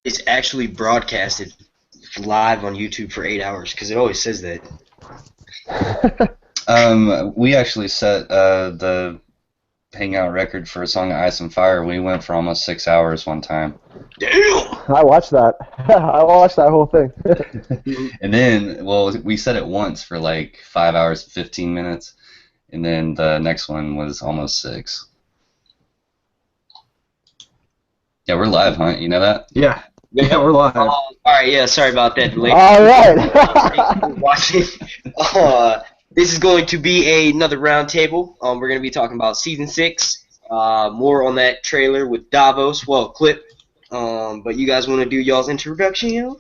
is actually broadcasted live on YouTube for 8 hours? Because it always says that. We actually set the hangout record for a song Ice and Fire. We went for almost 6 hours one time. Damn! I watched that. I watched that whole thing. And then, well, we set it once for like 5 hours, 15 minutes. And then the next one was almost 6. Yeah, we're live, Hunt. You know that? Yeah. Yeah, we're live. All right, yeah, sorry about that. All right. Watching. This is going to be another roundtable. We're going to be talking about Season 6. More on that trailer with Davos. Well, clip. But you guys want to do y'all's introduction,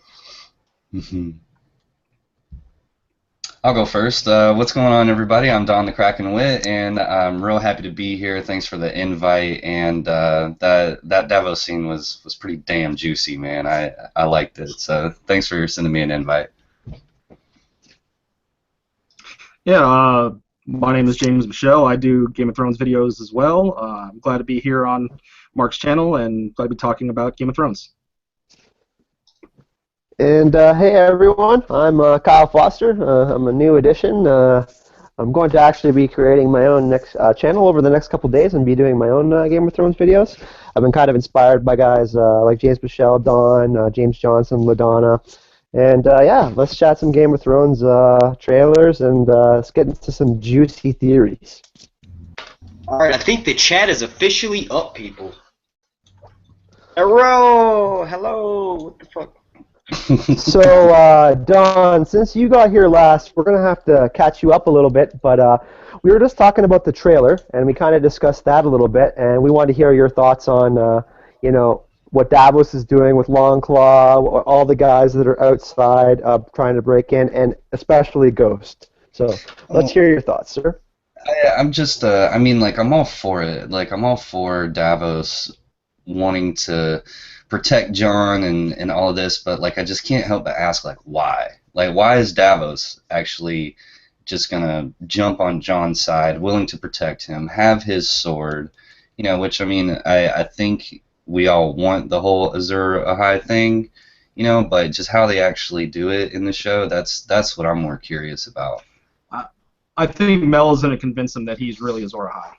I'll go first. What's going on, everybody? I'm Don the Kraken Wit, and I'm real happy to be here. Thanks for the invite. And that Davos scene was pretty damn juicy, man. I liked it. So thanks for sending me an invite. Yeah, my name is James Michelle. I do Game of Thrones videos as well. I'm glad to be here on Mark's channel and glad to be talking about Game of Thrones. And hey everyone, I'm Kyle Foster. I'm a new addition. I'm going to actually be creating my own next channel over the next couple days and be doing my own Game of Thrones videos. I've been kind of inspired by guys like James Michelle, Don, James Johnson, LaDonna. And yeah, let's chat some Game of Thrones trailers and let's get into some juicy theories. Alright, I think the chat is officially up, people. Hello! What the fuck? So, Don, since you got here last, we're going to have to catch you up a little bit, but we were just talking about the trailer, and we kind of discussed that a little bit, and we wanted to hear your thoughts on, you know, what Davos is doing with Longclaw, all the guys that are outside trying to break in, and especially Ghost. So, let's hear your thoughts, sir. I'm just, I mean, like, I'm all for it. Like, I'm all for Davos wanting to protect Jon and all of this, but like I just can't help but ask, like, why? Like, why is Davos actually just gonna jump on Jon's side, willing to protect him, have his sword, you know? Which I mean, I think we all want the whole Azor Ahai thing, you know, but just how they actually do it in the show, that's what I'm more curious about. I think Mel is going to convince him that he's really Azor Ahai.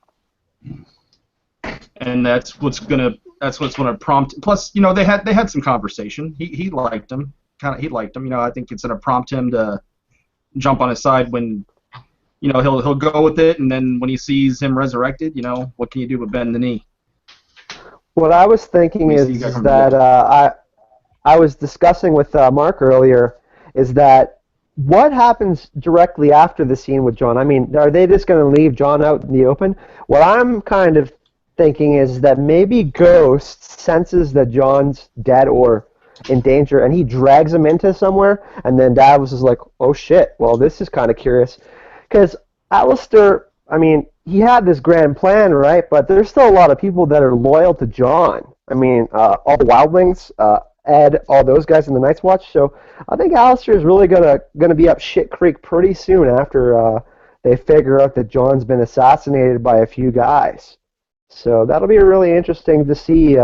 And that's what's gonna prompt. Plus, you know, they had some conversation. He liked him, he liked him. You know, I think it's gonna prompt him to jump on his side when, you know, he'll go with it, and then when he sees him resurrected, you know, what can you do but bend the knee? What I was thinking is that I was discussing with Mark earlier is that what happens directly after the scene with Jon? I mean, are they just going to leave Jon out in the open? What I'm kind of thinking is that maybe Ghost senses that Jon's dead or in danger, and he drags him into somewhere, and then Davos is like, oh shit, well, this is kind of curious. Because Alistair, I mean, he had this grand plan, right? But there's still a lot of people that are loyal to Jon. I mean, all the wildlings, Ed, all those guys in the Night's Watch. So I think Alistair is really gonna be up shit creek pretty soon after they figure out that Jon's been assassinated by a few guys. So that'll be really interesting to see.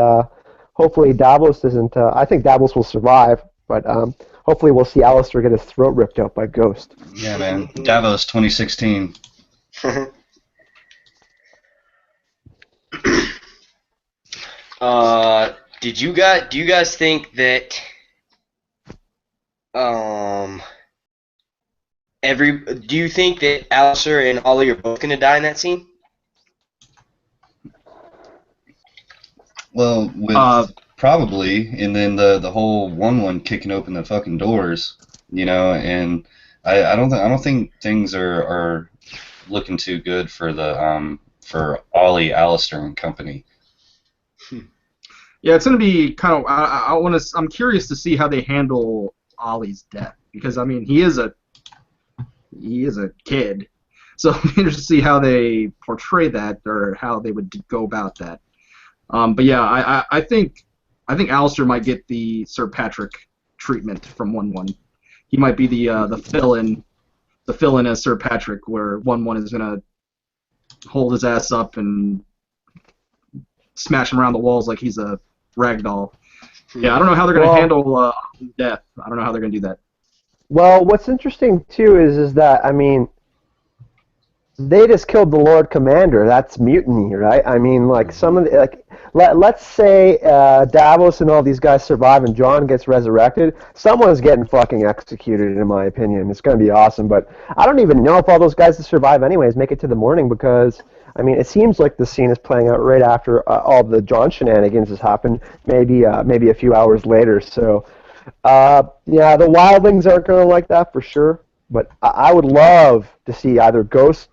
Hopefully Davos doesn't. I think Davos will survive, but hopefully we'll see Alistair get his throat ripped out by Ghost. Yeah, man. Davos 2016. Do you guys think that do you think that Alistair and Ollie are both gonna die in that scene? Well, with probably, and then the whole one kicking open the fucking doors, you know, and I don't think things are looking too good for the for Ollie, Alistair, and company. Yeah, it's going to be kind of. I'm curious to see how they handle Ollie's death, because I mean he is a kid, so I'm interested to see how they portray that or how they would go about that. But yeah, I think Alistair might get the Sir Patrick treatment from 1-1. He might be the fill-in as Sir Patrick, where 1-1 is gonna hold his ass up and smash him around the walls like he's a ragdoll. Yeah, I don't know how they're going to Well- handle death. I don't know how they're going to do that. Well, what's interesting too is that I mean, they just killed the Lord Commander. That's mutiny, right? I mean, like some of the, like let's say Davos and all these guys survive and Jon gets resurrected. Someone's getting fucking executed, in my opinion. It's going to be awesome, but I don't even know if all those guys that survive anyways make it to the morning because I mean, it seems like the scene is playing out right after all the Jon shenanigans has happened. Maybe a few hours later. So yeah, the wildlings aren't going to like that for sure. But I would love to see either Ghost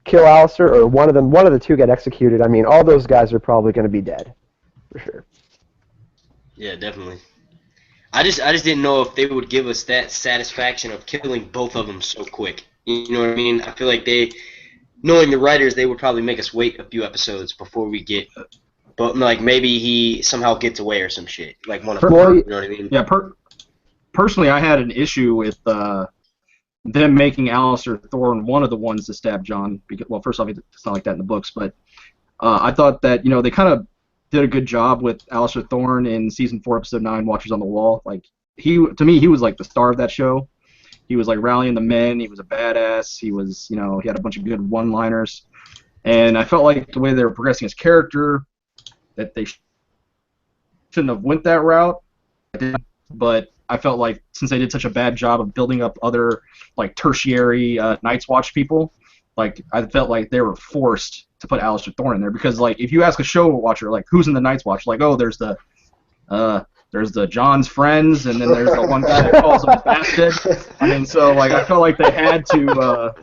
kill Alistair or one of the two get executed. I mean, all those guys are probably going to be dead for sure. Yeah, definitely. I just didn't know if they would give us that satisfaction of killing both of them so quick. You know what I mean? I feel like knowing the writers, they would probably make us wait a few episodes before we get. But like maybe he somehow gets away or some shit. Like one of them. You know what I mean? Yeah, personally, I had an issue with them making Alistair Thorne one of the ones to stab Jon. Because, well, first off, it's not like that in the books, but I thought that they kind of did a good job with Alistair Thorne in season 4, episode 9, Watchers on the Wall. Like to me, he was like the star of that show. He was like rallying the men. He was a badass. He was, he had a bunch of good one-liners, and I felt like the way they were progressing his character, that they shouldn't have went that route. But I felt like since they did such a bad job of building up other like tertiary Night's Watch people, like I felt like they were forced to put Alistair Thorne in there because like if you ask a show watcher like who's in the Night's Watch, like there's the John's friends and then there's the one guy that calls him a bastard. I mean, so like I felt like they had to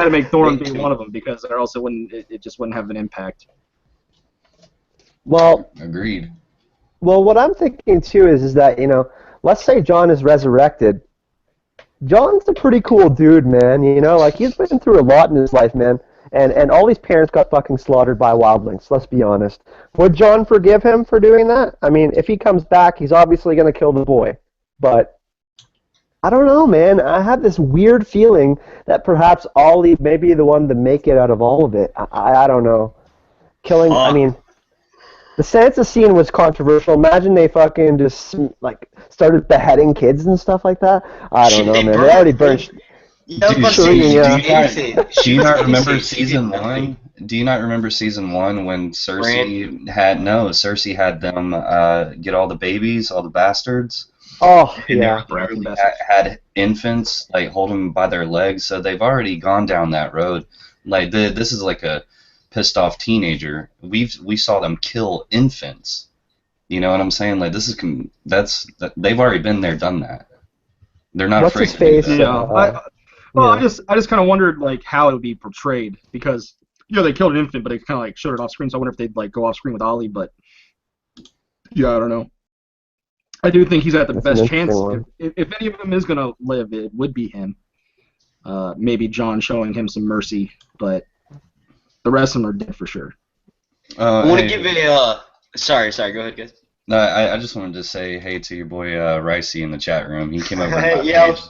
make Thorne be one of them because or else it just wouldn't have an impact. Well, Agreed. Well, what I'm thinking too is that let's say Jon is resurrected. Jon's a pretty cool dude, man. Like he's been through a lot in his life, man. And all these parents got fucking slaughtered by wildlings. Let's be honest. Would Jon forgive him for doing that? I mean, if he comes back, he's obviously gonna kill the boy. But I don't know, man. I have this weird feeling that perhaps Ollie may be the one to make it out of all of it. I don't know. Killing. I mean. The Sansa scene was controversial. Imagine they fucking just like started beheading kids and stuff like that. I don't know, man. They already burned. Yeah, Dude, but do you anything. not remember season 1? Do you not remember season 1 when Cersei had them get all the babies, all the bastards? Oh, And yeah. they literally had infants, like, hold them by their legs, so they've already gone down that road. Like, this is like a pissed off teenager. We saw them kill infants. You know what I'm saying? Like they've already been there, done that. They're not What's afraid his to do face? that. I just kind of wondered like how it would be portrayed because they killed an infant, but they kind of like showed it off screen. So I wonder if they'd like go off screen with Ollie, but yeah, I don't know. I do think he's at the best chance. If any of them is gonna live, it would be him. Maybe Jon showing him some mercy, but the rest of them are dead for sure. I want to give a sorry, go ahead, guys. No, I just wanted to say hey to your boy Ricey in the chat room. He came over to my Yeah. page.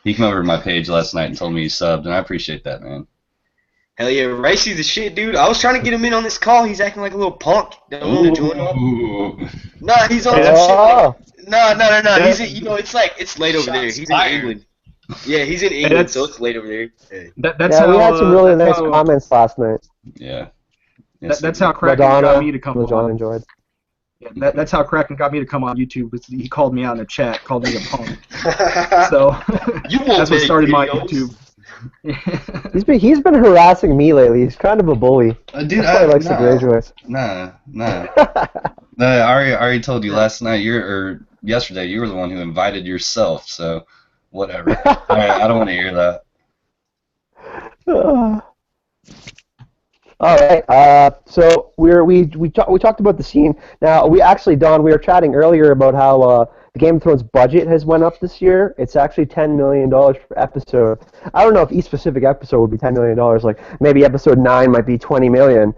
He came over to my page last night and told me he subbed, and I appreciate that, man. Hell yeah, Ricey's the shit, dude. I was trying to get him in on this call. He's acting like a little punk. Don't want to join on. Nah, he's on some shit. No. He's it's late over there. He's in England. Yeah, he's in England, so it's late over there. That's how, we had some really nice comments last night. Yeah. That's how Kraken got me to come on. John enjoyed. Yeah, that's how Kraken got me to come on YouTube. He called me out in the chat, called me a punk. So that's what started my YouTube. He's been harassing me lately. He's kind of a bully. Dude, I likes the Greyjoys. Nah. I already told you last night, or yesterday, you were the one who invited yourself. So whatever. I don't want to hear that. All right. So we talked about the scene. Now Don, we were chatting earlier about how the Game of Thrones budget has went up this year. It's actually $10 million per episode. I don't know if each specific episode would be $10 million. Like maybe episode 9 might be $20 million,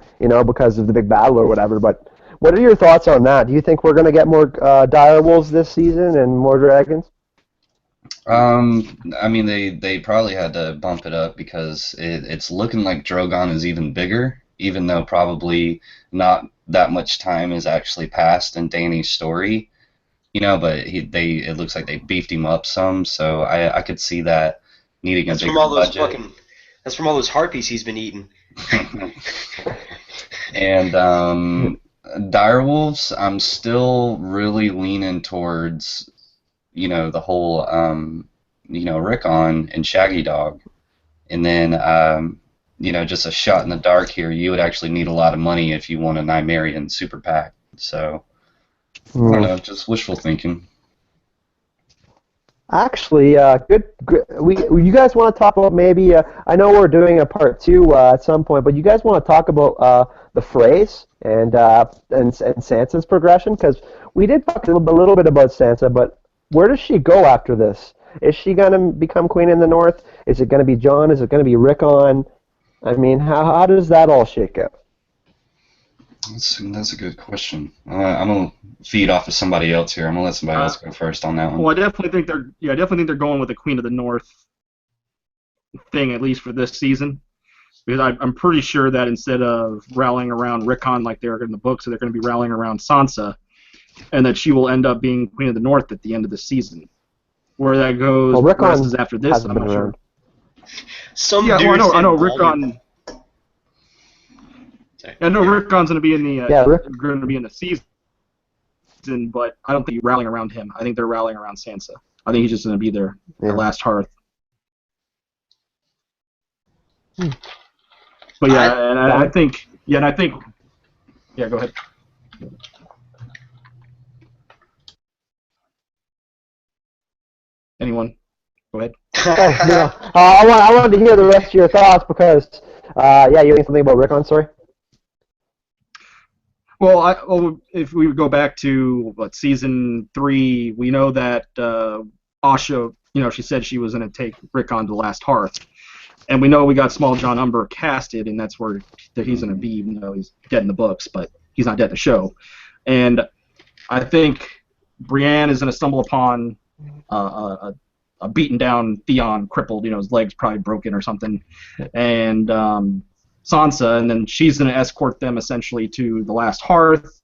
because of the big battle or whatever. But what are your thoughts on that? Do you think we're going to get more direwolves this season and more dragons? I mean, they probably had to bump it up because it's looking like Drogon is even bigger, even though probably not that much time has actually passed in Dany's story. but it looks like they beefed him up some, so I could see that needing a That's from bigger all those budget. That's from all those harpies he's been eating. And Direwolves, I'm still really leaning towards, the whole, Rickon and Shaggy Dog. And then, just a shot in the dark here, you would actually need a lot of money if you want a Nymerian super pack. So, I don't know, just wishful thinking. Actually, good. You guys want to talk about maybe? I know we're doing a part 2 at some point, but you guys want to talk about the phrase and Sansa's progression, because we did talk a little bit about Sansa, but where does she go after this? Is she gonna become Queen in the North? Is it gonna be Jon? Is it gonna be Rickon? I mean, how does that all shake out? That's a good question. I'm gonna feed off of somebody else here. I'm gonna let somebody else go first on that one. Well, I definitely think they're going with the Queen of the North thing, at least for this season, because I'm pretty sure that instead of rallying around Rickon like they're in the books, they're going to be rallying around Sansa, and that she will end up being Queen of the North at the end of the season. Where that goes, well, Rickon rest is after this. I'm not sure. I know Rickon. I know Rickon's going to be in the going to be in the season, but I don't think he's rallying around him. I think they're rallying around Sansa. I think he's just going to be there, the last hearth. But I think, go ahead. Anyone? Go ahead. I wanted to hear the rest of your thoughts because, you were saying something about Rickon, sorry? Well, if we go back to season 3, we know that Asha, she said she was going to take Rickon to Last Hearth, and we know we got Small John Umber casted, and that's where he's going to be, even though he's dead in the books, but he's not dead in the show. And I think Brienne is going to stumble upon a beaten down Theon, crippled, his legs probably broken or something, and Sansa, and then she's going to escort them essentially to the Last Hearth.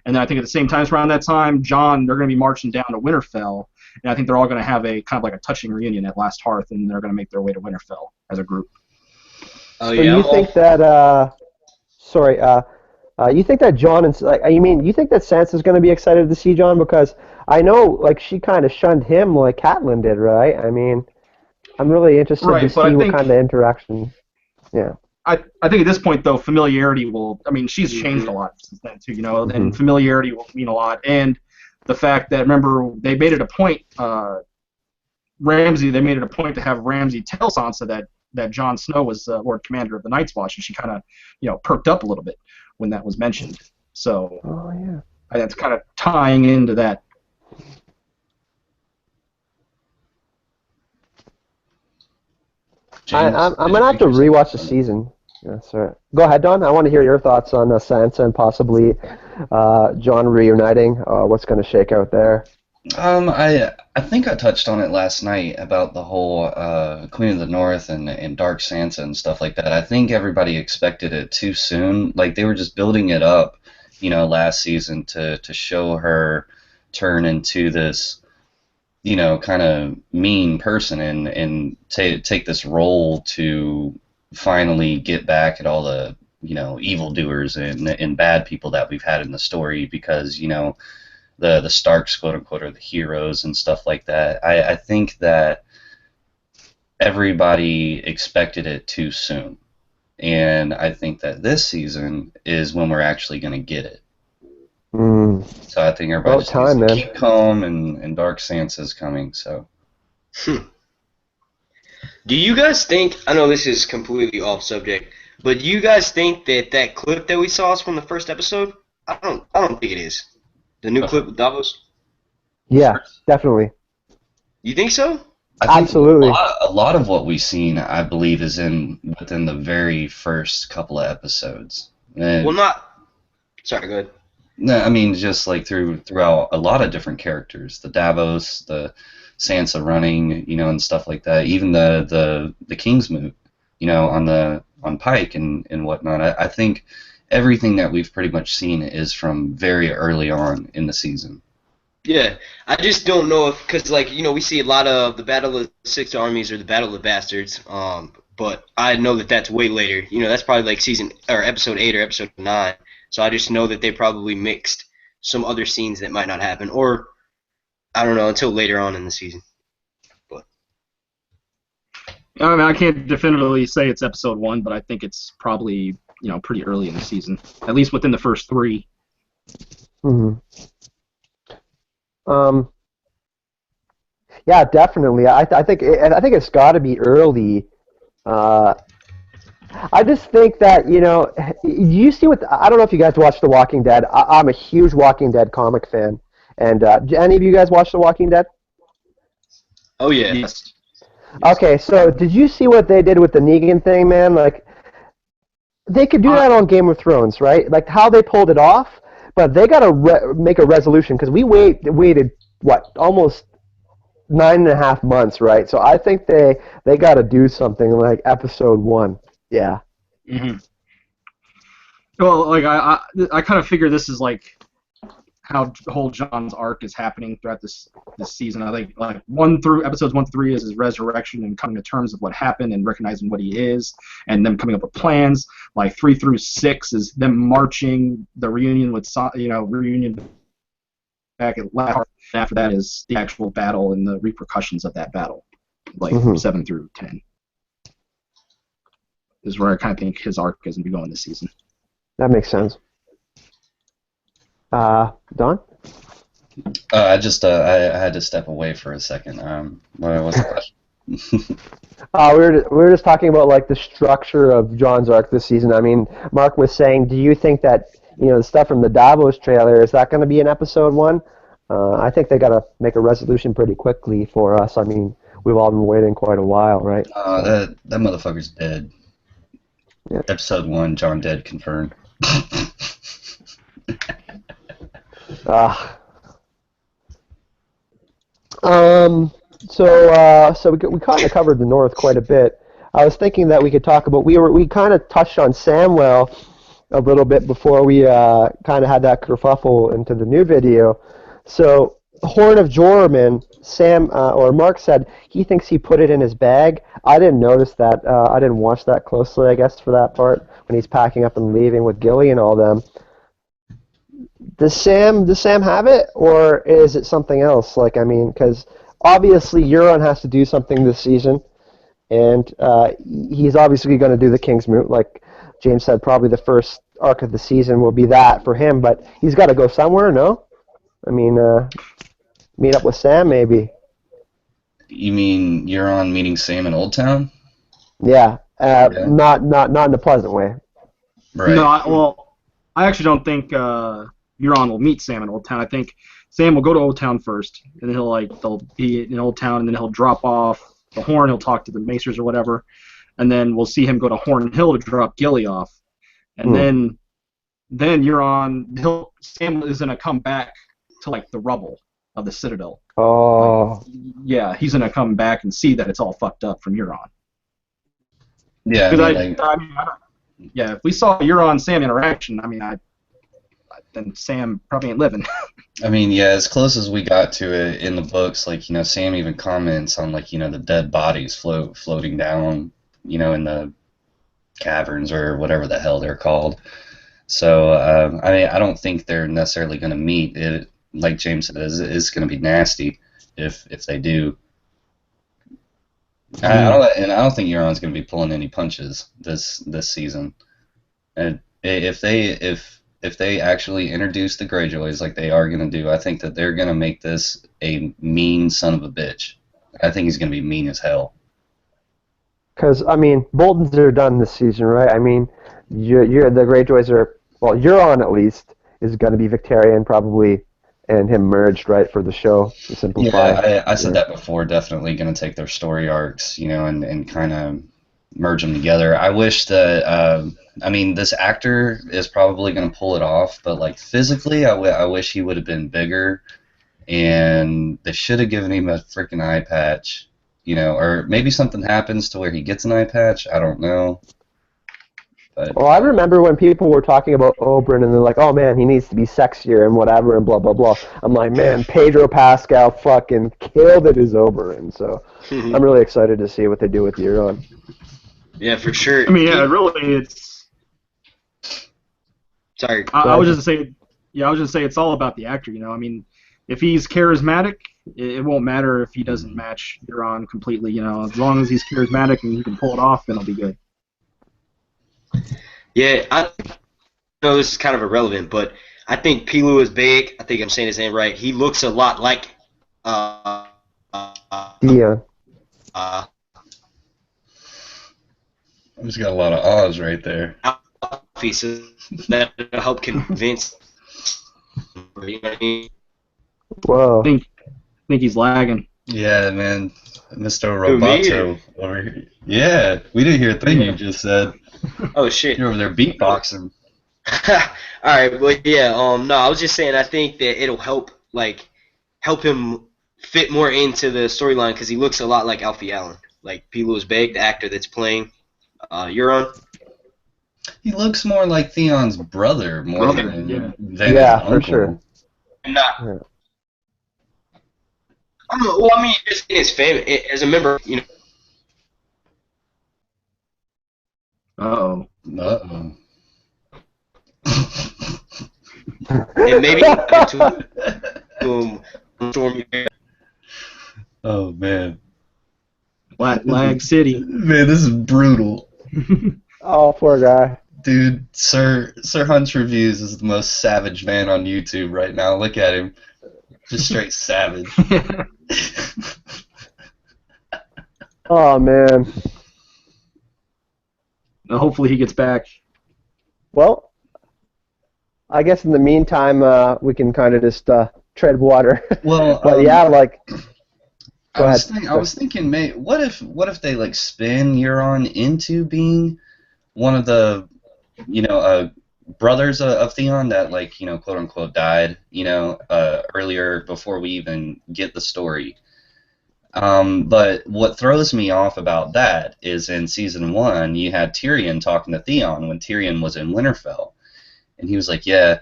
And then I think at the same time, around that time, Jon, they're going to be marching down to Winterfell, and I think they're all going to have a kind of like a touching reunion at Last Hearth, and they're going to make their way to Winterfell as a group. Oh yeah. So you think that? You think that Jon and you think that Sansa's going to be excited to see Jon, because I know she kind of shunned him like Catelyn did, right? I mean, I'm really interested to see what kind of interaction. Yeah. I think at this point, though, familiarity will. I mean, she's changed a lot since then, too, and familiarity will mean a lot. And the fact that, remember, they made it a point, they made it a point to have Ramsay tell Sansa that Jon Snow was Lord Commander of the Night's Watch, and she kind of, perked up a little bit when that was mentioned. So that's kind of tying into that. I'm going to have to rewatch the season. That's right. Go ahead, Don. I want to hear your thoughts on Sansa and possibly Jon reuniting. What's going to shake out there? I think I touched on it last night about the whole Queen of the North and Dark Sansa and stuff like that. I think everybody expected it too soon. Like, they were just building it up, last season to show her turn into this, kind of mean person and take this role to finally get back at all the, evildoers and bad people that we've had in the story, because, the Starks, quote unquote, are the heroes and stuff like that. I think that everybody expected it too soon, and I think that this season is when we're actually going to get it. So I think everybody just needs to keep calm, and Dark Sansa's coming. So. Do you guys think? I know this is completely off subject, but do you guys think that clip that we saw is from the first episode? I don't think it is. The new clip with Davos? Yeah, definitely. You think so? Absolutely. A lot of what we've seen, I believe, is within the very first couple of episodes. Well, not. Sorry, go ahead. No, I mean just throughout a lot of different characters, the Davos, the Sansa running, and stuff like that. Even the King's move, on Pike and whatnot. I think everything that we've pretty much seen is from very early on in the season. Yeah, I just don't know if, because like we see a lot of the Battle of the Six Armies or the Battle of the Bastards, but I know that that's way later. That's probably like season or episode 8 or episode 9. So I just know that they probably mixed some other scenes that might not happen, or I don't know until later on in the season. But I mean, I can't definitively say it's episode 1, but I think it's probably pretty early in the season, at least within the first 3. Hmm. Yeah, definitely. I think it's got to be early. Uh, I just think that you see what I don't know if you guys watch The Walking Dead. I'm a huge Walking Dead comic fan, and do any of you guys watch The Walking Dead? oh yeah, Yes. Okay, so did you see what they did with the Negan thing, man? Like they could do that on Game of Thrones, right? Like how they pulled it off, but they got to make a resolution because we waited what almost 9.5 months, right? So I think they got to do something like episode 1. Yeah. Hmm. Well, like I kind of figure this is like how whole John's arc is happening throughout this season. I think like episodes 1 through 3 is his resurrection and coming to terms of what happened and recognizing what he is, and them coming up with plans. Like 3 through 6 is them marching, the reunion with reunion back at last. After that is the actual battle and the repercussions of that battle. Like 7 through 10 is where I kind of think his arc is going to be going this season. That makes sense. Don? I just I had to step away for a second. What was the question? We were just talking about like the structure of John's arc this season. I mean, Mark was saying, do you think that the stuff from the Davos trailer is that going to be in episode 1? I think they got to make a resolution pretty quickly for us. I mean, we've all been waiting quite a while, right? That motherfucker's dead. Yeah. Episode 1, John dead confirmed. So we kind of covered the North quite a bit. I was thinking that we could talk about we kind of touched on Samwell a little bit before we kind of had that kerfuffle into the new video. So Horn of Jorman, Sam or Mark said he thinks he put it in his bag. I didn't notice that. I didn't watch that closely, I guess, for that part when he's packing up and leaving with Gilly and all them. Does Sam have it, or is it something else? Like, I mean, because obviously Euron has to do something this season, and he's obviously going to do the King's Moot. Like James said, probably the first arc of the season will be that for him, but he's got to go somewhere, no? I mean, meet up with Sam, maybe. You mean Euron meeting Sam in Old Town? Yeah, not in a pleasant way. Right. No, I actually don't think Euron will meet Sam in Old Town. I think Sam will go to Old Town first, and then they'll be in Old Town, and then he'll drop off the Horn. He'll talk to the Macers or whatever, and then we'll see him go to Horn Hill to drop Gilly off, and then Sam is gonna come back to like the rubble of the Citadel. Oh. Yeah, he's gonna come back and see that it's all fucked up from Euron. Yeah, yeah, if we saw Euron-Sam interaction, then Sam probably ain't living. I mean, yeah, as close as we got to it in the books, like, Sam even comments on, like, the dead bodies floating down, in the caverns or whatever the hell they're called. So, I don't think they're necessarily going to meet. It, like James said, it's going to be nasty if they do. I don't think Euron's going to be pulling any punches this season. And if they actually introduce the Greyjoys like they are going to do, I think that they're going to make this a mean son of a bitch. I think he's going to be mean as hell. Because, I mean, Boltons are done this season, right? I mean, the Greyjoys are, well, Euron at least is going to be Victorian probably, and him merged, right, for the show to simplify. Yeah, I said that before. Definitely going to take their story arcs, and kind of merge them together. I wish that, this actor is probably going to pull it off, but, like, physically, I wish he would have been bigger, and they should have given him a freaking eye patch, or maybe something happens to where he gets an eye patch. I don't know. Well, I remember when people were talking about Oberyn and they're like, "Oh man, he needs to be sexier and whatever and blah blah blah." I'm like, man, Pedro Pascal fucking killed it as Oberyn. So I'm really excited to see what they do with Euron. Yeah, for sure. I mean, yeah, really, it's. Sorry. I was just saying. Yeah, I was just saying it's all about the actor. I mean, if he's charismatic, it won't matter if he doesn't match Euron completely. As long as he's charismatic and he can pull it off, then it'll be good. Yeah, I know this is kind of irrelevant, but I think Pilu is big. I think I'm saying his name right. He looks a lot like Yeah. He's got a lot of O's right there. Alfie, so that'll help convince. You know what I mean? Whoa. I think he's lagging. Yeah, man. Mr. Who, me Roboto over here. Yeah, we didn't hear a thing you just said. Oh shit. You're over there beatboxing. Alright, well yeah, no, I was just saying I think that it'll help him fit more into the storyline because he looks a lot like Alfie Allen. Like Pilu's Beg, the actor that's playing Euron. He looks more like Theon's brother than Yeah, his for uncle. sure. Not. Yeah. Well, I mean, it's famous as a member, Uh-oh. Uh-oh. and maybe to storm. Oh, man. Lag City. Man, this is brutal. Oh, poor guy. Dude, Sir Hunt's Reviews is the most savage man on YouTube right now. Look at him. Just straight savage. Oh man. Hopefully he gets back. Well, I guess in the meantime, we can kind of just tread water. Well, but yeah, like. I was thinking, what if they like spin Euron into being one of the, brothers of Theon that quote unquote died, earlier before we even get the story. But what throws me off about that is in season 1, you had Tyrion talking to Theon when Tyrion was in Winterfell, and he was like, "Yeah,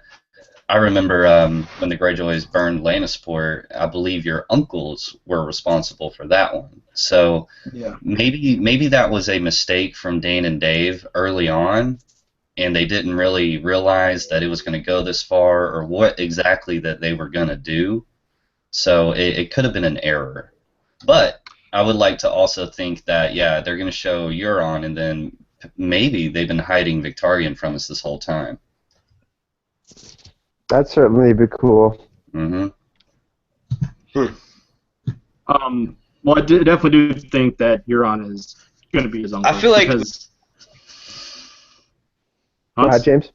I remember when the Greyjoys burned Lannisport. I believe your uncles were responsible for that one." So yeah, maybe that was a mistake from Dane and Dave early on, and they didn't really realize that it was going to go this far or what exactly that they were going to do. So it could have been an error. But I would like to also think that, yeah, they're going to show Euron, and then maybe they've been hiding Victarion from us this whole time. That'd certainly be cool. Mm-hmm. Well, I definitely do think that Euron is going to be his uncle. I feel like. Go ahead, James.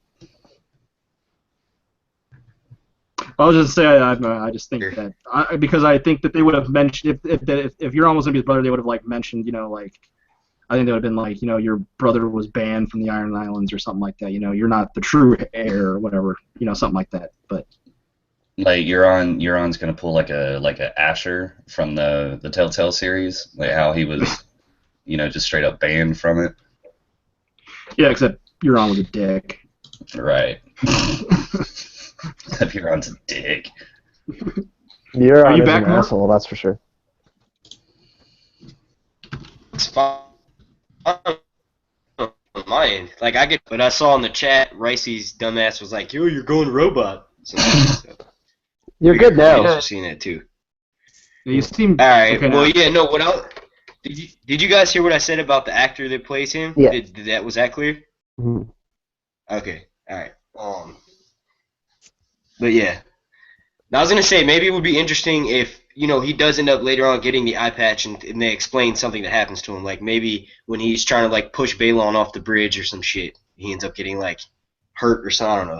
I was just saying, I just think that because I think that they would have mentioned if Euron was going to be his brother, they would have mentioned, I think they would have been like, your brother was banned from the Iron Islands or something like that. You're not the true heir or whatever. Something like that. But like Euron's gonna pull like a Asher from the Telltale series, like how he was, just straight up banned from it. Yeah, except Euron was a dick. Right. Except Euron's a dick. Euron is back, an Mark? asshole, that's for sure. It's fine on my end. Like but I saw in the chat, Ricey's dumbass was like, "Yo, you're going robot." So, You're good now. I've seen that too. Yeah, you seem All right. okay Well, now. yeah. No. Did you guys hear what I said about the actor that plays him? Yeah. Was that clear? Mhm. Okay. All right. But yeah. Now I was gonna say maybe it would be interesting if he does end up later on getting the eye patch and they explain something that happens to him. Like maybe when he's trying to push Balon off the bridge or some shit, he ends up getting hurt or something. I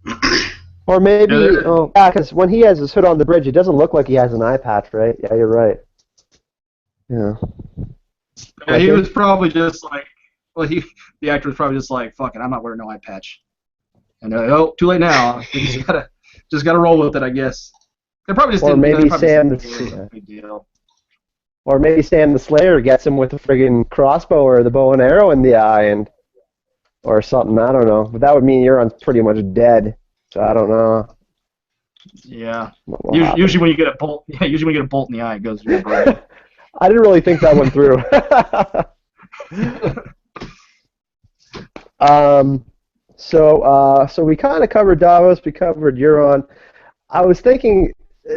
don't know. Or maybe, because when he has his hood on the bridge, it doesn't look like he has an eye patch, right? Yeah, you're right. Yeah. Yeah, he was probably just the actor was probably just like, "Fuck it, I'm not wearing no eye patch." And they're like, "Oh, too late now. You just gotta roll with it, I guess." They probably just Or didn't. maybe they probably Sam just the- didn't think it was a big deal. Or maybe Sam the Slayer gets him with a friggin' crossbow or the bow and arrow in the eye, and or something. I don't know. But that would mean Euron's pretty much dead. So I don't know. Yeah. What will happen. Usually when you get a bolt, usually when you get a bolt in the eye, it goes to your brain. I didn't really think that one through. So we kind of covered Davos. We covered Euron. I was thinking,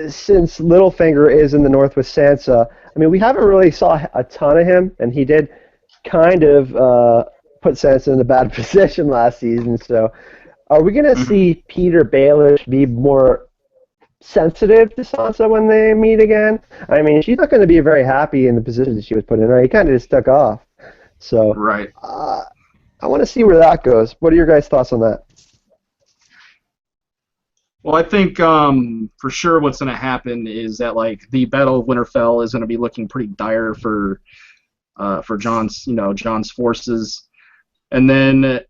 since Littlefinger is in the North with Sansa, I mean, we haven't really saw a ton of him, and he did kind of put Sansa in a bad position last season. So, are we going to see Peter Baelish be more sensitive to Sansa when they meet again? I mean, she's not going to be very happy in the position that she was put in. Right? He kind of just stuck off. So, Right. I want to see where that goes. What are your guys' thoughts on that? Well, I think for sure what's going to happen is that like the Battle of Winterfell is going to be looking pretty dire for Jon's forces, and then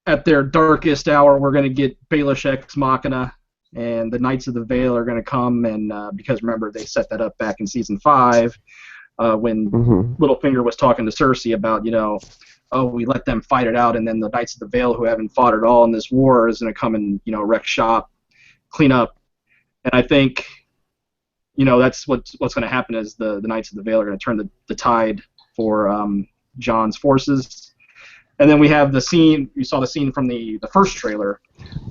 at their darkest hour, we're going to get Baelish Ex Machina, and the Knights of the Vale are going to come, and because remember they set that up back in season 5 when Littlefinger was talking to Cersei about oh, we let them fight it out, and then the Knights of the Vale who haven't fought at all in this war is going to come and wreck shop, clean up, and I think that's what's going to happen is the Knights of the Vale are going to turn the tide for Jon's forces, and then we have the scene. You saw the scene from the first trailer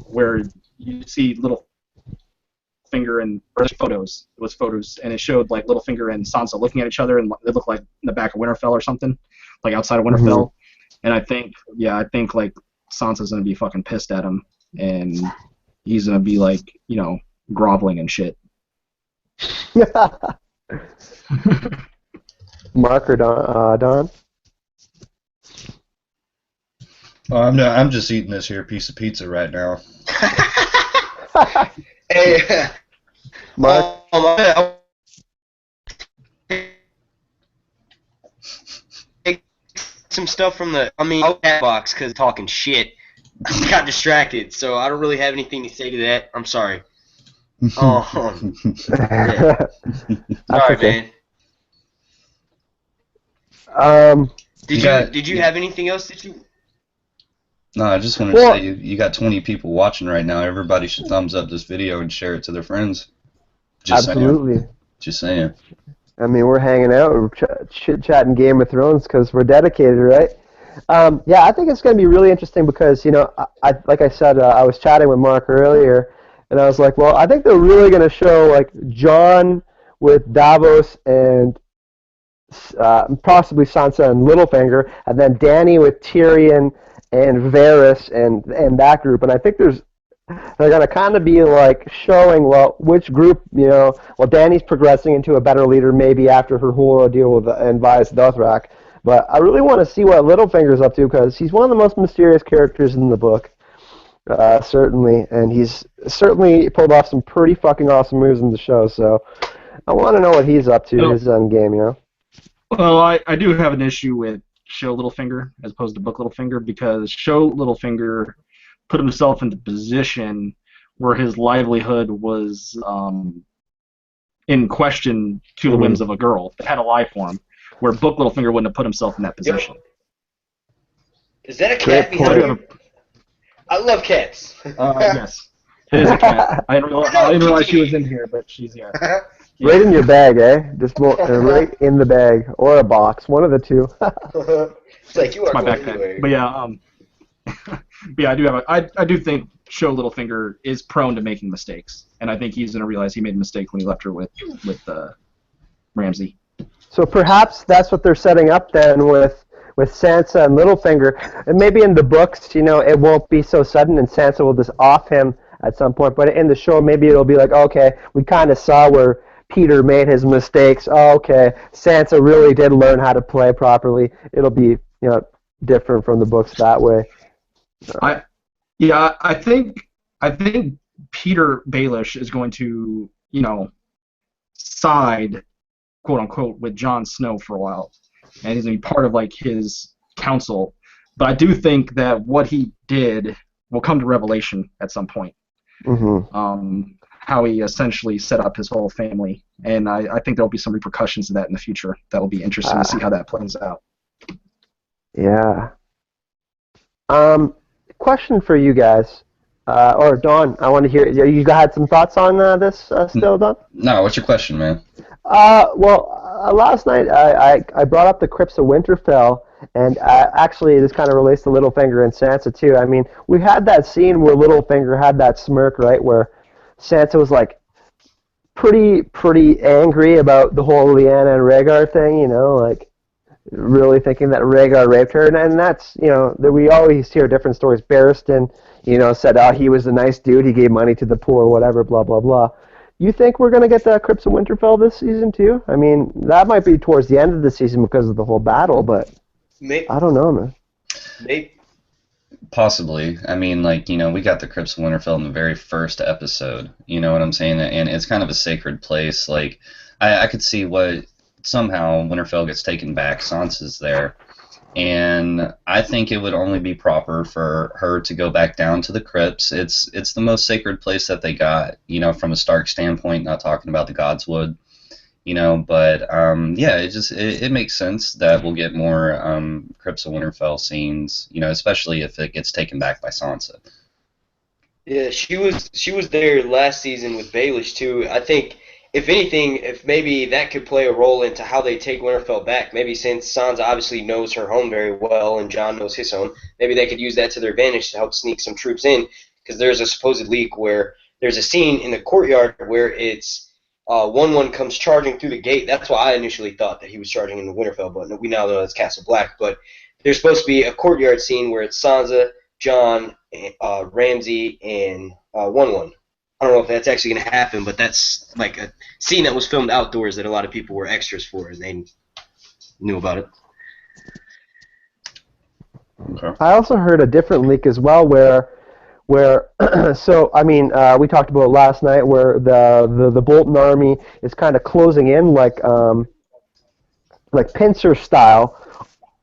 where you see Littlefinger and photos. It was photos, and it showed like Littlefinger and Sansa looking at each other, and they look like in the back of Winterfell or something, like outside of Winterfell. And I think like Sansa's gonna be fucking pissed at him, and he's gonna be like, groveling and shit. Mark or Don? Oh, I'm just eating this here piece of pizza right now. Hey, Mark? Some stuff from the chat box because talking shit. I got distracted, so I don't really have anything to say to that. I'm sorry. Yeah. Sorry, okay. man. Did you have anything else that you? No, I just wanted to say you got 20 people watching right now. Everybody should thumbs up this video and share it to their friends. Absolutely. Just saying. I mean, we're hanging out, we're chit-chatting Game of Thrones because we're dedicated, right? Yeah, I think it's going to be really interesting because, like I said, I was chatting with Mark earlier, and I was like, well, I think they're really going to show, like, Jon with Davos and possibly Sansa and Littlefinger, and then Dany with Tyrion and Varys and that group, and I think they're going to kind of be like showing, well, which group, well, Dany's progressing into a better leader maybe after her whole ordeal with and Vias Dothrak, but I really want to see what Littlefinger's up to because he's one of the most mysterious characters in the book, certainly, and he's certainly pulled off some pretty fucking awesome moves in the show, so I want to know what he's up to, his end game, Well, I do have an issue with show Littlefinger as opposed to book Littlefinger because show Littlefinger put himself into position where his livelihood was in question to the whims of a girl that had a life for him, where book Littlefinger wouldn't have put himself in that position. Is that a cat behind you? I love cats. Yes, it is a cat. I didn't realize she was in here, but she's here. Right in your bag, eh? Just right in the bag or a box, one of the two. It's like you are my going backpack. anywhere. But yeah, I do think show Littlefinger is prone to making mistakes, and I think he's gonna realize he made a mistake when he left her with Ramsay. So perhaps that's what they're setting up then with Sansa and Littlefinger, and maybe in the books, it won't be so sudden, and Sansa will just off him at some point. But in the show, maybe it'll be like, okay, we kind of saw where Peter made his mistakes. Oh, okay, Sansa really did learn how to play properly. It'll be different from the books that way. I think Peter Baelish is going to side, quote unquote, with Jon Snow for a while, and he's going to be part of like his council. But I do think that what he did will come to revelation at some point. How he essentially set up his whole family, and I think there'll be some repercussions to that in the future. That'll be interesting to see how that plays out. Yeah. Question for you guys, or Dawn. I want to hear. You had some thoughts on this still, Dawn? No, what's your question, man? Last night I brought up the Crypts of Winterfell, and actually this kind of relates to Littlefinger and Sansa too. I mean, we had that scene where Littlefinger had that smirk, right, where Sansa was like pretty angry about the whole Lyanna and Rhaegar thing, like really thinking that Rhaegar raped her, and that's, that we always hear different stories. Barristan, said, oh, he was a nice dude, he gave money to the poor, whatever, blah, blah, blah. You think we're going to get the Crypts of Winterfell this season, too? I mean, that might be towards the end of the season because of the whole battle, but Maybe. I don't know, man. Maybe. Possibly. I mean, like, we got the Crypts of Winterfell in the very first episode. You know what I'm saying? And it's kind of a sacred place. Like, I could see what somehow Winterfell gets taken back. Sansa's there. And I think it would only be proper for her to go back down to the crypts. It's the most sacred place that they got, from a Stark standpoint, not talking about the Godswood, but yeah, it makes sense that we'll get more Crypts of Winterfell scenes, especially if it gets taken back by Sansa. Yeah, she was there last season with Baelish too. I think if anything, if maybe that could play a role into how they take Winterfell back, maybe since Sansa obviously knows her home very well and Jon knows his home, maybe they could use that to their advantage to help sneak some troops in, because there's a supposed leak where there's a scene in the courtyard where it's 1-1 comes charging through the gate. That's why I initially thought that he was charging into Winterfell, but we now know it's Castle Black. But there's supposed to be a courtyard scene where it's Sansa, Jon, Ramsay, and 1-1. I don't know if that's actually going to happen, but that's like a scene that was filmed outdoors that a lot of people were extras for, and they knew about it. Okay. I also heard a different leak as well where so I mean, we talked about last night where the Bolton army is kind of closing in like pincer style,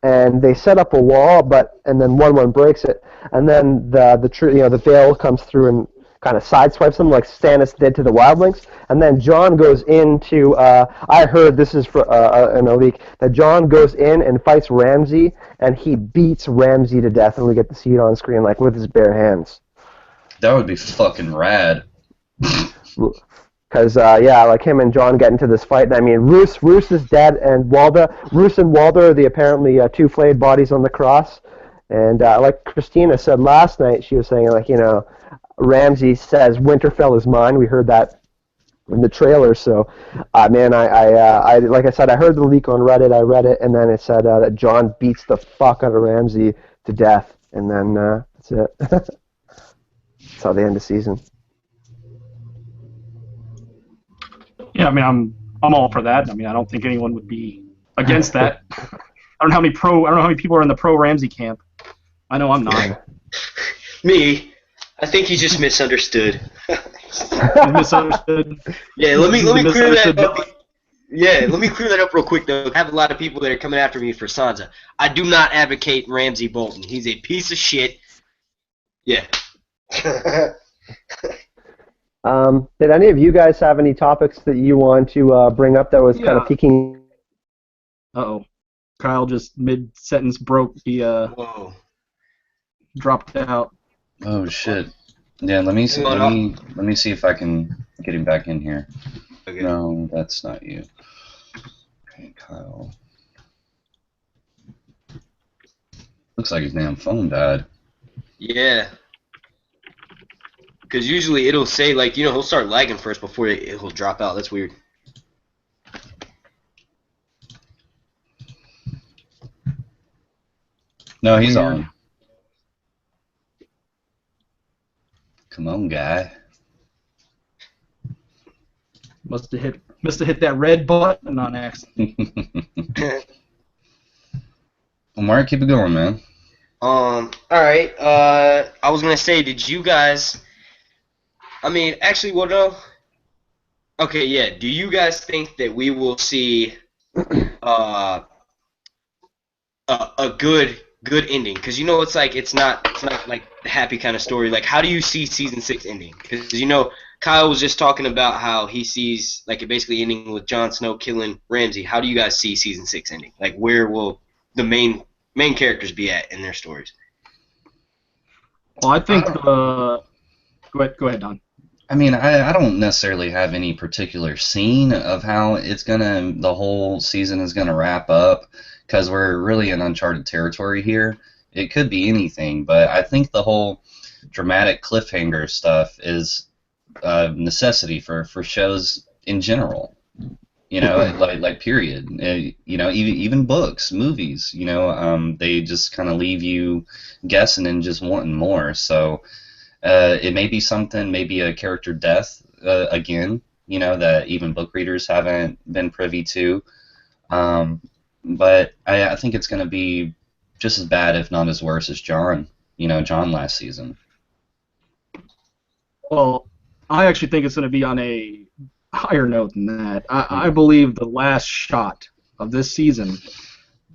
and they set up a wall, and then 1-1 breaks it, and then the Vale comes through and kind of sideswipes them like Stannis did to the Wildlings, and then Jon goes into. I heard this is in a leak that Jon goes in and fights Ramsay, and he beats Ramsay to death, and we get to see it on screen like with his bare hands. That would be fucking rad. Because like him and Jon get into this fight, and I mean Roose is dead, and Roose and Walder are the apparently two flayed bodies on the cross, and like Christina said last night, she was saying like Ramsay says Winterfell is mine. We heard that in the trailer. So, man, I like I said, I heard the leak on Reddit. I read it, and then it said that Jon beats the fuck out of Ramsay to death, and then that's it. That's how they end the season. Yeah, I mean, I'm all for that. I mean, I don't think anyone would be against that. I don't know how many people are in the pro Ramsay camp. I know I'm not. Me. I think he just misunderstood. Misunderstood. Yeah, let me clear that up. Yeah, let me clear that up real quick though. I have a lot of people that are coming after me for Sansa. I do not advocate Ramsay Bolton. He's a piece of shit. Yeah. Did any of you guys have any topics that you want to bring up that was kind of piquing? Uh-oh. Kyle just mid-sentence broke. He dropped out. Oh shit! Yeah, let me see if I can get him back in here. Okay. No, that's not you. Okay, Kyle. Looks like his damn phone died. Yeah. Because usually it'll say like he'll start lagging first before he'll drop out. That's weird. No, he's on. Come on, guy. Must have hit that red button on accident. Well, Mark, keep it going, man. All right. I was gonna say, did you guys? I mean, actually, well, no. Okay, yeah. Do you guys think that we will see a good ending? Because it's not like the happy kind of story. Like, how do you see season 6 ending? Because Kyle was just talking about how he sees like it basically ending with Jon Snow killing Ramsay. How do you guys see season 6 ending? Like, where will the main characters be at in their stories? Well, I think go ahead, Don. I mean, I don't necessarily have any particular scene of how the whole season is gonna wrap up, because we're really in uncharted territory here. It could be anything, but I think the whole dramatic cliffhanger stuff is a necessity for shows in general. Like period. Even books, movies. They just kind of leave you guessing and just wanting more. So it may be something, maybe a character death again. That even book readers haven't been privy to. But I think it's going to be just as bad, if not as worse, as John. John last season. Well, I actually think it's going to be on a higher note than that. I believe the last shot of this season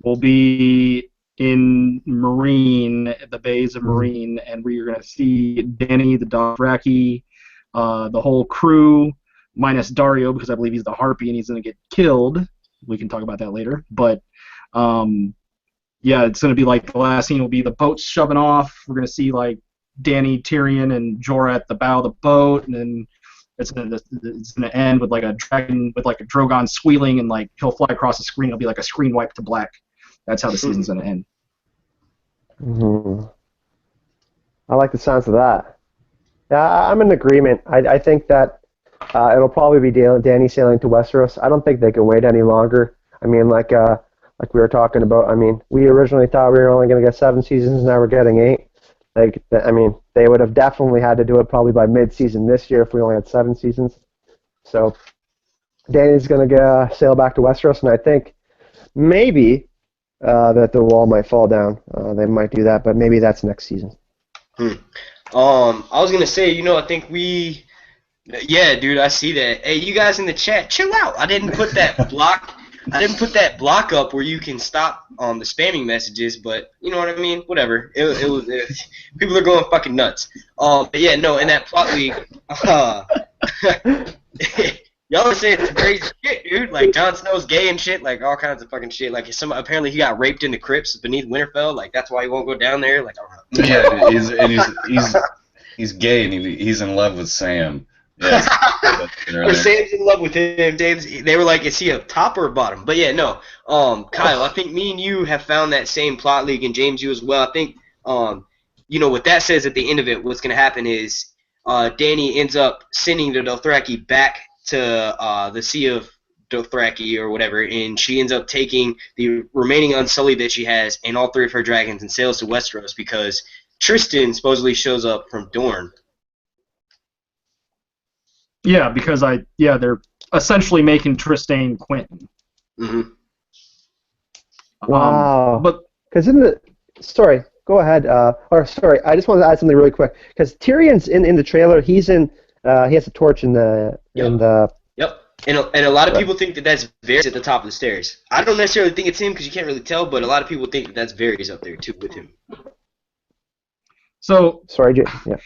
will be in Marine, the bays of Marine, and we're going to see Danny, the Dothraki, the whole crew, minus Dario, because I believe he's the Harpy and he's going to get killed. We can talk about that later. But, yeah, it's going to be like the last scene will be the boat shoving off. We're going to see, like, Danny, Tyrion, and Jorah at the bow of the boat, and then it's gonna end with like a dragon with like a Drogon squealing, and like he'll fly across the screen. It'll be like a screen wipe to black. That's how the season's gonna end. Mm-hmm. I like the sounds of that. Yeah, I'm in agreement. I think that it'll probably be Danny sailing to Westeros. I don't think they can wait any longer. I mean, like we were talking about. I mean, we originally thought we were only gonna get 7 seasons. Now we're getting 8. I mean, they would have definitely had to do it probably by mid-season this year if we only had 7 seasons. So Danny's going to sail back to Westeros, and I think maybe that the wall might fall down. They might do that, but maybe that's next season. I was going to say, I think yeah, dude, I see that. Hey, you guys in the chat, chill out. I didn't put that block up where you can stop the spamming messages, but you know what I mean? Whatever. People are going fucking nuts. But yeah, no, in that plot league, y'all are saying some crazy shit, dude. Like Jon Snow's gay and shit, like all kinds of fucking shit. Like apparently he got raped in the crypts beneath Winterfell. Like that's why he won't go down there. Like I don't know. Yeah, he's gay and he's in love with Sam. Yeah, Sam's in love with him. They were like, is he a top or a bottom? But yeah, no. Kyle, I think me and you have found that same plot league, and James, you as well. I think, what that says at the end of it, what's going to happen is Danny ends up sending the Dothraki back to the Sea of Dothraki or whatever, and she ends up taking the remaining Unsullied that she has and all 3 of her dragons and sails to Westeros because Tristan supposedly shows up from Dorne. Yeah, because they're essentially making Tristan Quentin. Mm-hmm. Wow. But because sorry, go ahead. I just wanted to add something really quick because Tyrion's in the trailer. He has a torch in the Yep. And a lot of people think that that's Varys at the top of the stairs. I don't necessarily think it's him because you can't really tell, but a lot of people think that that's Varys up there too with him. So sorry, Jay. Yeah.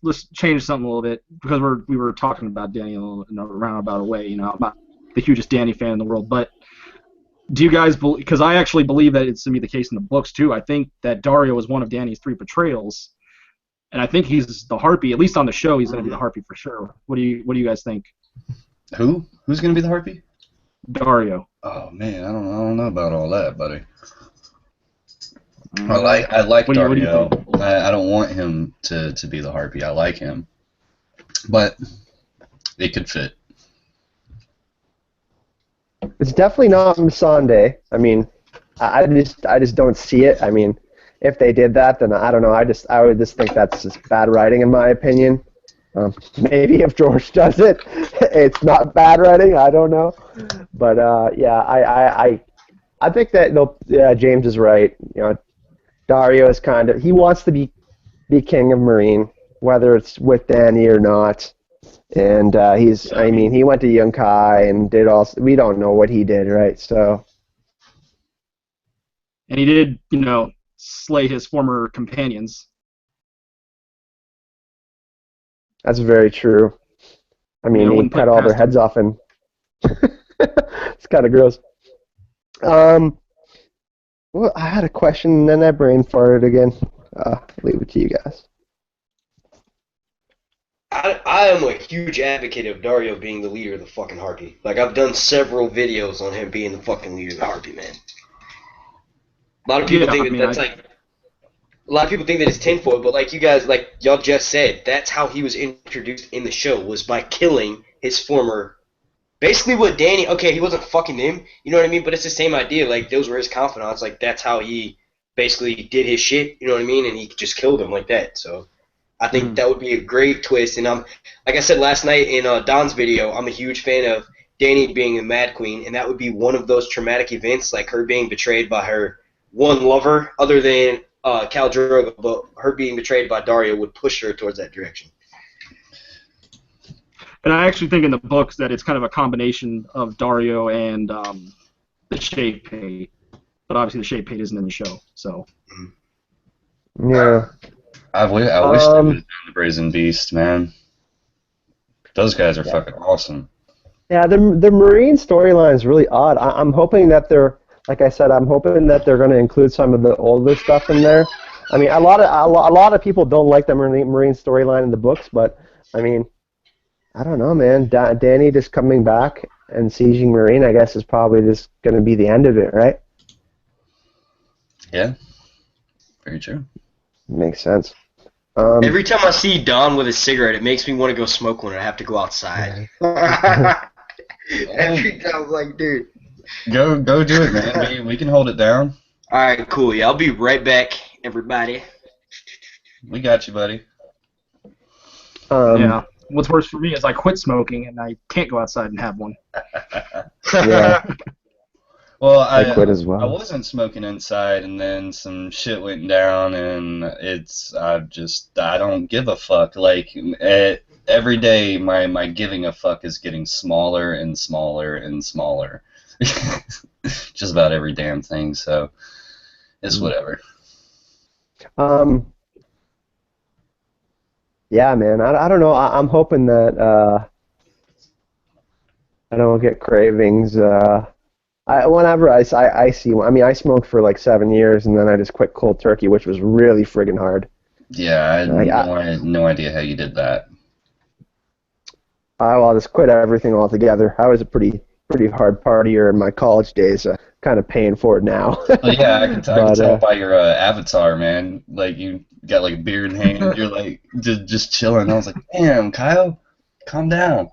Let's change something a little bit because we were talking about Danny in a roundabout way. I'm not the hugest Danny fan in the world, but do you guys believe? Because I actually believe that it's going to be the case in the books too. I think that Dario is one of Danny's 3 betrayals, and I think he's the Harpy. At least on the show, he's going to be the Harpy for sure. What do you guys think? Who's going to be the Harpy? Dario. Oh man, I don't know about all that, buddy. I like Dario. I don't want him to be the Harpy. I like him, but it could fit. It's definitely not Missandei. I mean, I just don't see it. I mean, if they did that, then I don't know. I would just think that's just bad writing, in my opinion. Maybe if George does it, it's not bad writing. I don't know, but yeah, I think that James is right. Dario is he wants to be king of Marine, whether it's with Danny or not. And he went to Yunkai and did all. We don't know what he did, right? So. And he did, slay his former companions. That's very true. I mean, he cut all their heads off, and it's kind of gross. Well, I had a question, and then I brain farted again. leave it to you guys. I am a huge advocate of Dario being the leader of the fucking Harpy. Like, I've done several videos on him being the fucking leader of the Harpy, man. A lot of people think that's like... A lot of people think that it's tinfoil, but like you guys, like y'all just said, that's how he was introduced in the show, was by killing his former... Basically what Danny... Okay, he wasn't fucking him, you know what I mean? But it's the same idea. Like, those were his confidants. Like, that's how he basically did his shit, you know what I mean? And he just killed him like that, so... I think that would be a great twist. And like I said last night in Don's video, I'm a huge fan of Danny being the Mad Queen, and that would be one of those traumatic events, like her being betrayed by her one lover, other than Khal Drogo, but her being betrayed by Dario would push her towards that direction. And I actually think in the books that it's kind of a combination of Dario and the Shade Pate, but obviously the Shade Pate isn't in the show, so. Yeah. I wish they would have done the Brazen Beast, man. Those guys are fucking awesome. Yeah, the Marine storyline is really odd. I'm hoping that they're, like I said, I'm hoping that they're going to include some of the older stuff in there. I mean, a lot of people don't like the Marine storyline in the books, but I mean, I don't know, man. Danny just coming back and sieging Marine, I guess, is probably just going to be the end of it, right? Yeah, very true. Makes sense. Every time I see Don with a cigarette, it makes me want to go smoke one and I have to go outside. Every time I'm like, dude. Go do it, man. We can hold it down. Alright, cool. Yeah, I'll be right back, everybody. We got you, buddy. Yeah. What's worse for me is I quit smoking and I can't go outside and have one. Yeah. Well, I quit as well. I wasn't smoking inside, and then some shit went down, and I don't give a fuck. Like, every day, my giving a fuck is getting smaller and smaller and smaller. Just about every damn thing, so it's whatever. Yeah, man. I don't know. I'm hoping that I don't get cravings. Whenever I see one, I mean, I smoked for like 7 years, and then I just quit cold turkey, which was really friggin' hard. Yeah, I had no idea how you did that. Well, I just quit everything altogether. I was a pretty hard partier in my college days. Kind of paying for it now. Well, yeah, I can tell by your avatar, man. Like, you got like a beard in hand, you're like just chilling. I was like, damn, Kyle, calm down.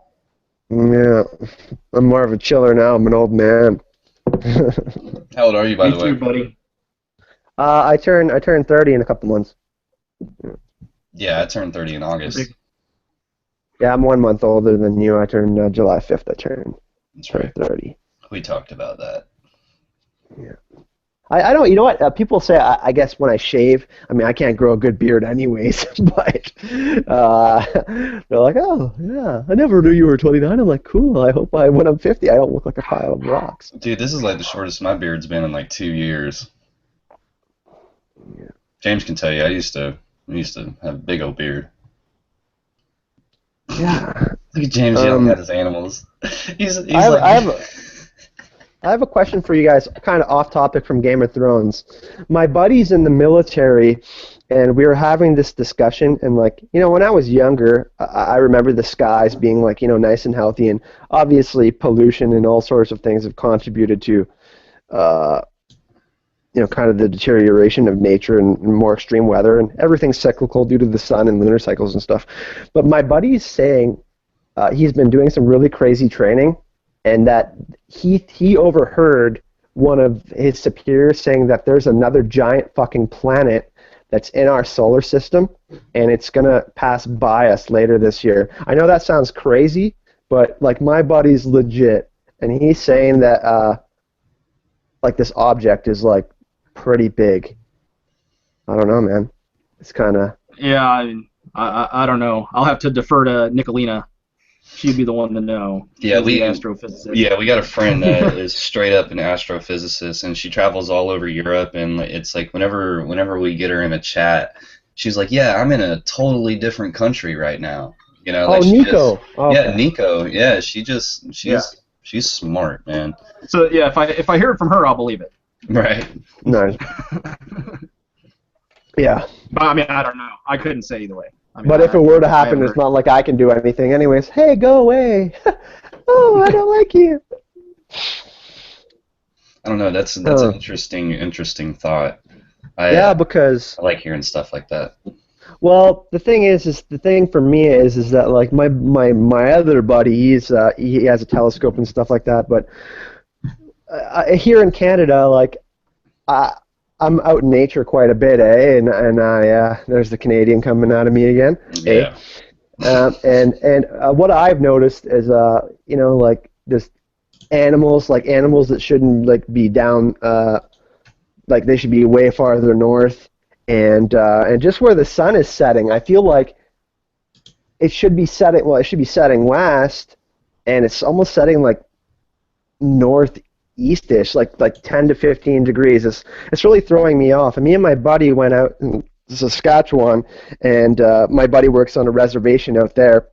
Yeah, I'm more of a chiller now. I'm an old man. How old are you, by the way? Me too, buddy. I turn 30 in a couple months. Yeah, I turned 30 in August. Yeah, I'm 1 month older than you. I turned July 5th. I turned 30. We talked about that. Yeah. I don't. You know what? People say. I guess when I shave, I mean, I can't grow a good beard anyways. But they're like, "Oh, yeah, I never knew you were 29." I'm like, "Cool. I hope when I'm 50, I don't look like a pile of rocks." Dude, this is like the shortest my beard's been in like 2 years. Yeah. James can tell you. I used to have a big old beard. Yeah. Look at James yelling at his animals. I have a question for you guys, kind of off topic from Game of Thrones. My buddy's in the military, and we were having this discussion, and like, you know, when I was younger, I remember the skies being like, you know, nice and healthy, and obviously pollution and all sorts of things have contributed to, you know, kind of the deterioration of nature and more extreme weather, and everything's cyclical due to the sun and lunar cycles and stuff. But my buddy's saying he's been doing some really crazy training, and that he overheard one of his superiors saying that there's another giant fucking planet that's in our solar system, and it's going to pass by us later this year. I know that sounds crazy, but like my buddy's legit, and he's saying that like this object is like pretty big. I don't know, man. It's kind of... Yeah, I don't know. I'll have to defer to Nicolina. She'd be the one to know. Yeah, the astrophysicist. Yeah, we got a friend that is straight up an astrophysicist, and she travels all over Europe. And it's like whenever we get her in a chat, she's like, "Yeah, I'm in a totally different country right now." You know, like Nico. Yeah, Nico. Yeah, she's smart, man. So yeah, if I hear it from her, I'll believe it. Right. Nice. Yeah. But I mean, I don't know. I couldn't say either way. I mean, But if it were to happen, haven't it's not like I can do anything. Anyways, hey, go away. Oh, I don't like you. I don't know. That's an interesting thought. Yeah, because I like hearing stuff like that. well, the thing is the thing for me is that like my other buddy, he has a telescope and stuff like that. But here in Canada, like I'm out in nature quite a bit, eh? And I there's the Canadian coming out of me again, eh? Yeah. And what I've noticed is you know, like this animals that shouldn't like be down like they should be way farther north, and just where the sun is setting, I feel like it should be setting, well, it should be setting west, and it's almost setting like northeastish, like 10 to 15 degrees. It's really throwing me off. And me and my buddy went out in Saskatchewan, and my buddy works on a reservation out there,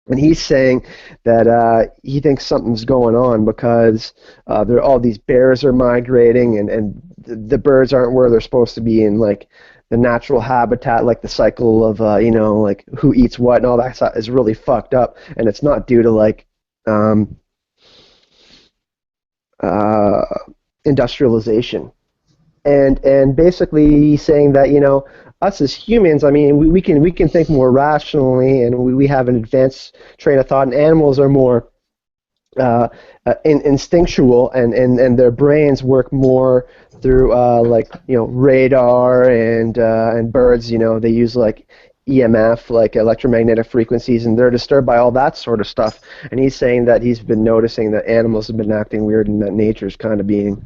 and he's saying that he thinks something's going on because there all these bears are migrating, and the birds aren't where they're supposed to be in like the natural habitat, like the cycle of you know, like who eats what and all that stuff is really fucked up, and it's not due to like industrialization. And basically he's saying that, you know, us as humans, I mean, we can think more rationally, and we have an advanced train of thought, and animals are more instinctual, and their brains work more through like, you know, radar, and birds, you know, they use like EMF, like electromagnetic frequencies, and they're disturbed by all that sort of stuff. And he's saying that he's been noticing that animals have been acting weird, and that nature's kind of being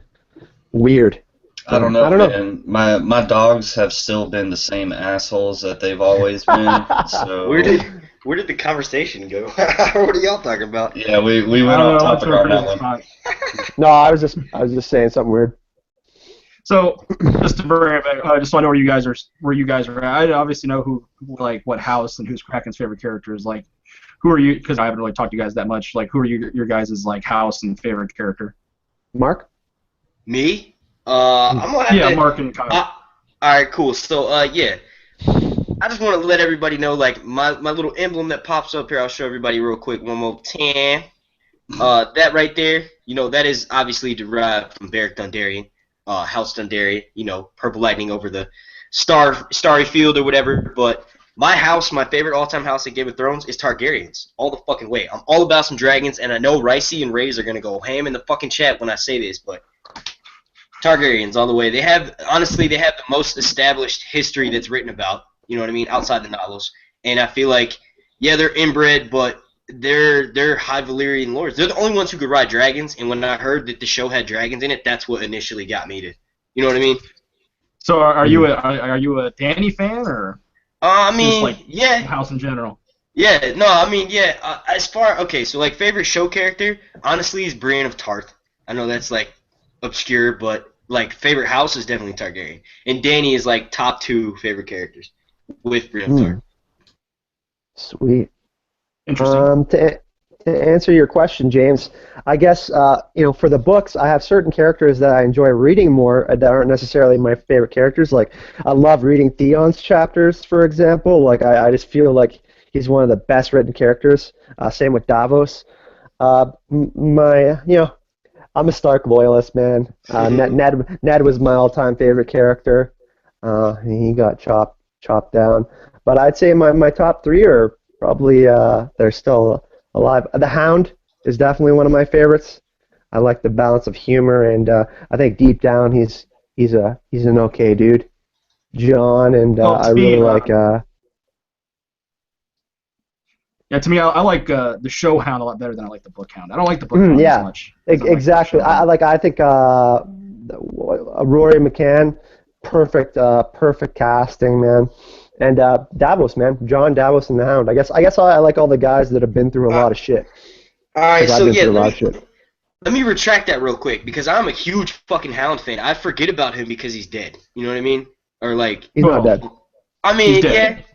weird. I don't know, I don't know. man. My dogs have still been the same assholes that they've always been. So Where did the conversation go? What are y'all talking about? yeah, we went I don't off know, topic that's a on that crazy one. spot. No, I was just saying something weird. So just to bring it back, just so I know where you guys are at. I obviously know who, like, what house and who's Kraken's favorite characters. Like, who are you? Because I haven't really talked to you guys that much. Like, who are your guys' like house and favorite character? Mark? Me? I'm gonna have Yeah, to. Mark and Kyle. All right, cool. So, yeah, I just want to let everybody know, like, my little emblem that pops up here. I'll show everybody real quick one more time. That right there, you know, that is obviously derived from Beric Dondarrion, House Dondarrion. You know, purple lightning over the starry field or whatever. But my house, my favorite all-time house in Game of Thrones is Targaryens. All the fucking way. I'm all about some dragons, and I know Ricey and Raze are gonna go ham in the fucking chat when I say this, but Targaryens all the way. They have the most established history that's written about, you know what I mean, outside the novels. And I feel like, yeah, they're inbred, but they're high Valyrian lords. They're the only ones who could ride dragons, and when I heard that the show had dragons in it, that's what initially got me to, you know what I mean? So are you a Dany fan, or I just mean, like yeah. house in general? Yeah, no, I mean, yeah, okay, so like favorite show character, honestly, is Brienne of Tarth. I know that's like obscure, but like favorite house is definitely Targaryen, and Dany is like top 2 favorite characters with Brienne of Tarth. Sweet. Interesting. To answer your question, James, I guess you know, for the books, I have certain characters that I enjoy reading more that aren't necessarily my favorite characters. Like, I love reading Theon's chapters, for example. Like, I just feel like he's one of the best written characters. Same with Davos. You know, I'm a Stark loyalist, man. Ned was my all-time favorite character. He got chopped down. But I'd say my top 3 are probably they're still alive. The Hound is definitely one of my favorites. I like the balance of humor, and I think deep down he's an okay dude. Jon, and I really like. Yeah, to me, I like the show Hound a lot better than I like the book Hound. I don't like the book Hound as much. As Exactly. I like I think Rory McCann, perfect casting, man. And Davos, man, Jon, Davos, and the Hound. I guess I like all the guys that have been through a lot of shit. All right, so yeah, Let me retract that real quick because I'm a huge fucking Hound fan. I forget about him because he's dead. You know what I mean? Or like he's not dead. I mean, he's dead.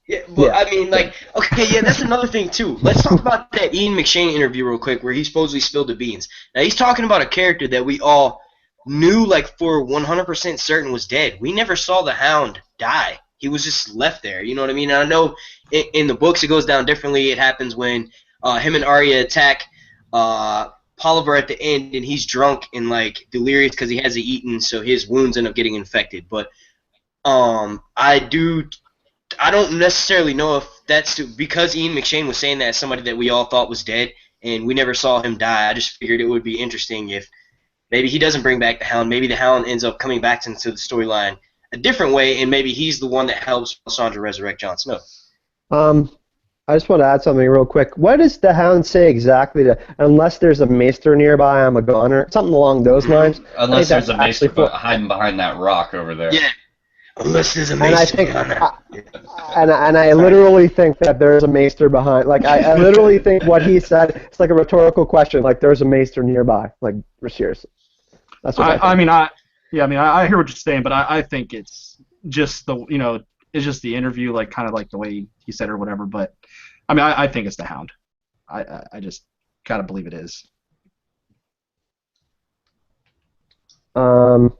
Yeah, well, I mean, like, okay, yeah, that's another thing, too. Let's talk about that Ian McShane interview real quick where he supposedly spilled the beans. Now, he's talking about a character that we all knew like for 100% certain was dead. We never saw the Hound die. He was just left there. You know what I mean? And I know in the books it goes down differently. It happens when him and Arya attack Polliver at the end, and he's drunk and like delirious because he hasn't eaten, so his wounds end up getting infected. But I don't necessarily know if that's because Ian McShane was saying that as somebody that we all thought was dead, and we never saw him die. I just figured it would be interesting if maybe he doesn't bring back the Hound. Maybe the Hound ends up coming back into the storyline a different way, and maybe he's the one that helps Melisandre resurrect Jon Snow. I just want to add something real quick. What does the Hound say exactly to, unless there's a maester nearby, I'm a goner? Something along those lines. Unless there's a maester hiding behind that rock over there. Yeah. Unless there's a maester. And I literally think that there's a maester behind. Like, I literally think what he said, it's like a rhetorical question, like there's a maester nearby. Like, seriously. That's what I think. I hear what you're saying, but I think it's just it's just the interview, like kind of like the way he said it or whatever. But I mean, I think it's the Hound. I just gotta believe it is. Um.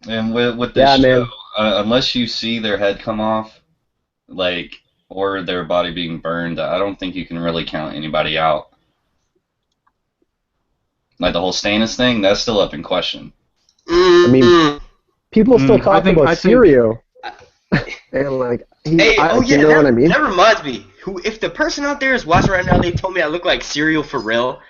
And with this show, unless you see their head come off, like, or their body being burned, I don't think you can really count anybody out. Like the whole Stannis thing, that's still up in question. I mean, people still talk about Syrio. And like, you know what I mean? That reminds me. If the person out there is watching right now, they told me I look like Serial Pharrell.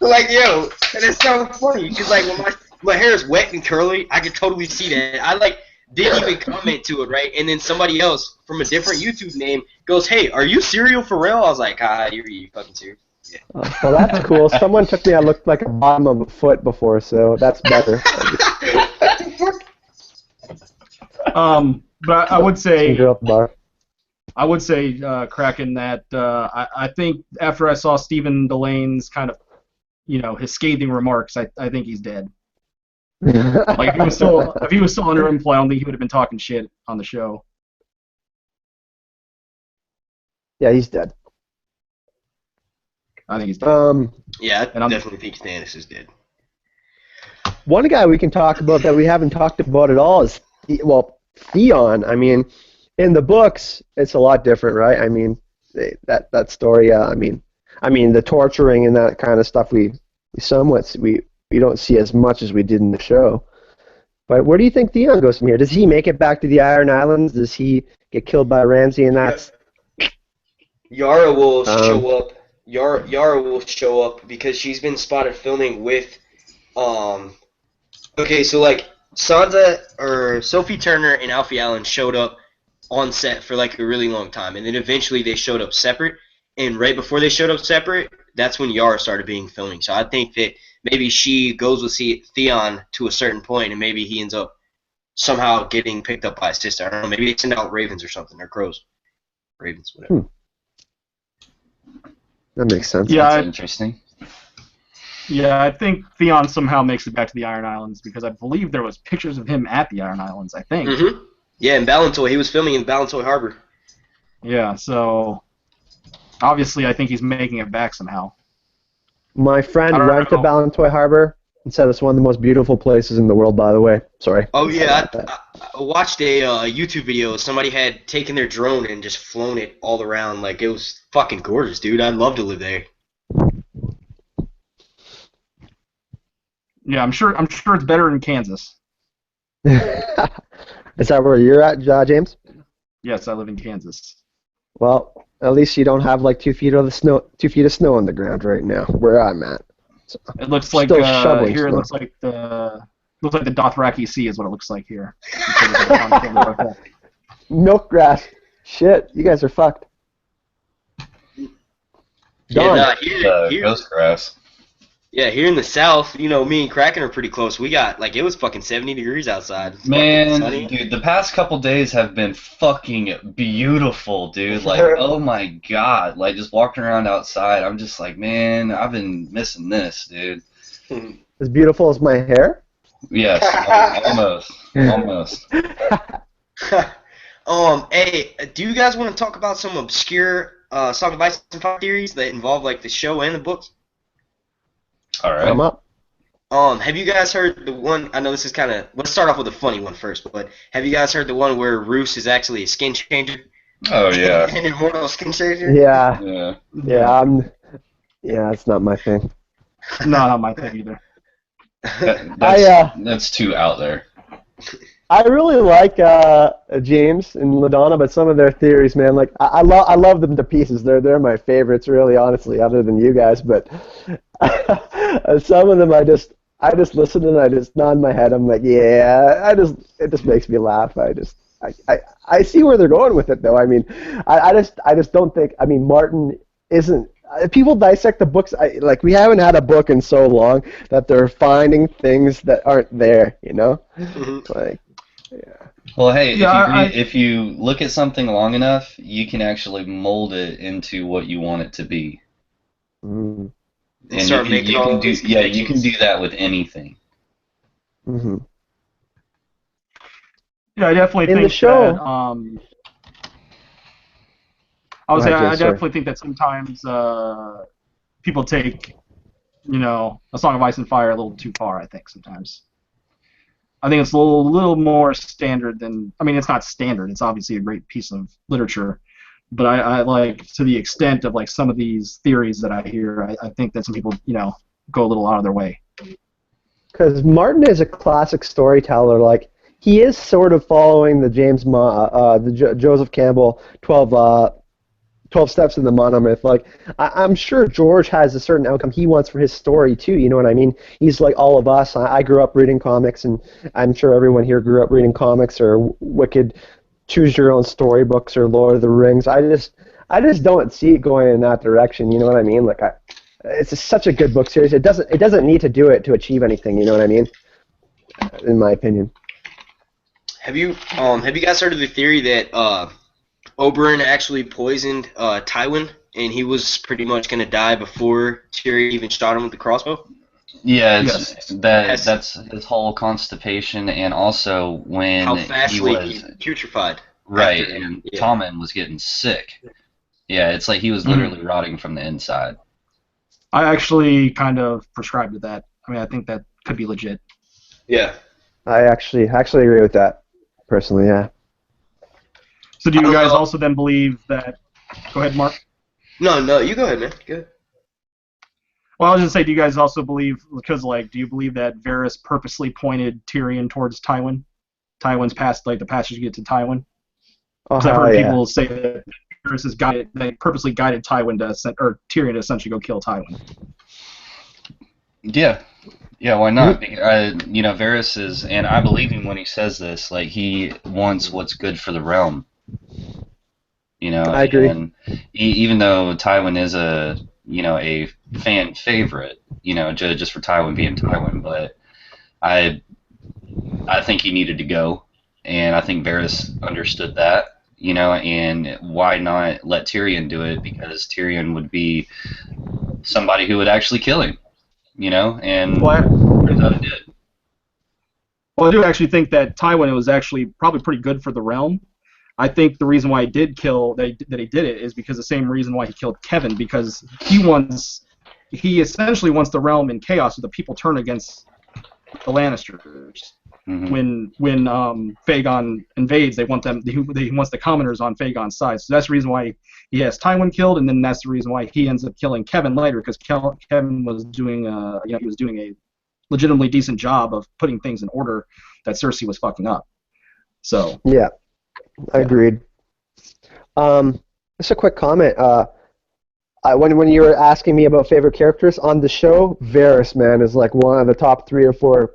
Like, yo, and it's so funny because like when my hair is wet and curly, I can totally see that. I like didn't even comment to it, right? And then somebody else from a different YouTube name goes, "Hey, are you Serial Pharrell?" I was like, you fucking serious. Yeah. Well, that's cool. Someone took me. I looked like a bottom of a foot before, so that's better. But I would say, Kraken, that I think after I saw Stephen Delane's kind of, his scathing remarks, I think he's dead. Like if he was still under employ, I don't think he would have been talking shit on the show. Yeah, he's dead. I think he's dead. Yeah, I definitely think Stannis is dead. One guy we can talk about that we haven't talked about at all is Theon. I mean, in the books, it's a lot different, right? I mean, that story. I mean, the torturing and that kind of stuff. We don't see as much as we did in the show. But where do you think Theon goes from here? Does he make it back to the Iron Islands? Does he get killed by Ramsay? And that's Yara will show up. Yara will show up because she's been spotted filming with. Okay, so like Sansa or Sophie Turner and Alfie Allen showed up on set for like a really long time, and then eventually they showed up separate. And right before they showed up separate, that's when Yara started being filming. So I think that maybe she goes with Theon to a certain point, and maybe he ends up somehow getting picked up by his sister. I don't know. Maybe they send out ravens or something, or crows, ravens, whatever. That makes sense. Yeah, that's interesting. Yeah, I think Theon somehow makes it back to the Iron Islands because I believe there was pictures of him at the Iron Islands, I think. Mm-hmm. Yeah, in Ballantoy. He was filming in Ballantoy Harbor. Yeah, so obviously I think he's making it back somehow. My friend went to Ballantoy Harbor and said it's one of the most beautiful places in the world, by the way. Sorry. Oh, yeah. I watched a YouTube video. Somebody had taken their drone and just flown it all around. Like, it was fucking gorgeous, dude. I'd love to live there. Yeah, I'm sure it's better in Kansas. Is that where you're at, James? Yes, I live in Kansas. Well, at least you don't have like 2 feet of snow on the ground right now, where I'm at. So, it looks like here. Snow. It looks like the Dothraki Sea is what it looks like here. Milk grass. Shit, you guys are fucked. Yeah, here, ghost grass. Yeah, here in the South, me and Kraken are pretty close. We got, like, it was fucking 70 degrees outside. Man, dude, the past couple days have been fucking beautiful, dude. Like, oh my god. Like, just walking around outside, I'm just like, man, I've been missing this, dude. As beautiful as my hair? Yes, almost. Hey, do you guys want to talk about some obscure Song of Ice and Fire theories that involve, like, the show and the books? All right. I'm up. Have you guys heard the one? I know this is kind of. Let's start off with a funny one first. But have you guys heard the one where Roos is actually a skin changer, Oh yeah. an immortal skin changer? Yeah, Yeah. yeah, yeah, it's not my thing. No, not my thing either. That's too out there. I really like James and LaDonna, but some of their theories, man, like I love them to pieces. They're my favorites, really, honestly, other than you guys. But some of them, I just listen and I just nod my head. I'm like, yeah, it just makes me laugh. I see where they're going with it, though. I mean, I just don't think. I mean, Martin isn't. People dissect the books. Like we haven't had a book in so long that they're finding things that aren't there. You know, like yeah. Well, hey, Yeah, if you look at something long enough, you can actually mold it into what you want it to be. Mm. And Start making all these you can connections. do that with anything. Mm-hmm. Yeah, I definitely In think the show, that. I would say Go ahead, I Jay, sorry. definitely think that sometimes people take, A Song of Ice and Fire a little too far. I think sometimes. I think it's a little more standard than. I mean, it's not standard. It's obviously a great piece of literature, but I like to the extent of like some of these theories that I hear. I think that some people, go a little out of their way. because Martin is a classic storyteller. Like he is sort of following the Joseph Campbell 12 steps in the monomyth. Like I'm sure George has a certain outcome he wants for his story too. You know what I mean? He's like all of us. I grew up reading comics, and I'm sure everyone here grew up reading comics or Wicked, Choose Your Own Storybooks or Lord of the Rings. I just don't see it going in that direction. You know what I mean? Like it's just such a good book series. It doesn't need to do it to achieve anything. You know what I mean? In my opinion. Have you guys heard of the theory that Oberyn actually poisoned Tywin, and he was pretty much gonna die before Tyrion even shot him with the crossbow? Yeah, Yes. that's his whole constipation, and also when How he fastly was he putrefied. right, after- and yeah. Tommen was getting sick. Yeah, it's like he was literally rotting from the inside. I actually kind of prescribe to that. I mean, I think that could be legit. Yeah. I actually agree with that personally. Yeah. So do I you don't guys know. also then believe that? Go ahead, Mark. No, you go ahead, man. Go ahead. Well, I was just say, do you guys also believe, because like, do you believe that Varys purposely pointed Tyrion towards Tywin? Tywin's past, like the passage you get to Tywin. Oh, Because I've hell heard yeah. people say that Varys has they purposely guided Tywin or Tyrion to essentially go kill Tywin. Yeah, yeah, why not? Varys is, and I believe him when he says this. Like he wants what's good for the realm. I agree. And even though Tywin is a fan favorite, just for Tywin being Tywin, but I think he needed to go, and I think Varys understood that, and why not let Tyrion do it? Because Tyrion would be somebody who would actually kill him, and turns out it did. Well, I do actually think that Tywin was actually probably pretty good for the realm. I think the reason why he did that he did it is because the same reason why he killed Kevin, because he essentially wants the realm in chaos, so the people turn against the Lannisters. Mm-hmm. When Fagon invades, he wants the commoners on Fagon's side. So that's the reason why he has Tywin killed, and then that's the reason why he ends up killing Kevin later, because Kevin was doing he was doing a legitimately decent job of putting things in order that Cersei was fucking up. So Yeah. Agreed. Just a quick comment. When you were asking me about favorite characters on the show, Varys, man, is like one of the top 3 or 4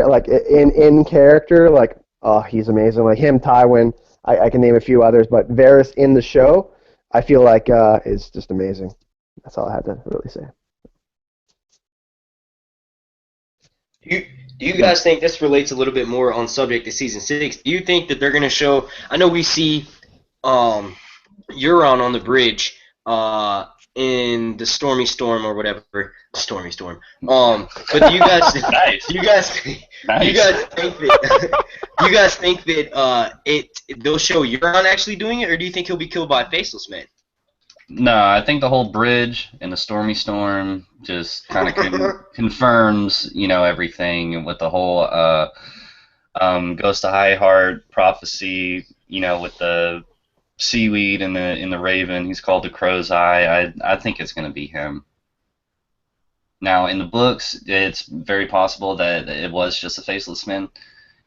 like in character. Like, oh, he's amazing. Like him, Tywin. I can name a few others, but Varys in the show, I feel like is just amazing. That's all I had to really say. Do you guys think this relates a little bit more on subject to season 6? Do you think that they're gonna show? I know we see Euron on the bridge in the Stormy Storm or whatever, Stormy Storm. But do you guys Nice. do you guys Nice. do you guys think that do you guys think that they'll show Euron actually doing it, or do you think he'll be killed by a faceless man? No, I think the whole bridge and the stormy storm just kind of confirms, everything with the whole goes to High Heart prophecy, with the seaweed and the raven. He's called the Crow's Eye. I think it's going to be him. Now, in the books, it's very possible that it was just a faceless man,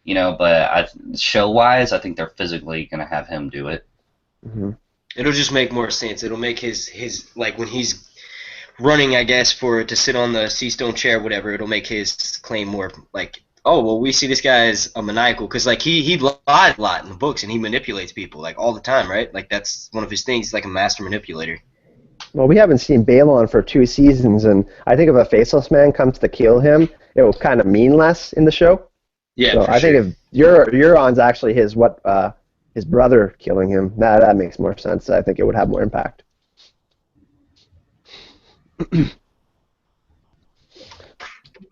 but show-wise, I think they're physically going to have him do it. Mm-hmm. It'll just make more sense. It'll make his like when he's running, I guess, to sit on the sea stone chair, whatever. It'll make his claim more like, oh, well, we see this guy as a maniacal because like he lies a lot in the books and he manipulates people like all the time, right? Like that's one of his things. He's like a master manipulator. Well, we haven't seen Balon for 2 seasons, and I think if a faceless man comes to kill him, it will kind of mean less in the show. Yeah, so I think if Euron's actually his brother killing him, that makes more sense. I think it would have more impact.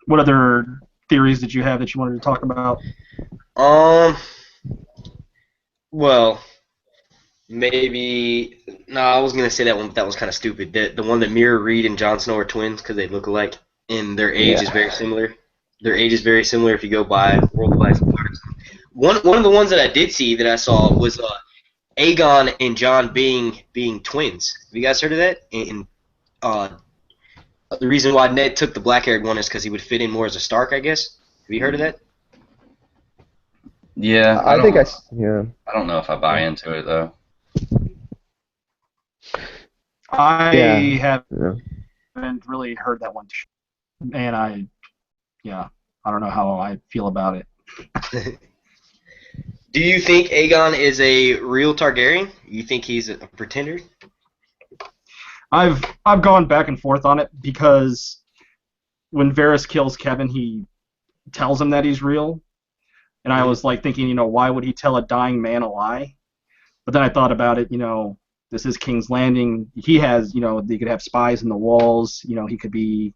What other theories did you have that you wanted to talk about? Well, maybe no. I was gonna say that one, but that was kind of stupid. The one that Mira Reed and Jon Snow are twins because they look alike, and their age is very similar. Their age is very similar if you go by worldwide stars. One of the ones that I did see that I saw was Aegon and Jon being twins. Have you guys heard of that? And the reason why Ned took the black-haired one is because he would fit in more as a Stark, I guess. Have you heard of that? Yeah, I don't know if I buy into it though. I haven't really heard that one, and I don't know how I feel about it. Do you think Aegon is a real Targaryen? You think he's a pretender? I've gone back and forth on it because when Varys kills Kevin, he tells him that he's real, and I was like thinking, why would he tell a dying man a lie? But then I thought about it, this is King's Landing. He has, they could have spies in the walls. He could be,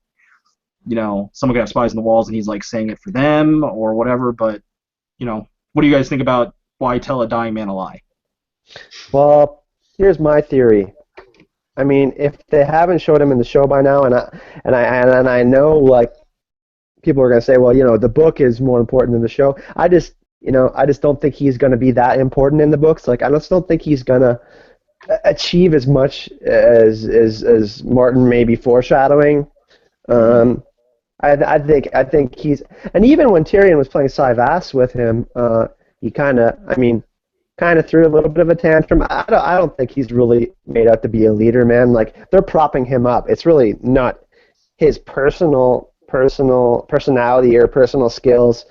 someone could have spies in the walls, and he's like saying it for them or whatever. But, what do you guys think about why tell a dying man a lie? Well, here's my theory. I mean, if they haven't showed him in the show by now, and I know like people are gonna say, well, the book is more important than the show. I just don't think he's gonna be that important in the books. Like, I just don't think he's gonna achieve as much as Martin may be foreshadowing. I think he's, and even when Tyrion was playing Cy Vass with him, he kind of threw a little bit of a tantrum. I don't think he's really made out to be a leader, man. Like, they're propping him up. It's really not his personal personality or personal skills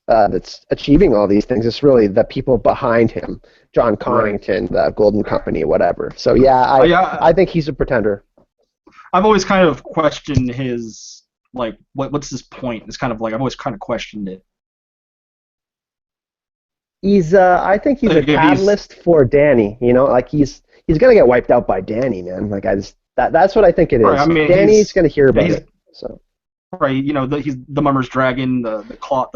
that's achieving all these things. It's really the people behind him, John Connington, the Golden Company, whatever. So I think he's a pretender. I've always kind of questioned his, like, what's his point? It's kind of like I've always kind of questioned it. I think he's a catalyst for Dany. Like he's gonna get wiped out by Dany, man. Like that's what I think it is. Right, I mean, Dany's gonna hear about it. So. Right, he's the Mummer's dragon, the cloth,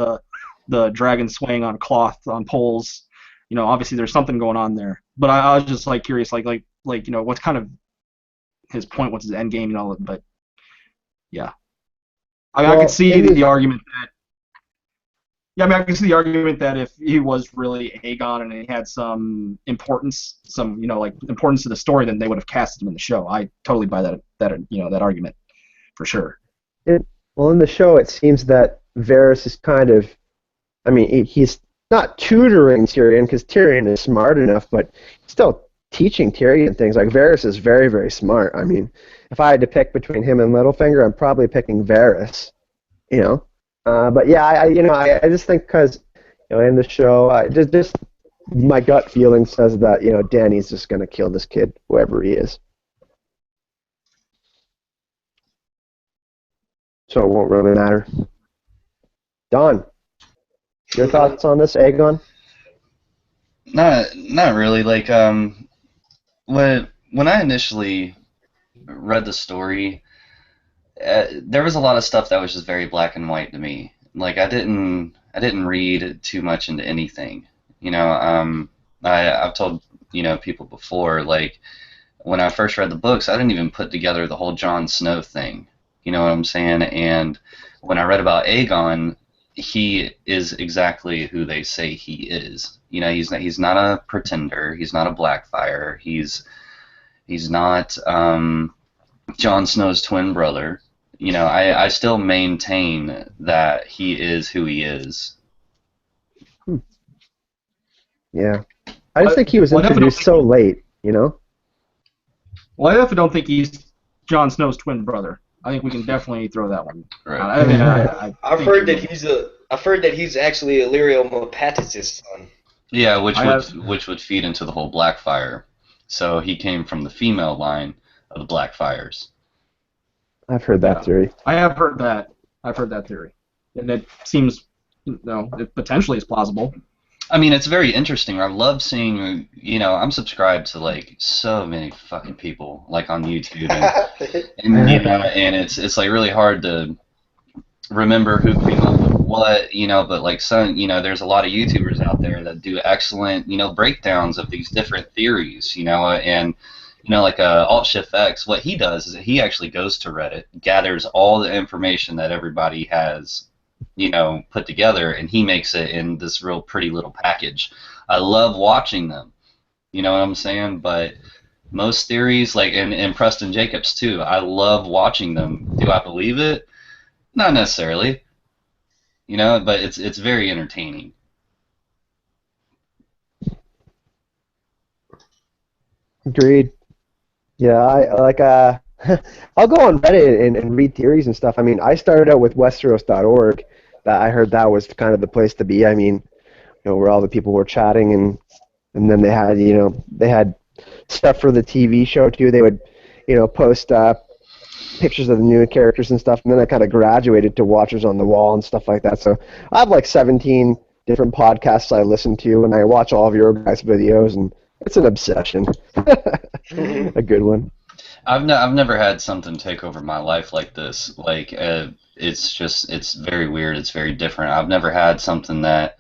the dragon swaying on cloth on poles. Obviously there's something going on there. But I was just like curious, like what's kind of his point, what's his end game, But yeah, I could see the argument that. Yeah, I can see the argument that if he was really Aegon and he had some importance, importance to the story, then they would have casted him in the show. I totally buy that argument for sure. Well, in the show, it seems that Varys is kind of, he's not tutoring Tyrion because Tyrion is smart enough, but he's still teaching Tyrion things. Like, Varys is very, very smart. I mean, if I had to pick between him and Littlefinger, I'm probably picking Varys. But yeah, I just think because in the show, just my gut feeling says that Dany's just gonna kill this kid, whoever he is. So it won't really matter. Don, your thoughts on this, Aegon? Not really. Like when I initially read the story. There was a lot of stuff that was just very black and white to me. Like I didn't read too much into anything. I've told people before, like when I first read the books, I didn't even put together the whole Jon Snow thing. You know what I'm saying? And when I read about Aegon, he is exactly who they say he is. You know, he's not a pretender. He's not a Blackfire. He's not Jon Snow's twin brother. You know, I still maintain that he is who he is. Yeah. I just think he was introduced so late, you know? Well, I definitely don't think he's Jon Snow's twin brother. I think we can definitely throw that one. Right. I've heard that he's actually Illyrio Mopatis' son. Yeah, which would feed into the whole Blackfire. So he came from the female line of the Blackfires. I've heard that theory. I have heard that. I've heard that theory, and it seems, it potentially is plausible. I mean, it's very interesting. I love seeing, you know, I'm subscribed to like so many fucking people like on YouTube, and you know, and it's like really hard to remember who came up with what, you know, but like some, you know, there's a lot of YouTubers out there that do excellent, you know, breakdowns of these different theories, you know, and you know, like Alt Shift X, what he does is he actually goes to Reddit, gathers all the information that everybody has, you know, put together, and he makes it in this real pretty little package. I love watching them, you know what I'm saying? But most theories, like and Preston Jacobs too, I love watching them. Do I believe it? Not necessarily, you know, but it's very entertaining. Agreed. Yeah, I like I'll go on Reddit and read theories and stuff. I mean, I started out with Westeros.org. That I heard that was kind of the place to be. I mean, you know, where all the people were chatting, and then they had stuff for the TV show too. They would, you know, post pictures of the new characters and stuff, and then I kind of graduated to Watchers on the Wall and stuff like that. So I have like 17 different podcasts I listen to, and I watch all of your guys' videos, and it's an obsession. A good one. I've never had something take over my life like this. Like it's very weird. It's very different. I've never had something that,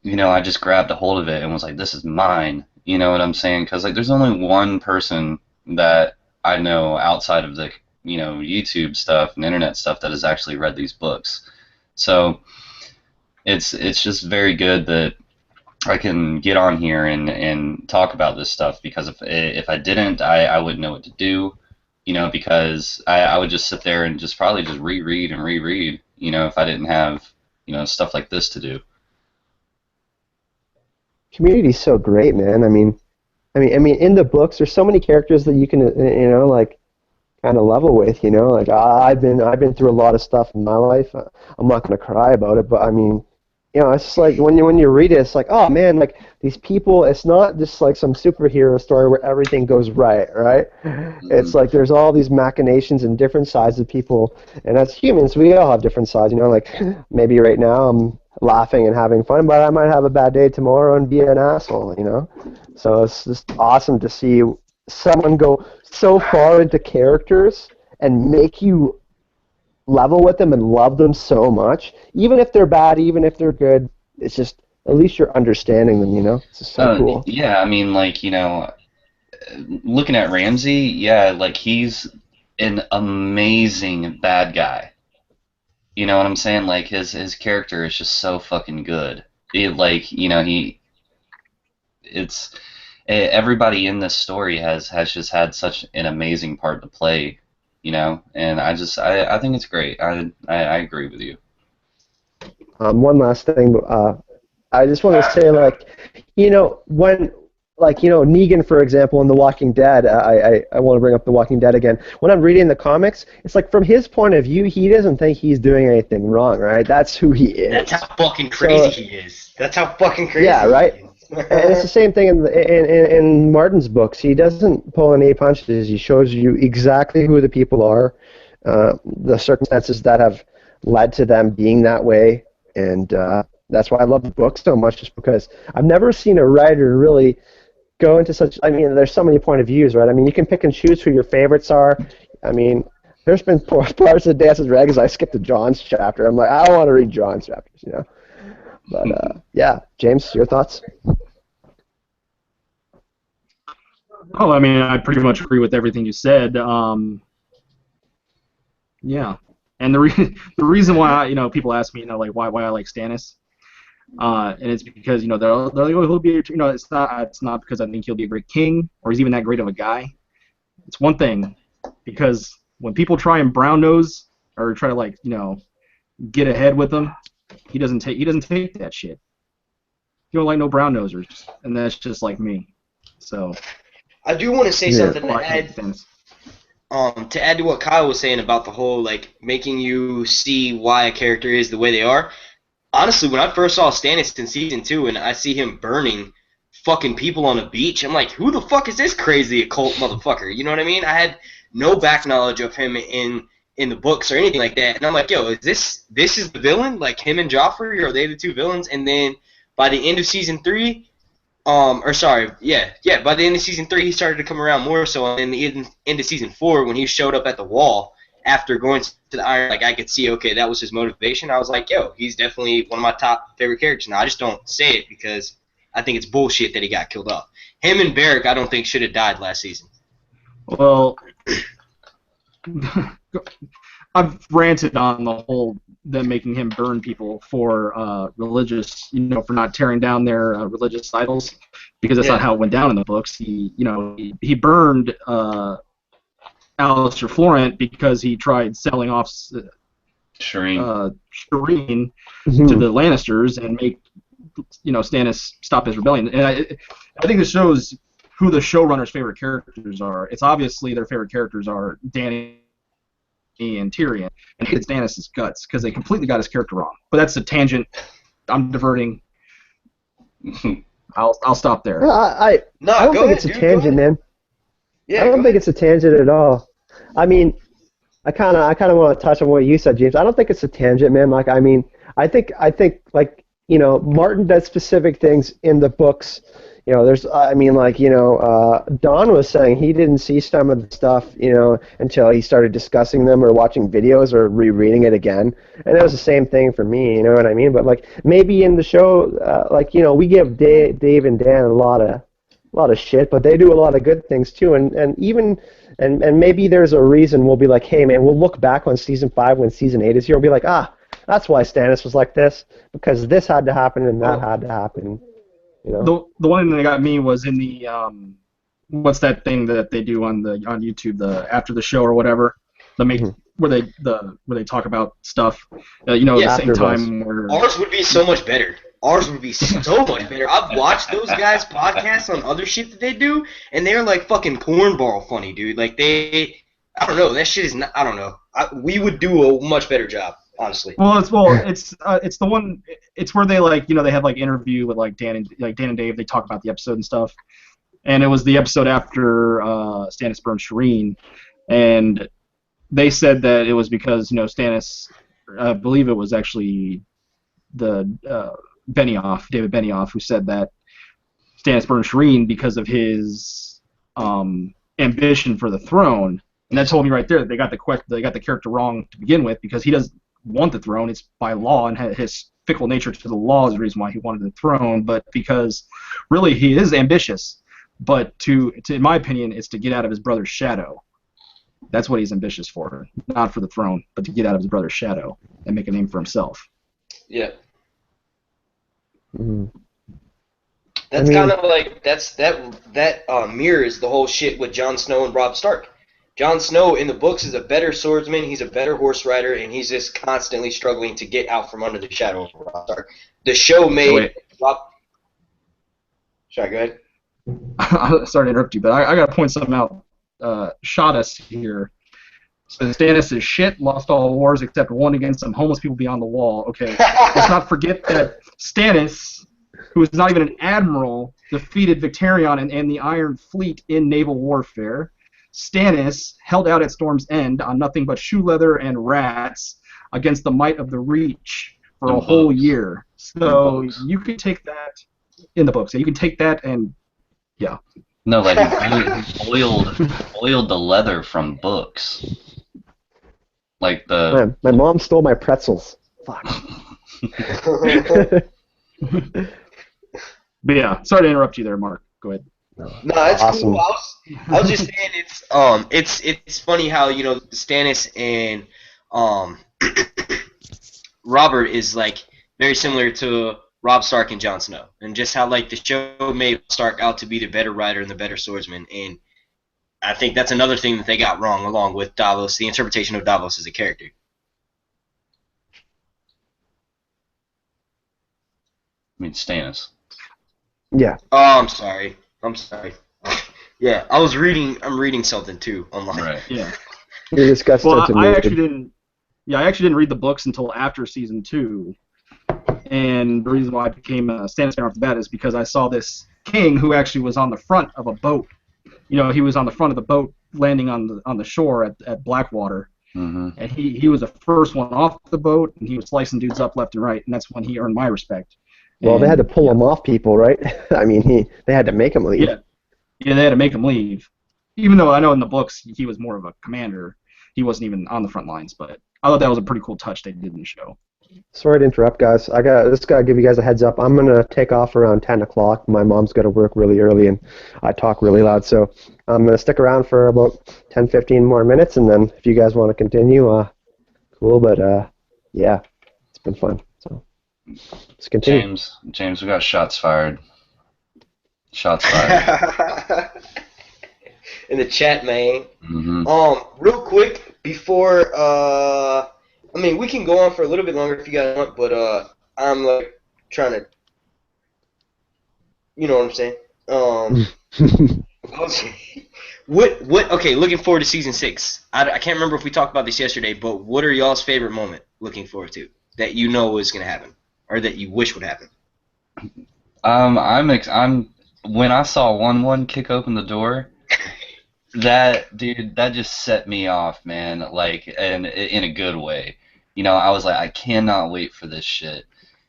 you know, I just grabbed a hold of it and was like, this is mine. You know what I'm saying? Because like there's only one person that I know outside of the, you know, YouTube stuff and internet stuff that has actually read these books. So it's just very good that I can get on here and talk about this stuff, because if I didn't, I wouldn't know what to do, you know, because I would just sit there and just probably just reread and reread, you know, if I didn't have, you know, stuff like this to do. Community's so great, man. I mean, in the books, there's so many characters that you can, you know, like, kind of level with, you know. Like I've been through a lot of stuff in my life. I'm not gonna cry about it, but I mean, you know, it's just like when you read it, it's like, oh man, like these people. It's not just like some superhero story where everything goes right? It's like there's all these machinations and different sides of people, and as humans, we all have different sides. You know, like maybe right now I'm laughing and having fun, but I might have a bad day tomorrow and be an asshole. You know, so it's just awesome to see someone go so far into characters and make you level with them and love them so much, even if they're bad, even if they're good. It's just at least you're understanding them, you know. It's just so cool. Yeah, I mean, like, you know, looking at Ramsay, yeah, like he's an amazing bad guy. You know what I'm saying? Like his character is just so fucking good. Like, you know, everybody in this story has just had such an amazing part to play, you know, and I think it's great. I agree with you. One last thing, I just want to say, like, you know, when, like, you know, Negan, for example, in The Walking Dead, I want to bring up The Walking Dead again. When I'm reading the comics, it's like from his point of view, he doesn't think he's doing anything wrong, right? That's who he is. That's how fucking crazy he is. That's how fucking crazy. Yeah, right. He is. And it's the same thing in Martin's books. He doesn't pull any punches. He shows you exactly who the people are, the circumstances that have led to them being that way, and that's why I love the book so much, just because I've never seen a writer really go into such. I mean, there's so many point of views, right? I mean, you can pick and choose who your favorites are. I mean, there's been parts of Dances Dragons I skipped to John's chapter. I'm like, I don't want to read John's chapters, you know. But yeah, James, your thoughts? Oh, I mean, I pretty much agree with everything you said. Yeah, and the reason why people ask me like why I like Stannis, and it's because they're like, oh, he'll be it's not because I think he'll be a great king or he's even that great of a guy. It's one thing, because when people try and brown nose or try to get ahead with him, he doesn't take that shit. He don't like no brown nosers, and that's just like me. So I do want to say something well, to add to what Kyle was saying about the whole making you see why a character is the way they are. Honestly, when I first saw Stannis in season 2 and I see him burning fucking people on a beach, I'm like, who the fuck is this crazy occult motherfucker? You know what I mean? I had no back knowledge of him in the books or anything like that, and I'm like, yo, is this is the villain? Like him and Joffrey, are they the two villains? And then by the end of season 3, by the end of season 3, he started to come around more so. And in the end of season 4, when he showed up at the wall after going to the Iron, I could see, okay, that was his motivation. I was like, yo, he's definitely one of my top favorite characters. Now, I just don't say it because I think it's bullshit that he got killed off. Him and Beric, I don't think should have died last season. Well, I've ranted on the whole them making him burn people for religious, for not tearing down their religious idols, because that's not how it went down in the books. He burned Alistair Florent because he tried selling off Shireen to the Lannisters and make Stannis stop his rebellion. And I think this shows who the showrunners' favorite characters are. It's obviously their favorite characters are Dany and Tyrion, and hated Stannis' guts because they completely got his character wrong. But that's a tangent. I'm diverting. I'll stop there. I don't think it's a tangent, man. Yeah, I don't think it's a tangent at all. I mean, I kind of want to touch on what you said, James. I don't think it's a tangent, man. I think Martin does specific things in the books. Don was saying he didn't see some of the stuff, until he started discussing them or watching videos or rereading it again. And it was the same thing for me, you know what I mean? But maybe in the show, we give Dave and Dan a lot of shit, but they do a lot of good things too. And maybe there's a reason we'll be like, hey man, we'll look back on season 5 when season 8 is here. We'll be like, that's why Stannis was like this, because this had to happen and that had to happen. The one thing that got me was in the what's that thing that they do on YouTube, the after the show or whatever, where they talk about stuff, at the same time where ours would be so much better. Ours would be so much better. I've watched those guys' podcasts on other shit that they do, and they're like fucking cornball funny, dude. I don't know, that shit is not. I don't know. We would do a much better job. Honestly. It's the one. It's where they they have interview with Dan and Dave. They talk about the episode and stuff, and it was the episode after Stannis burned Shireen, and they said that it was because Stannis, I believe it was actually the David Benioff, who said that Stannis burned Shireen because of his ambition for the throne, and that told me right there that they got the character wrong to begin with, because he doesn't want the throne. It's by law, and his fickle nature to the law is the reason why he wanted the throne, but because really he is ambitious, but in my opinion, it's to get out of his brother's shadow. That's what he's ambitious for, not for the throne, but to get out of his brother's shadow and make a name for himself. Yeah. Mm-hmm. That's kind of that mirrors the whole shit with Jon Snow and Robb Stark. Jon Snow in the books is a better swordsman, he's a better horse rider, and he's just constantly struggling to get out from under the shadow of Robb Stark. The show made Robb... Sorry, go ahead. Sorry to interrupt you, but I got to point something out. Shot us here. So Stannis is shit, lost all wars except one against some homeless people beyond the wall. Okay, let's not forget that Stannis, who is not even an admiral, defeated Victarion and the Iron Fleet in naval warfare. Stannis held out at Storm's End on nothing but shoe leather and rats against the might of the Reach for a whole year. So you could take that in the books. You can take that and yeah. No, he boiled the leather from books. My mom stole my pretzels. Fuck. But yeah, sorry to interrupt you there, Mark. Go ahead. No, it's Awesome. cool. I was just saying it's funny how Stannis and um Robert is like very similar to Robb Stark and Jon Snow, and just how like the show made Stark out to be the better rider and the better swordsman, and I think that's another thing that they got wrong, along with Davos, the interpretation of Davos as a character. I mean, Stannis. Yeah. Oh, I'm sorry. Yeah, I'm reading something too online. Right. Yeah. We discussed Well, it. I actually didn't. Yeah, I actually didn't read the books until after season 2, and the reason why I became a Stannis fan off the bat is because I saw this king who actually was on the front of a boat. He was on the front of the boat landing on the shore at Blackwater, Mm-hmm. and he was the first one off the boat, and he was slicing dudes up left and right, and that's when he earned my respect. Well, they had to pull yeah. him off people, right? I mean, they had to make him leave. Yeah, they had to make him leave. Even though I know in the books he was more of a commander, he wasn't even on the front lines. But I thought that was a pretty cool touch they did in the show. Sorry to interrupt, guys. Just gotta give you guys a heads up. I'm gonna take off around 10 o'clock. My mom's got to work really early, and I talk really loud, so I'm gonna stick around for about 10, 15 more minutes, and then if you guys want to continue, cool. But yeah, it's been fun. So let's continue. James, we got shots fired. Shots fired. In the chat, man. Mm-hmm. Real quick before I mean, we can go on for a little bit longer if you guys want, but I'm like trying to, you know what I'm saying? Okay, looking forward to season 6. I can't remember if we talked about this yesterday, but what are y'all's favorite moment looking forward to that you know is gonna happen or that you wish would happen? I'm when I saw 1-1 kick open the door, that just set me off, man. Like, and in a good way. I was like, I cannot wait for this shit.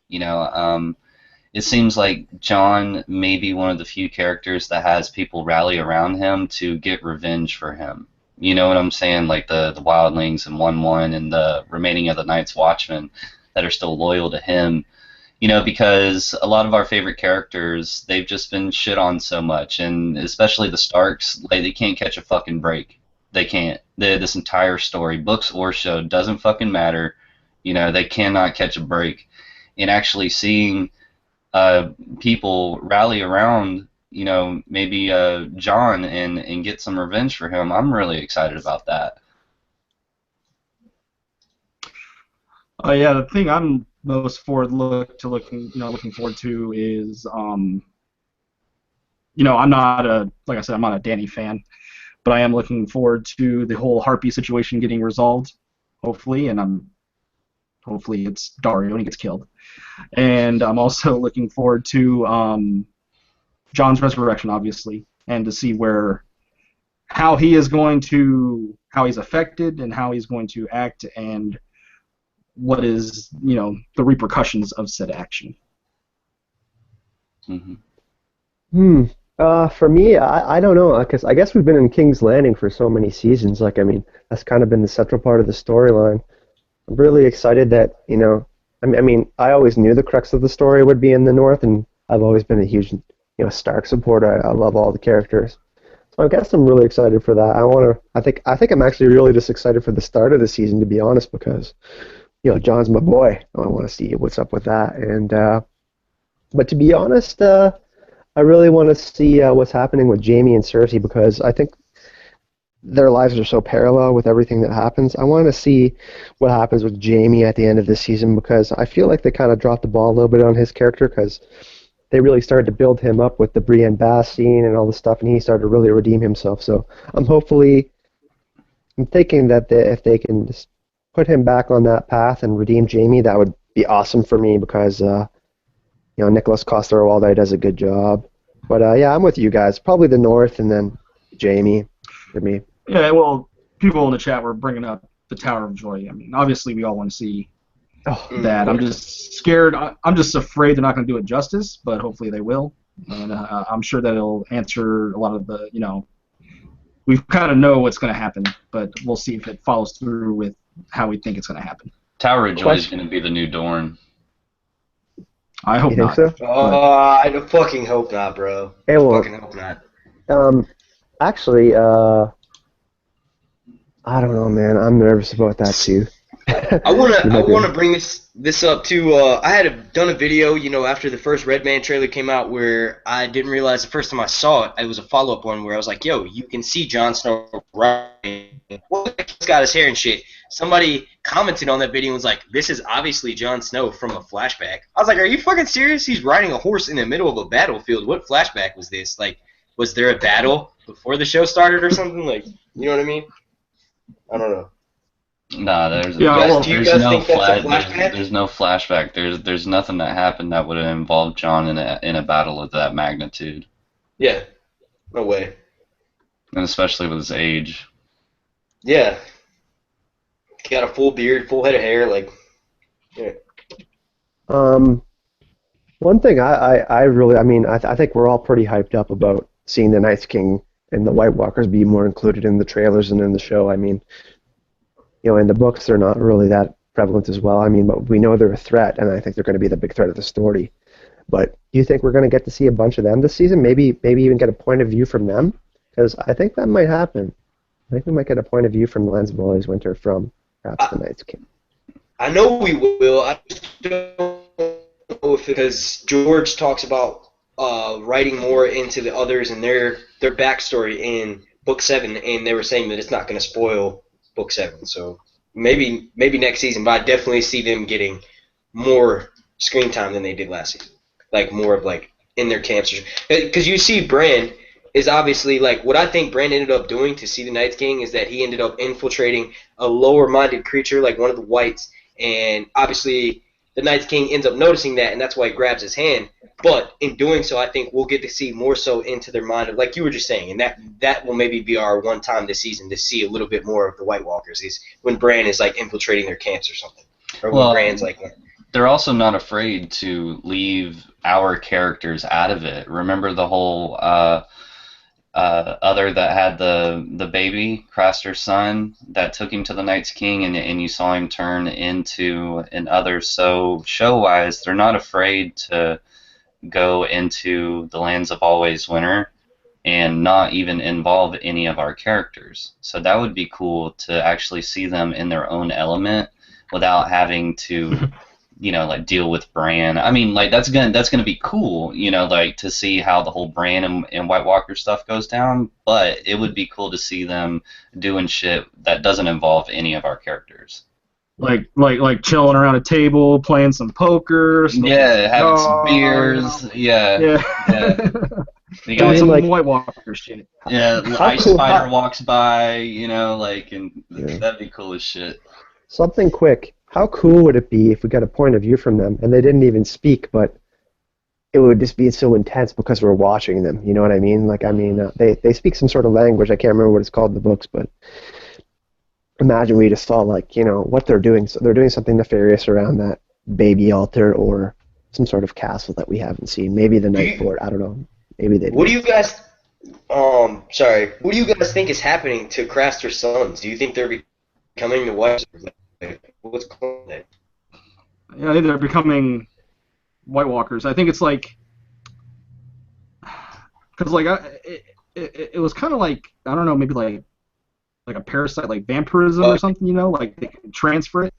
It seems like Jon may be one of the few characters that has people rally around him to get revenge for him. You know what I'm saying? Like the Wildlings and 1-1 and the remaining of the Night's Watchmen that are still loyal to him. Because a lot of our favorite characters, they've just been shit on so much, and especially the Starks, like, they can't catch a fucking break. They can't. This entire story, books or show, doesn't fucking matter. They cannot catch a break. And actually seeing people rally around, maybe Jon and get some revenge for him, I'm really excited about that. Yeah, the thing I'm most looking forward to is I'm not like I said, I'm not a Dany fan, but I am looking forward to the whole Harpy situation getting resolved, hopefully, and hopefully it's Dario and he gets killed. And I'm also looking forward to Jon's resurrection, obviously, and to see how he's affected and how he's going to act and what is, the repercussions of said action. Mm-hmm. For me, I don't know, because I guess we've been in King's Landing for so many seasons. Like, I mean, that's kind of been the central part of the storyline. I'm really excited that, I mean, I always knew the crux of the story would be in the North, and I've always been a huge, Stark supporter. I love all the characters. So I guess I'm really excited for that. I think I'm actually really just excited for the start of the season, to be honest, because Jon's my boy. I want to see what's up with that. And but to be honest, I really want to see what's happening with Jaime and Cersei, because I think their lives are so parallel with everything that happens. I want to see what happens with Jaime at the end of this season, because I feel like they kind of dropped the ball a little bit on his character, because they really started to build him up with the Brienne Bass scene and all this stuff, and he started to really redeem himself. So I'm thinking that if they can just put him back on that path and redeem Jaime, that would be awesome for me, because Nicholas Coster-Waldau does a good job. But yeah, I'm with you guys. Probably the North and then Jaime for me. Yeah, well, people in the chat were bringing up the Tower of Joy. I mean, obviously we all want to see that. I'm just scared. I'm just afraid they're not going to do it justice, but hopefully they will. And I'm sure that it'll answer a lot of the, we kind of know what's going to happen, but we'll see if it follows through with how we think it's going to happen. Tower of Joy is going to be the new Dorne. I hope You not. think so? I fucking hope not, bro. It won't. Fucking hope not. Um, actually, I don't know, man. I'm nervous about that too. You I might be. wanna bring this up too. I had done a video, after the first Red Man trailer came out, where I didn't realize the first time I saw it, it was a follow up one where I was like, "Yo, you can see Jon Snow riding. What the heck's got his hair and shit?" Somebody commented on that video and was like, "This is obviously Jon Snow from a flashback." I was like, "Are you fucking serious? He's riding a horse in the middle of a battlefield. What flashback was this? Like, was there a battle before the show started or something? Like, you know what I mean? I don't know." Nah, there's Yeah, there's well, Do you there's guys no think that's a flash flashback? there's no flashback. There's nothing that happened that would have involved John in a battle of that magnitude, Yeah, no way. and especially with his age. Yeah, got a full beard, full head of hair, like, yeah. Um, One thing I really, I mean, I think we're all pretty hyped up about seeing the Night's King and the White Walkers be more included in the trailers and in the show. I mean, in the books they're not really that prevalent as well. I mean, but we know they're a threat, and I think they're going to be the big threat of the story. But do you think we're going to get to see a bunch of them this season? Maybe even get a point of view from them? Because I think that might happen. I think we might get a point of view from the Lens of Molly's Winter from perhaps the I, Night's King. I know we will. I just don't know if because George talks about writing more into the others and their backstory in book 7, and they were saying that it's not going to spoil book 7. So maybe next season, but I definitely see them getting more screen time than they did last season, like more of like in their camps. Because you see, Bran is obviously like what I think Bran ended up doing to see the Night King is that he ended up infiltrating a lower-minded creature like one of the whites, and obviously the Night King ends up noticing that, and that's why he grabs his hand. But in doing so, I think we'll get to see more so into their mind, of, like you were just saying, and that will maybe be our one time this season to see a little bit more of the White Walkers is when Bran is like infiltrating their camps or something, or when Well, Bran's like, they're also not afraid to leave our characters out of it. Remember the whole other that had the baby, Craster's son, that took him to the Night's King, and you saw him turn into an other. So show-wise, they're not afraid to go into the lands of always winter and not even involve any of our characters. So that would be cool to actually see them in their own element without having to like deal with Bran. I mean, like that's gonna be cool, like to see how the whole Bran and White Walker stuff goes down. But it would be cool to see them doing shit that doesn't involve any of our characters. like chilling around a table, playing some poker, smoking a Yeah, having some cigar. beers. Yeah, Yeah. yeah. You I Doing got mean, some like, White Walker shit. yeah. how Ice cool? Spider walks by, like, and Yeah. that'd be cool as shit. Something quick. How cool would it be if we got a point of view from them and they didn't even speak, but it would just be so intense because we're watching them. You know what I mean? Like, I mean, they speak some sort of language. I can't remember what it's called in the books, but imagine we just saw like what they're doing. So they're doing something nefarious around that baby altar or some sort of castle that we haven't seen. Maybe the do night you, fort. I don't know. Maybe they what do do. you guys sorry, what do you guys think is happening to Craster's sons? Do you think they're becoming the whites? Like, what's going on there? Yeah, I think they're becoming White Walkers. I think it's like, because like it was kind of like, I don't know, maybe like a parasite, like vampirism or something. Like they can transfer it.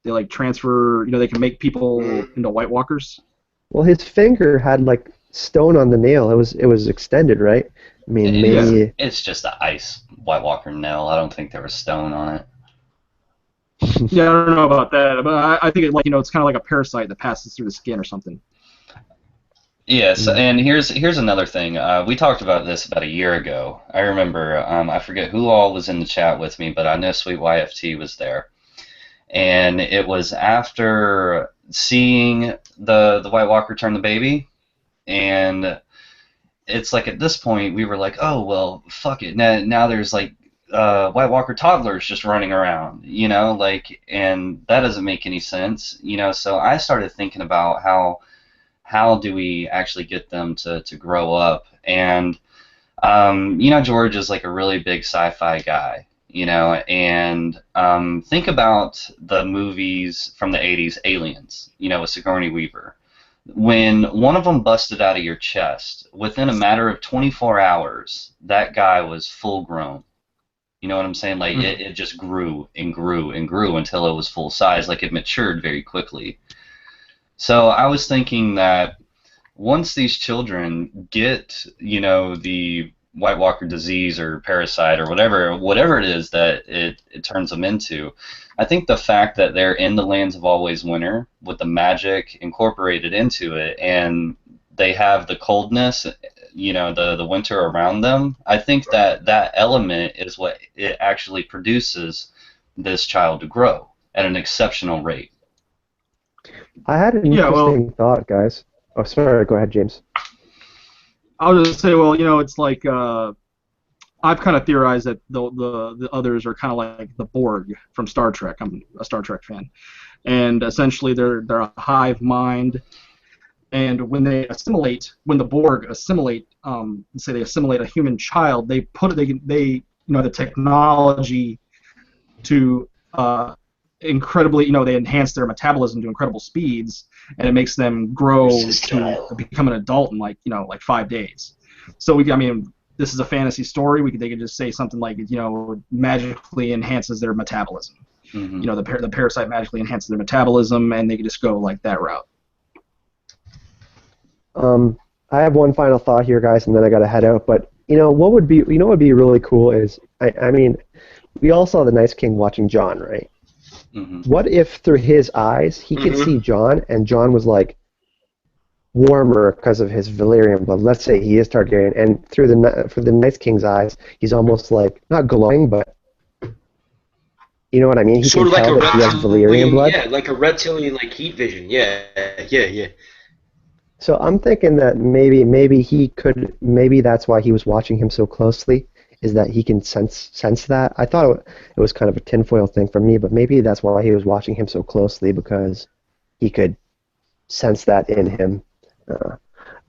They like transfer. They can make people into White Walkers. Well, his finger had like stone on the nail. It was extended, right? I mean, It's Yeah. maybe. it's just the ice White Walker nail. I don't think there was stone on it. Yeah, I don't know about that, but I think it's kind of like a parasite that passes through the skin or something. Yes, and here's another thing. We talked about this about a year ago. I remember, I forget who all was in the chat with me, but I know Sweet YFT was there. And it was after seeing the White Walker turn the baby, and it's like at this point we were like, oh well, fuck it. Now there's like White Walker toddlers just running around, like, and that doesn't make any sense, So I started thinking about how do we actually get them to grow up? And, George is like a really big sci-fi guy, and think about the movies from the 80s, Aliens, with Sigourney Weaver. when one of them busted out of your chest, within a matter of 24 hours, that guy was full grown. You know what I'm saying? Like, it just grew and grew and grew until it was full size. Like, it matured very quickly. So I was thinking that once these children get, the White Walker disease or parasite or whatever it is that it turns them into, I think the fact that they're in the lands of always winter with the magic incorporated into it, and they have the coldness, the winter around them, I think that element is what it actually produces this child to grow at an exceptional rate. I had an interesting thought, guys. Oh, sorry. Go ahead, James. I'll just say, well, it's like I've kind of theorized that the others are kind of like the Borg from Star Trek. I'm a Star Trek fan, and essentially they're a hive mind. And when the Borg assimilate, say they assimilate a human child, they the technology to incredibly, they enhance their metabolism to incredible speeds, and it makes them grow to become an adult in like 5 days. So this is a fantasy story. They could just say something like, magically enhances their metabolism. Mm-hmm. The parasite magically enhances their metabolism, and they could just go like that route. I have one final thought here, guys, and then I got to head out. But what would be really cool is, we all saw the Night King watching Jon, right? Mm-hmm. What if through his eyes he could see Jon, and Jon was like warmer because of his Valyrian blood? Let's say he is Targaryen, and through the Night King's eyes, he's almost like not glowing, but you know what I mean. He sort can of tell like that he has Valyrian blood. Yeah, like a reptilian, like heat vision. Yeah. So I'm thinking that maybe that's why he was watching him so closely, is that he can sense that. I thought it was kind of a tinfoil thing for me, but maybe that's why he was watching him so closely, because he could sense that in him.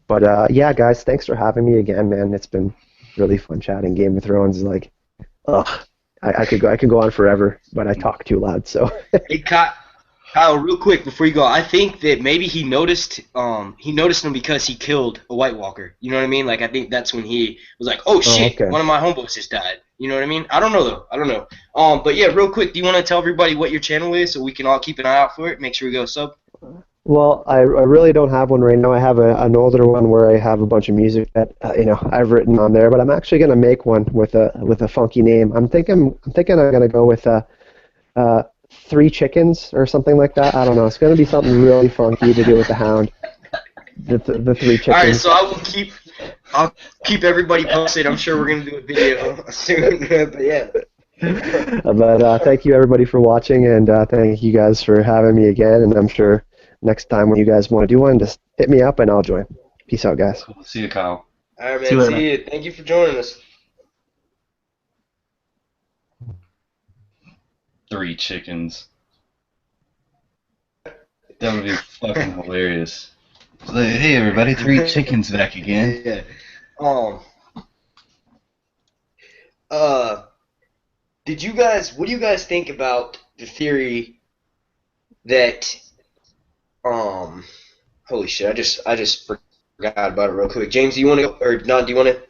But yeah, guys, thanks for having me again, man. It's been really fun chatting. Game of Thrones is like, I could go on forever, but I talk too loud. So. Hey, Kyle, real quick before you go, I think that maybe he noticed him because he killed a White Walker. You know what I mean? Like, I think that's when he was like, oh shit, okay. One of my homeboys just died. You know what I mean? I don't know though. I don't know. But yeah, real quick, do you want to tell everybody what your channel is so we can all keep an eye out for it? Make sure we go sub. Well, I really don't have one right now. I have an older one where I have a bunch of music that I've written on there, but I'm actually gonna make one with a funky name. I'm thinking I'm gonna go with Three Chickens or something like that. I don't know. It's gonna be something really funky to do with the Hound. The Three Chickens. All right, so I'll keep everybody posted. I'm sure we're gonna do a video soon. But yeah. But thank you everybody for watching, and thank you guys for having me again. And I'm sure next time when you guys want to do one, just hit me up and I'll join. Peace out, guys. See you, Kyle. All right, man. See you. Thank you for joining us. Three Chickens. That would be fucking hilarious. Like, hey everybody, Three Chickens back again. Yeah. What do you guys think about the theory that holy shit, I just forgot about it real quick. James, do you want to or Don, do you want to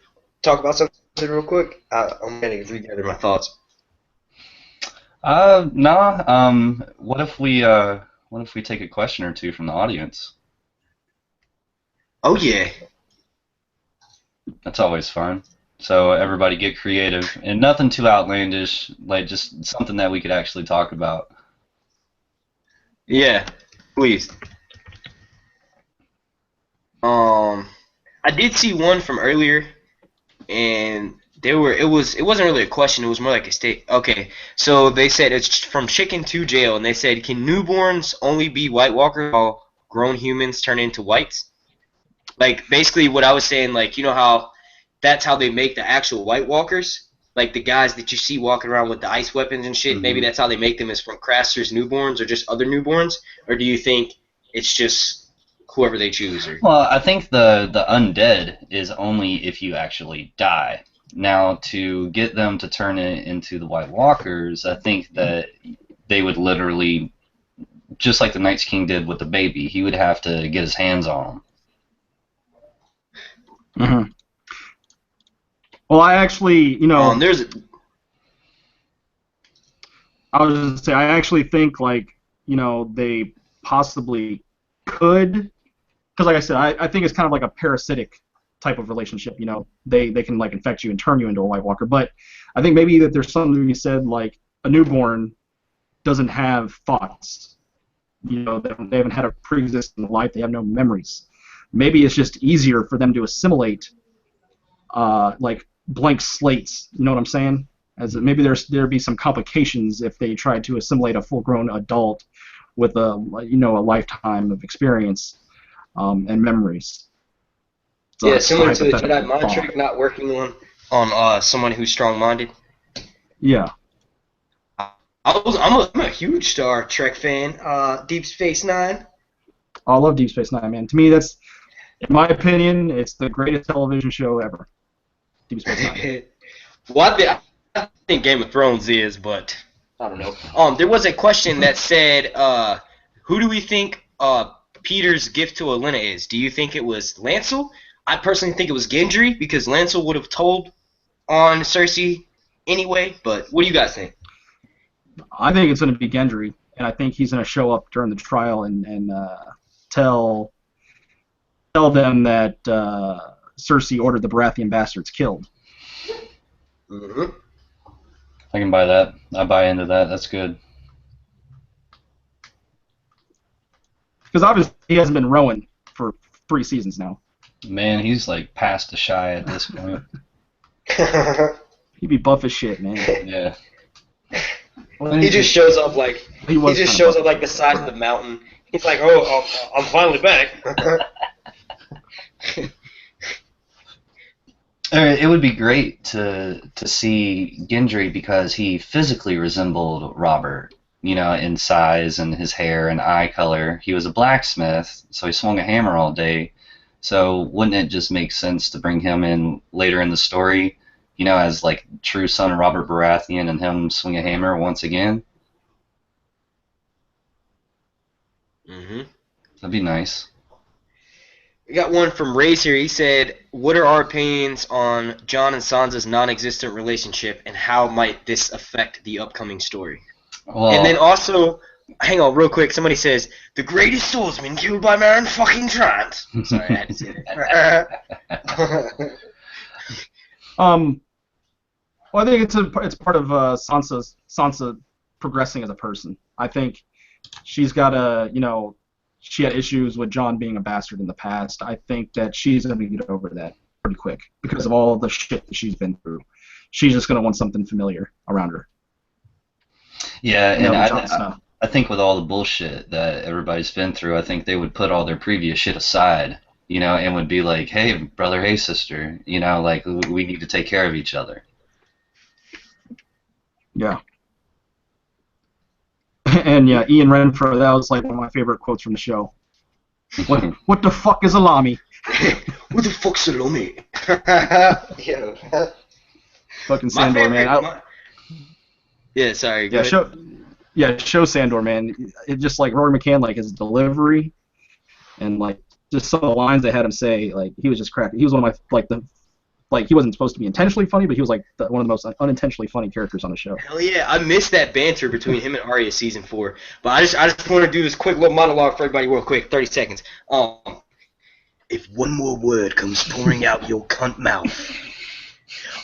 talk about something real quick? I'm gonna regather my thoughts. No. What if we take a question or two from the audience? Oh yeah. That's always fun. So everybody get creative, and nothing too outlandish, like just something that we could actually talk about. Yeah, please. I did see one from earlier, and it wasn't really a question. It was more like a state. Okay, so they said it's from Chicken to Jail, and they said, can newborns only be White Walkers while grown humans turn into whites? Like basically what I was saying, like how that's how they make the actual White Walkers, like the guys that you see walking around with the ice weapons and shit. Mm-hmm. Maybe that's how they make them, is from Craster's newborns or just other newborns, or do you think it's just whoever they choose? Or? Well, I think the undead is only if you actually die. Now, to get them to turn it into the White Walkers, I think that they would literally just like the Night's King did with the baby. He would have to get his hands on him. Mm-hmm. Well, I actually, there's I was going to say, I actually think, like, they possibly could, because, like I said, I think it's kind of like a parasitic type of relationship. They can, like, infect you and turn you into a White Walker. But I think maybe that there's something to be said, like, a newborn doesn't have thoughts. They haven't had a pre-existing life. They have no memories. Maybe it's just easier for them to assimilate, like, blank slates. You know what I'm saying? As maybe there'd be some complications if they tried to assimilate a full-grown adult with a lifetime of experience and memories. So yeah, that's similar to the Jedi hypothetical mind thought. trick, not working on someone who's strong-minded. Yeah. I'm a huge Star Trek fan. Deep Space Nine. I love Deep Space Nine, man. To me, that's, in my opinion, it's the greatest television show ever. Deep Space Nine. Well, I think Game of Thrones is, but I don't know. There was a question that said, who do we think Peter's gift to Olenna is? Do you think it was Lancel? I personally think it was Gendry, because Lancel would have told on Cersei anyway, but what do you guys think? I think it's going to be Gendry, and I think he's going to show up during the trial and tell them that Cersei ordered the Baratheon bastards killed. Mm-hmm. I can buy that. I buy into that. That's good. Because obviously he hasn't been rowing for 3 seasons now. Man, he's like past the shy at this point. He'd be buff as shit, man. Yeah. He just shows up like He shows up like the size of the mountain. He's like, oh, I'm finally back. It would be great to see Gendry, because he physically resembled Robert, in size and his hair and eye color. He was a blacksmith, so he swung a hammer all day. So wouldn't it just make sense to bring him in later in the story, as like true son of Robert Baratheon, and him swing a hammer once again? Mm-hmm. That'd be nice. We got one from Ray's here. He said, what are our opinions on Jon and Sansa's non-existent relationship, and how might this affect the upcoming story? Well, And then also, hang on real quick, somebody says, the greatest swordsman killed by Marin fucking Trant. Sorry, I had to say that. Well, I think it's part of Sansa progressing as a person. I think she's got she had issues with Jon being a bastard in the past. I think that she's going to get over that pretty quick because of all the shit that she's been through. She's just going to want something familiar around her. Yeah, and I think with all the bullshit that everybody's been through, I think they would put all their previous shit aside, and would be like, hey, brother, hey, sister, like, we need to take care of each other. Yeah. And yeah, Ian Renfro, that was like one of my favorite quotes from the show. What the fuck is a lami? What the fuck's salami? Yeah. Fucking Sandor, man. Yeah, sorry. Show Sandor, man. It just like Rory McCann, like his delivery, and like just some of the lines they had him say, like he was just cracking. He was one of my he wasn't supposed to be intentionally funny, but he was like one of the most unintentionally funny characters on the show. Hell yeah, I missed that banter between him and Arya season 4. But I just want to do this quick little monologue for everybody real quick, 30 seconds. If one more word comes pouring out your cunt mouth,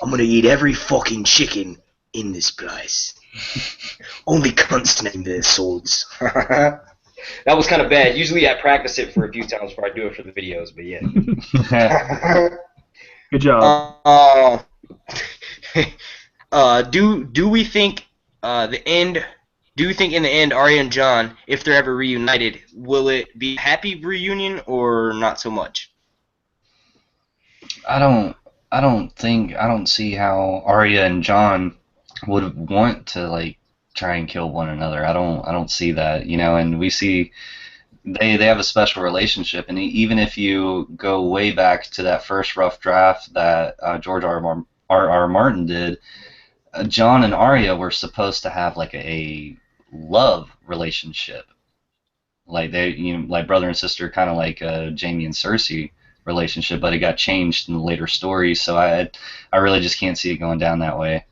I'm gonna eat every fucking chicken in this place. Only cunts name their swords. That was kind of bad. Usually I practice it for a few times before I do it for the videos, but yeah. Good job. Do we think the end? Do you think in the end, Arya and Jon, if they're ever reunited, will it be a happy reunion or not so much? I don't see how Arya and Jon would want to like try and kill one another. I don't see that, and we see they have a special relationship, and even if you go way back to that first rough draft that George R.R. Martin did, Jon and Arya were supposed to have like a love relationship, like they, like brother and sister, kind of like Jaime and Cersei relationship, but it got changed in the later stories. So I really just can't see it going down that way.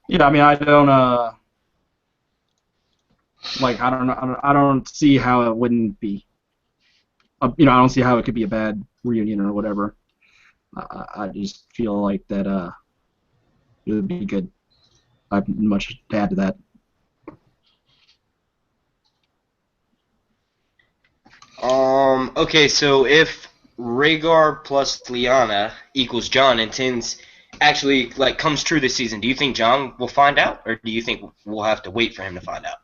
Yeah, I mean, I don't like I don't know, I don't see how it wouldn't be. I don't see how it could be a bad reunion or whatever. I just feel like that it would be good. I have much to add to that. Okay, so if Rhaegar plus Lyanna equals Jon and Tins actually like comes true this season, do you think Jon will find out, or do you think we'll have to wait for him to find out?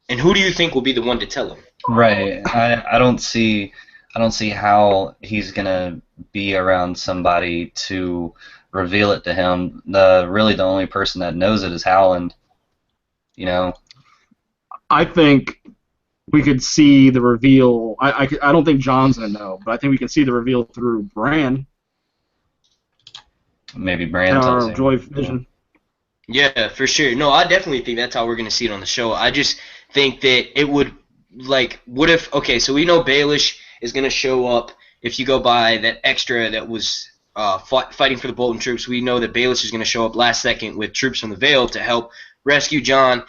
And who do you think will be the one to tell him? Right. I don't see how he's gonna be around somebody to reveal it to him. The only person that knows it is Howland. You know. I think we could see the reveal. I don't think John's gonna know, but I think we can see the reveal through Bran Maybe Bran and tells our him. Joy Vision. Yeah, for sure. No, I definitely think that's how we're going to see it on the show. I just think that it would, like, what if, okay, so we know Baelish is going to show up if you go by that extra that was fighting for the Bolton troops. We know that Baelish is going to show up last second with troops from the Vale to help rescue Jon.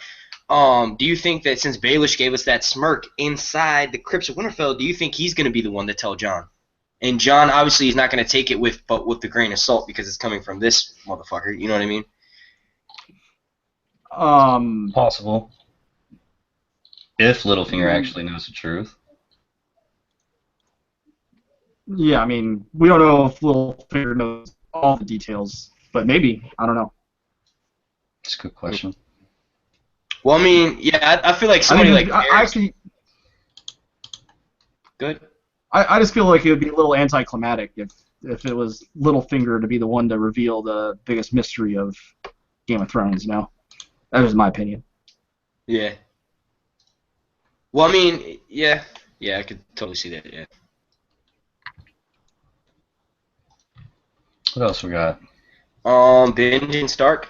Do you think that since Baelish gave us that smirk inside the crypts of Winterfell, do you think he's going to be the one to tell Jon? And Jon obviously is not going to take it with the grain of salt because it's coming from this motherfucker. You know what I mean? Possible. If Littlefinger actually knows the truth. Yeah, I mean, we don't know if Littlefinger knows all the details, but maybe. I don't know. That's a good question. Well, I mean, yeah, I feel like somebody like I actually. Good. I just feel like it would be a little anticlimactic if it was Littlefinger to be the one to reveal the biggest mystery of Game of Thrones. You know, that is my opinion. Yeah. Well, I mean, yeah, I could totally see that. Yeah. What else we got? Benjen Stark.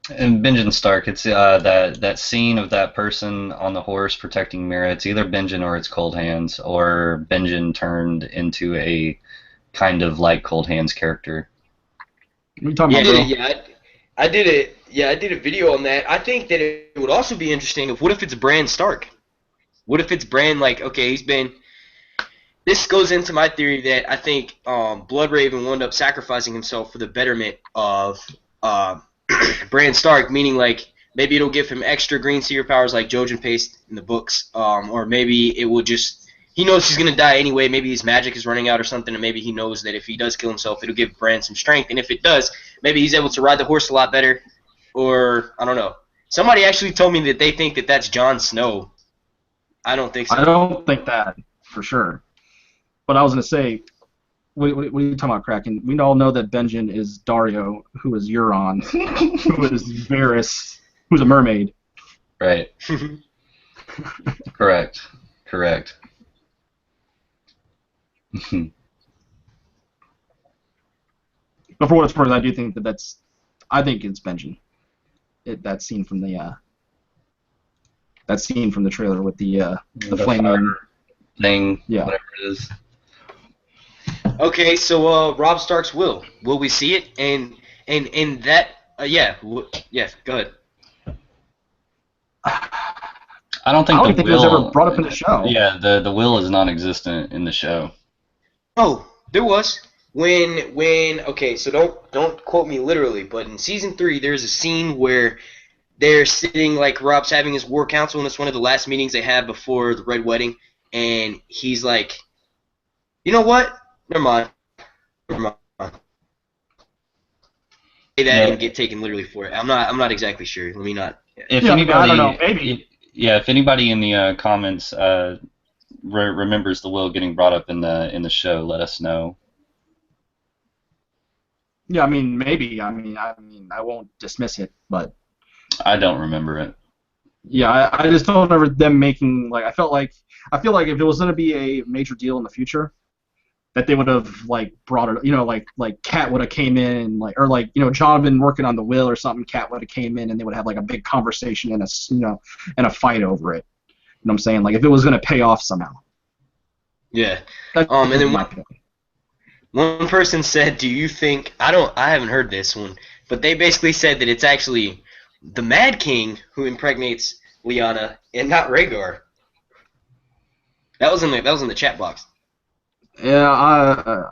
And Benjen Stark, it's that scene of that person on the horse protecting Mira. It's either Benjen or it's Cold Hands, or Benjen turned into a kind of like Cold Hands character. What are you talking about, bro? Yeah, I did it. Yeah, I did a video on that. I think that it would also be interesting if what if it's Bran Stark? What if it's Bran? Like, okay, he's been. This goes into my theory that I think Bloodraven wound up sacrificing himself for the betterment of Bran Stark, meaning like maybe it'll give him extra green seer powers like Jojen Paste in the books, or maybe it will just he knows he's gonna die anyway. Maybe his magic is running out or something, and maybe he knows that if he does kill himself, it'll give Bran some strength, and if it does, maybe he's able to ride the horse a lot better, or I don't know. Somebody actually told me that they think that that's Jon Snow. I don't think so. I don't think that for sure. But I was gonna say, what are you talking about, Kraken? We all know that Benjen is Dario, who is Euron, who is Varys, who's a mermaid. Right. Correct. But for what it's worth, I do think I think it's Benjen. That scene from the trailer with the flaming thing, yeah. Whatever it is. Okay, so Robb Stark's will we see it? And that yeah, go ahead. I don't think it was ever brought up in the show. Yeah, the will is non-existent in the show. Oh, there was when okay, so don't quote me literally, but in season 3 there's a scene where they're sitting like Robb's having his war council, and it's one of the last meetings they have before the Red Wedding, and he's like, you know what? Never mind. Say that and get taken literally for it. I'm not exactly sure. Let me not. Yeah. If anybody, I don't know, maybe. If anybody in the comments remembers the will getting brought up in the show, let us know. Yeah, I mean, maybe. I mean, I won't dismiss it, but I don't remember it. Yeah, I just don't remember them making I feel like if it was going to be a major deal in the future, that they would have like brought it, like Kat would have came in and or John been working on the will or something. Kat would have came in and they would have like a big conversation and and a fight over it. You know what I'm saying? Like if it was gonna pay off somehow. Yeah. That's And then my opinion. one person said, "Do you think I haven't heard this one, but they basically said that it's actually the Mad King who impregnates Lyanna and not Rhaegar." That was in the chat box. Yeah,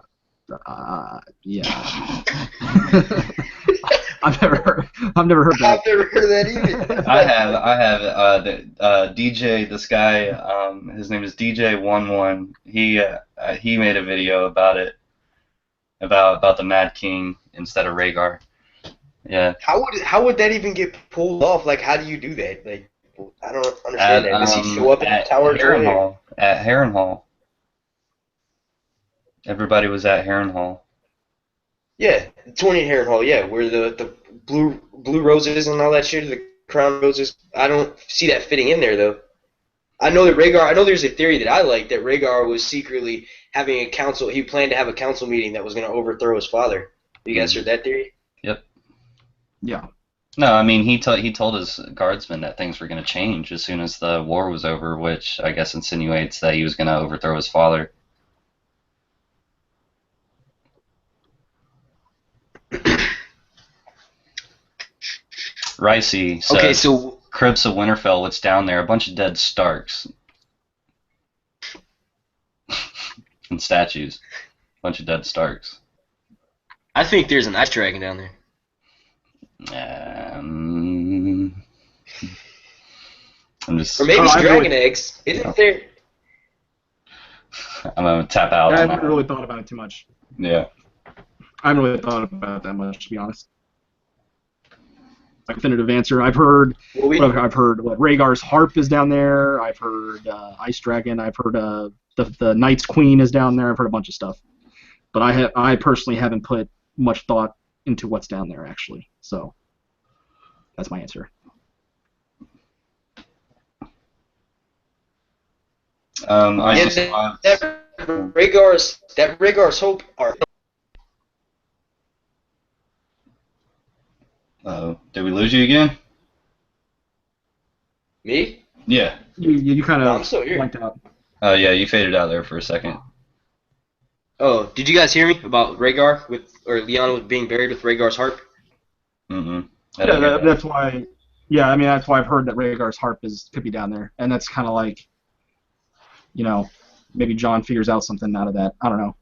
yeah. I've never heard that. I've never heard of that either. I have. DJ, this guy, his name is DJ11. He made a video about it, about the Mad King instead of Rhaegar. Yeah. How would that even get pulled off? Like, how do you do that? Like, I don't understand that. Does he show up at the tower? At Harrenhal. Everybody was at Harrenhal. Yeah, 20 Harrenhal. Yeah, where the blue roses and all that shit, the crown roses. I don't see that fitting in there though. I know that Rhaegar. I know there's a theory that I like that Rhaegar was secretly having a council. He planned to have a council meeting that was going to overthrow his father. You guys heard that theory? Yep. Yeah. No, I mean he told his guardsmen that things were going to change as soon as the war was over, which I guess insinuates that he was going to overthrow his father. Ricey says, okay, so Crypts of Winterfell, what's down there? A bunch of dead Starks. And statues. A bunch of dead Starks. I think there's an ice dragon down there. I'm just. Or maybe dragon eggs. Isn't there? I'm gonna tap out. I haven't really thought about it too much. Yeah. I haven't really thought about it that much, to be honest. A definitive answer. I've heard. I've heard what Rhaegar's harp is down there. I've heard Ice Dragon. I've heard the Night's Queen is down there. I've heard a bunch of stuff, but I personally haven't put much thought into what's down there actually. So that's my answer. That Rhaegar's hope are. Did we lose you again? Me? Yeah. You kind I'm still here. blanked out. Oh yeah, you faded out there for a second. Oh, did you guys hear me about Rhaegar Lyanna being buried with Rhaegar's harp? Mm-hmm. Yeah, that's why. Yeah, I mean that's why I've heard that Rhaegar's harp could be down there, and that's kind of like, maybe Jon figures out something out of that. I don't know.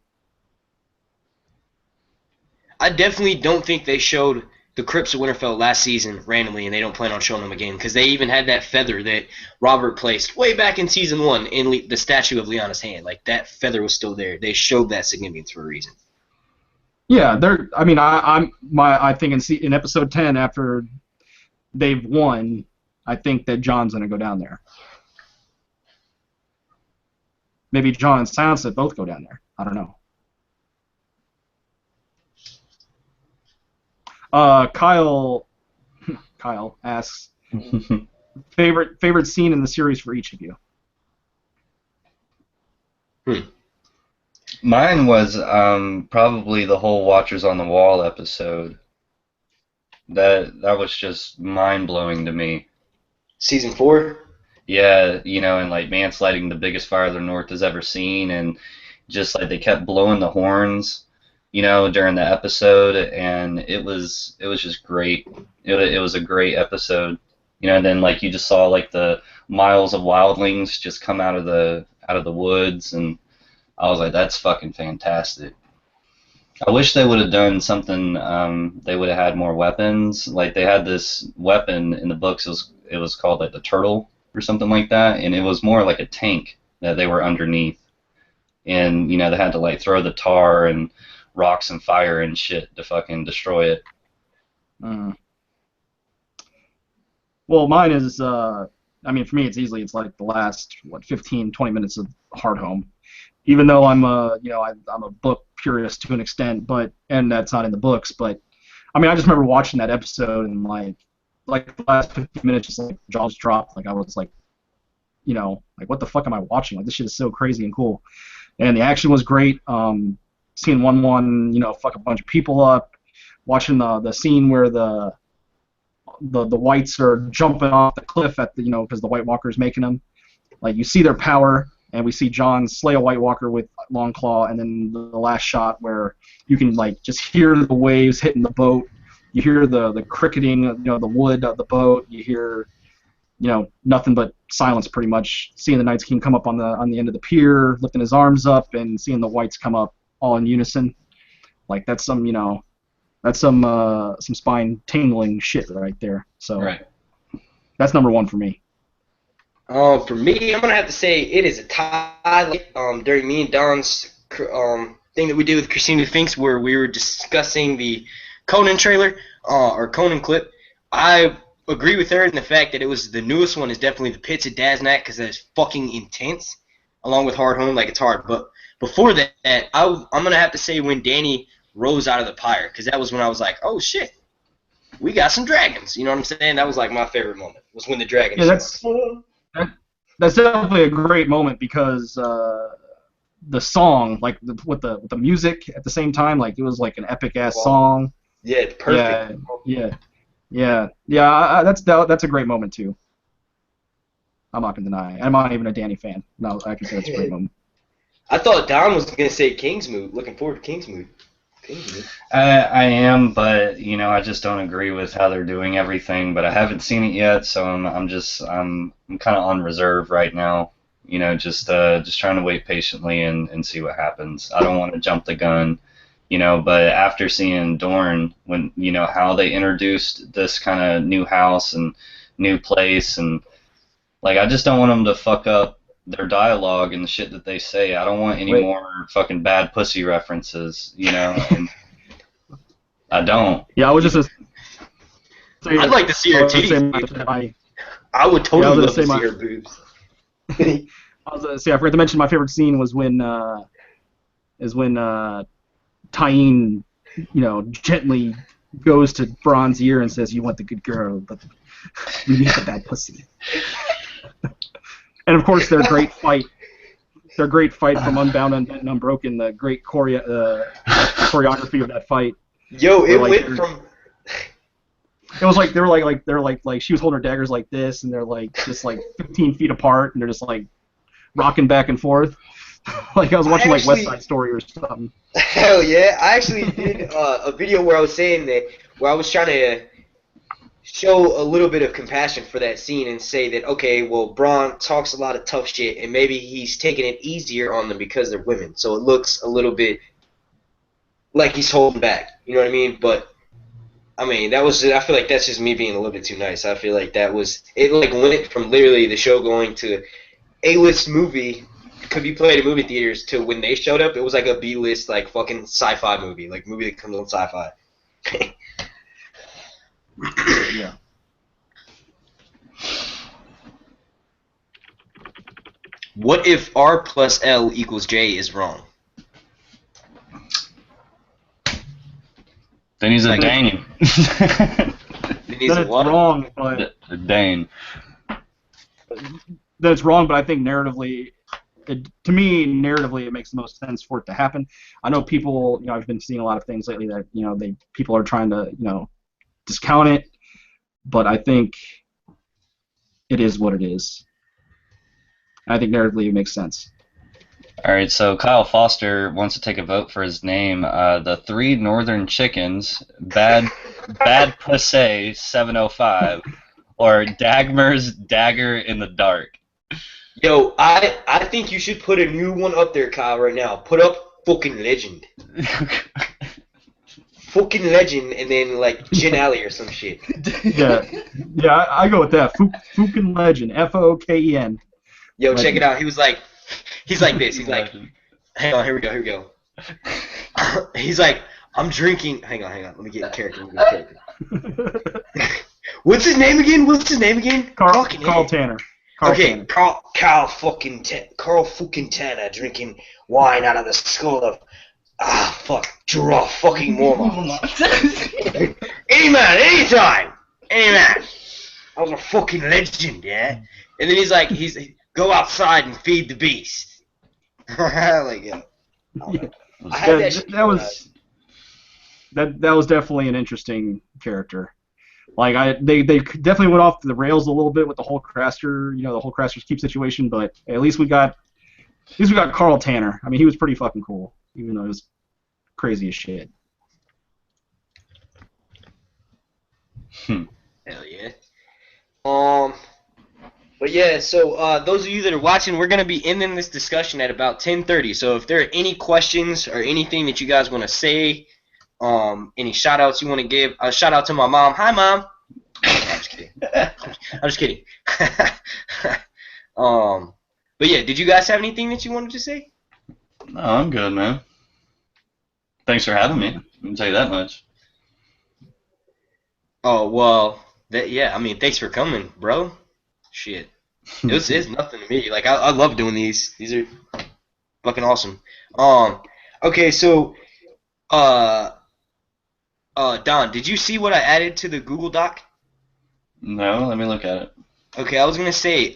I definitely don't think they showed the Crypts of Winterfell last season randomly, and they don't plan on showing them again, because they even had that feather that Robert placed way back in season 1 in the statue of Lyanna's hand. Like, that feather was still there. They showed that significance for a reason. Yeah, I mean, I think in episode 10, after they've won, I think that Jon's gonna go down there. Maybe Jon and Sansa both go down there. I don't know. Kyle asks, favorite scene in the series for each of you. Mine was probably the whole Watchers on the Wall episode. That was just mind blowing to me. Season 4. Yeah, and like Mance lighting the biggest fire the North has ever seen, and just like they kept blowing the horns, during the episode, and it was just great. It was a great episode, and then like you just saw like the miles of wildlings just come out of the woods, and I was like, that's fucking fantastic. I wish they would have done something. They would have had more weapons. Like they had this weapon in the books. It was called like the turtle or something like that, and it was more like a tank that they were underneath, and they had to like throw the tar and rocks and fire and shit to fucking destroy it. Well, mine is, I mean, for me, it's like the last 15, 20 minutes of Hardhome. Even though I'm I'm a book purist to an extent, and that's not in the books, but I mean, I just remember watching that episode and like the last 15 minutes, just like jaws dropped. Like I was like, like what the fuck am I watching? Like this shit is so crazy and cool. and the action was great. Seeing 1-1, fuck a bunch of people up, watching the scene where the whites are jumping off the cliff at the because the White Walker's making them. Like you see their power, and we see Jon slay a White Walker with Longclaw, and then the last shot where you can like just hear the waves hitting the boat. You hear the cricketing, the wood of the boat. You hear, nothing but silence pretty much. Seeing the Night's King come up on the end of the pier, lifting his arms up, and seeing the whites come up all in unison. Like that's some spine tingling shit right there. So Right. That's number one for me. For me, I'm gonna have to say it is a tie. During me and Don's thing that we did with Christina Finks, where we were discussing the Conan trailer or Conan clip, I agree with her in the fact that it was the newest one is definitely the Pits at Daznak because that is fucking intense, along with Hard Home, like it's hard. But before that, I'm gonna have to say when Danny rose out of the pyre, because that was when I was like, oh shit, we got some dragons. You know what I'm saying? That was like my favorite moment. Was when the dragons. Yeah, that's definitely a great moment because the song, like with the music at the same time, like it was like an epic ass song. Yeah, it's perfect. Yeah. That's a great moment too. I'm not gonna deny. I'm not even a Danny fan. No, I can say that's a great moment. I thought Don was gonna say Kingsmood. Looking forward to Kingsmood. I am, but I just don't agree with how they're doing everything. But I haven't seen it yet, so I'm kind of on reserve right now. Just trying to wait patiently and see what happens. I don't want to jump the gun, But after seeing Dorne, when how they introduced this kind of new house and new place, and like I just don't want them to fuck up their dialogue and the shit that they say. I don't want any more fucking bad pussy references, And I don't. Yeah, I was just. I'd like to see her titties. I would totally love to see her boobs. I was gonna say I forgot to mention my favorite scene was when Tyene, gently goes to Bronn's ear and says, "You want the good girl, but we need the bad pussy." And of course, their great fight from Unbound and Unbroken, the great choreography of that fight. Yo, it went from. It was like they're like she was holding her daggers like this, and they're like just like 15 feet apart, and they're just like rocking back and forth. Like I was watching like West Side Story or something. Hell yeah! I actually did a video where I was saying that, where I was trying to show a little bit of compassion for that scene and say that, okay, well, Bronn talks a lot of tough shit, and maybe he's taking it easier on them because they're women, so it looks a little bit like he's holding back. You know what I mean? But I mean, I feel like that's just me being a little bit too nice. I feel like that was it. Like went from literally the show going to A-list movie, could be played in movie theaters, to when they showed up, it was like a B-list, like fucking sci-fi movie, like movie that comes on sci-fi. Yeah. What if R plus L equals J is wrong? Then he's a Dane. Then he's Then it's wrong, but A Dane. Then it's wrong, but I think narratively, to me, it makes the most sense for it to happen. I know people, I've been seeing a lot of things lately that, people are trying to, discount it, but I think it is what it is. I think narratively it makes sense. All right, so Kyle Foster wants to take a vote for his name. The Three Northern Chickens, Bad Pussy 705, or Dagmer's Dagger in the Dark. Yo, I think you should put a new one up there, Kyle, right now. Put up fucking Legend. Fucking Legend, and then like Gin Alley or some shit. Yeah, I go with that. Fucking Legend, Foken. Yo, check it out. He's like this. He's like, hang on, here we go. He's like, I'm drinking. Hang on. Let me get a character. What's his name again? Carl Tanner. Okay, Carl fucking Tanner drinking wine out of the skull of Gerard fucking Mormont. Any man, anytime, any man. I was a fucking legend, yeah. And then he's go outside and feed the beast. Like, yeah. I don't know. I had that shit that was definitely an interesting character. Like they definitely went off the rails a little bit with the whole Craster, the whole Craster's Keep situation, but at least we got Carl Tanner. I mean, he was pretty fucking cool, even though it was crazy as shit. Hell yeah. But yeah, so those of you that are watching, we're gonna be ending this discussion at about 10:30. So if there are any questions or anything that you guys want to say, any shout outs you want to give, a shout out to my mom. Hi, mom. I'm just kidding. I'm just kidding. But yeah, did you guys have anything that you wanted to say? No, I'm good, man. Thanks for having me. I can tell you that much. Oh well, yeah. I mean, thanks for coming, bro. Shit, it's nothing to me. Like I love doing these. These are fucking awesome. Okay, so Don, did you see what I added to the Google Doc? No, let me look at it. Okay, I was gonna say,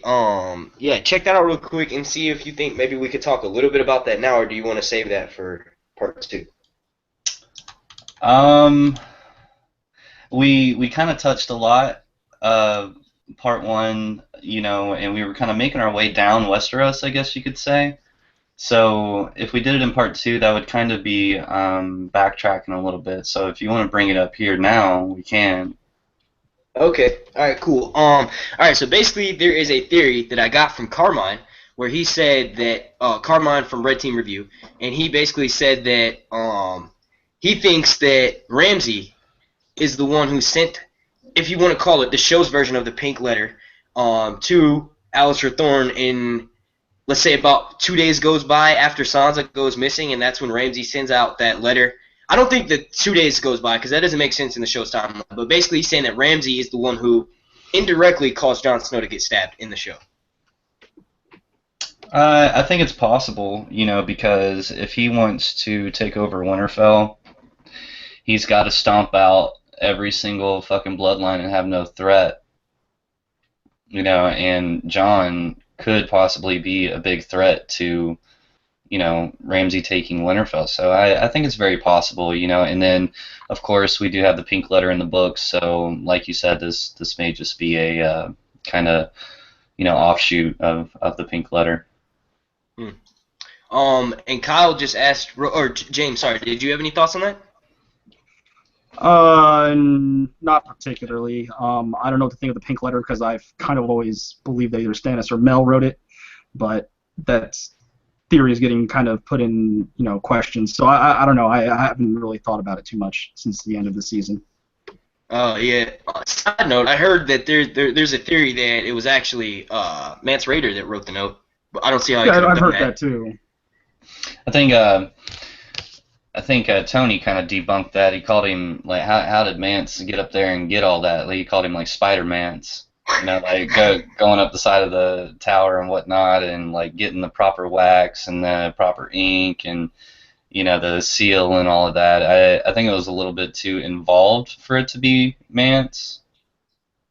yeah, check that out real quick and see if you think maybe we could talk a little bit about that now, or do you want to save that for part 2? We kind of touched a lot. Part 1, and we were kind of making our way down Westeros, I guess you could say. So if we did it in part 2, that would kind of be backtracking a little bit. So if you want to bring it up here now, we can. Okay. All right. Cool. All right. So basically, there is a theory that I got from Carmine, where he said that Carmine from Red Team Review, and he basically said that he thinks that Ramsay is the one who sent, if you want to call it, the show's version of the pink letter to Alistair Thorne in, let's say, about 2 days goes by after Sansa goes missing, and that's when Ramsay sends out that letter. I don't think that 2 days goes by because that doesn't make sense in the show's timeline. But basically, he's saying that Ramsay is the one who indirectly caused Jon Snow to get stabbed in the show. I think it's possible, because if he wants to take over Winterfell, he's got to stomp out every single fucking bloodline and have no threat. And Jon could possibly be a big threat to Ramsay taking Winterfell. So I think it's very possible, and then, of course, we do have the pink letter in the book, so like you said, this may just be a kind of, offshoot of the pink letter. And Kyle just asked, or James, sorry, did you have any thoughts on that? Not particularly. I don't know what to think of the pink letter because I've kind of always believed that either Stannis or Mel wrote it, but that's theory is getting kind of put in, questions. So I don't know. I haven't really thought about it too much since the end of the season. Oh yeah. Side note: I heard that there's a theory that it was actually Mance Rayder that wrote the note, but I don't see how. Yeah, I've heard that too. I think Tony kind of debunked that. He called him like, how did Mance get up there and get all that? He called him like Spider Mance. Like going up the side of the tower and whatnot, and like getting the proper wax and the proper ink and the seal and all of that. I think it was a little bit too involved for it to be Mance,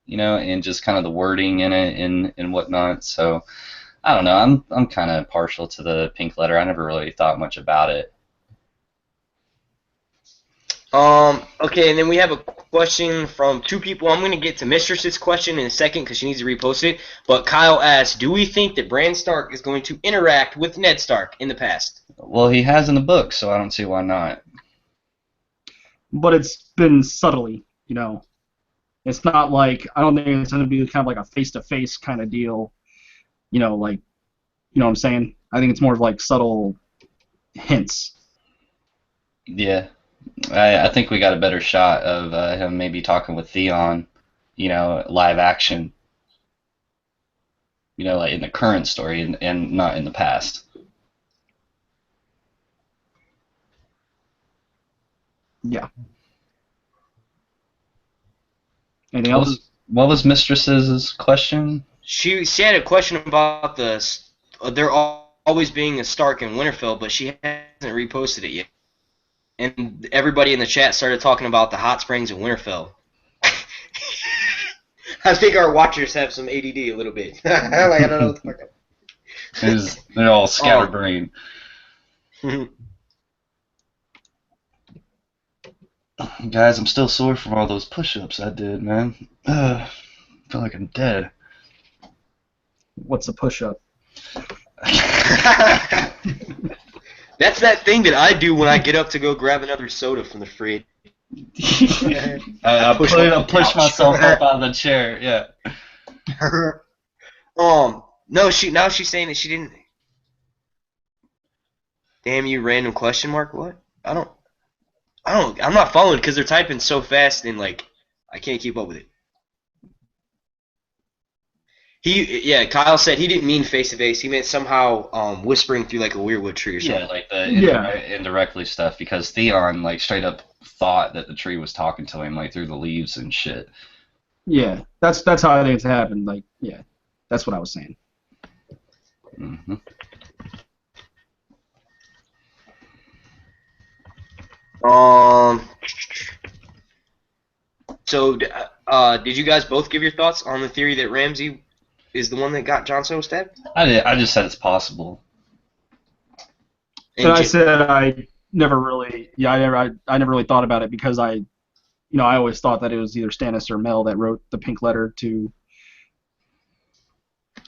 and just kind of the wording in it and whatnot. So I don't know. I'm kind of partial to the pink letter. I never really thought much about it. Okay, and then we have a question from 2 people. I'm going to get to Mistress's question in a second because she needs to repost it. But Kyle asks, do we think that Bran Stark is going to interact with Ned Stark in the past? Well, he has in the book, so I don't see why not. But it's been subtly, It's not like, I don't think it's going to be kind of like a face-to-face kind of deal, like, what I'm saying? I think it's more of like subtle hints. Yeah. I think we got a better shot of him maybe talking with Theon, live action, like in the current story and not in the past. Yeah. Anything else? What was Mistress's question? She had a question about there always being a Stark in Winterfell, but she hasn't reposted it yet. And everybody in the chat started talking about the hot springs in Winterfell. I think our watchers have some ADD a little bit. Like, I don't know what the fuck. They're all scatterbrained. Guys, I'm still sore from all those push-ups I did, man. I feel like I'm dead. What's a push-up? That's that thing that I do when I get up to go grab another soda from the fridge. I push myself up out of the chair. Yeah. No, she's saying that she didn't. Damn you, random question mark. What? I'm not following because they're typing so fast and like I can't keep up with it. Kyle said he didn't mean face to face. He meant somehow whispering through like a weirwood tree or something. Yeah, like the indirectly stuff, because Theon like straight up thought that the tree was talking to him like through the leaves and shit. Yeah, that's how I think it's happened. Like, yeah, that's what I was saying. Mm-hmm. So, did you guys both give your thoughts on the theory that Ramsay is the one that got Jon Snow stabbed? I did. I just said it's possible. And I said I never really thought about it because I always thought that it was either Stannis or Mel that wrote the pink letter to.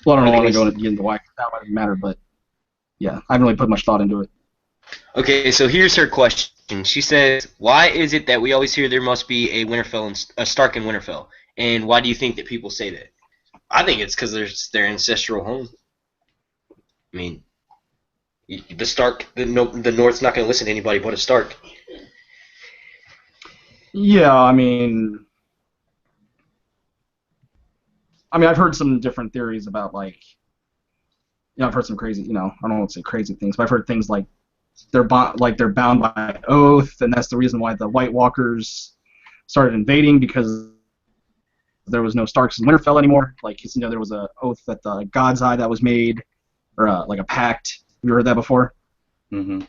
Well, I don't want to go into why that might matter, but yeah, I haven't really put much thought into it. Okay, so here's her question. She says, "Why is it that we always hear there must be a Stark in Winterfell, and why do you think that people say that?" I think it's because there's their ancestral home. I mean, the North's not going to listen to anybody but a Stark. Yeah, I mean, I've heard some different theories about I've heard some crazy, I don't want to say crazy things, but I've heard things like they're bound by oath, and that's the reason why the White Walkers started invading, because there was no Starks in Winterfell anymore. Like, there was an oath at the God's Eye that was made, or like a pact. Have you heard that before? Mm-hmm.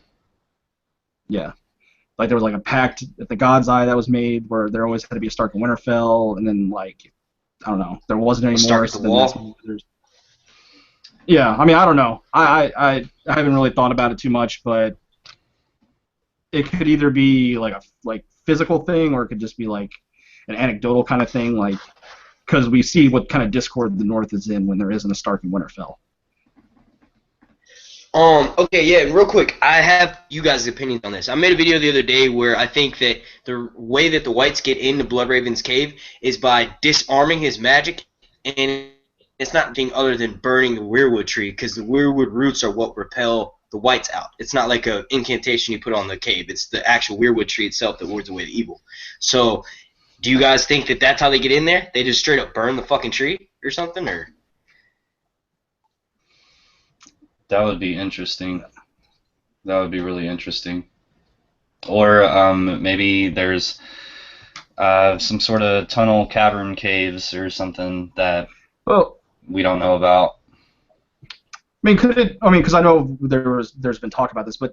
Yeah. Like, there was like a pact at the God's Eye that was made where there always had to be a Stark in Winterfell, and then I don't know, there wasn't any more. Stark at the Wall. Yeah, I don't know. I haven't really thought about it too much, but it could either be like a physical thing, or it could just be like an anecdotal kind of thing, because we see what kind of discord the North is in when there isn't a Stark in Winterfell. Okay, yeah, real quick, I have you guys' opinions on this. I made a video the other day where I think that the way that the Whites get into Bloodraven's cave is by disarming his magic, and it's not anything other than burning the weirwood tree, because the weirwood roots are what repel the Whites out. It's not like an incantation you put on the cave. It's the actual weirwood tree itself that wards away the evil. So, do you guys think that that's how they get in there? They just straight up burn the fucking tree or something, or? That would be interesting. That would be really interesting. Or maybe there's some sort of tunnel, cavern, caves, or something that we don't know about. Could it? Because I know there's been talk about this, but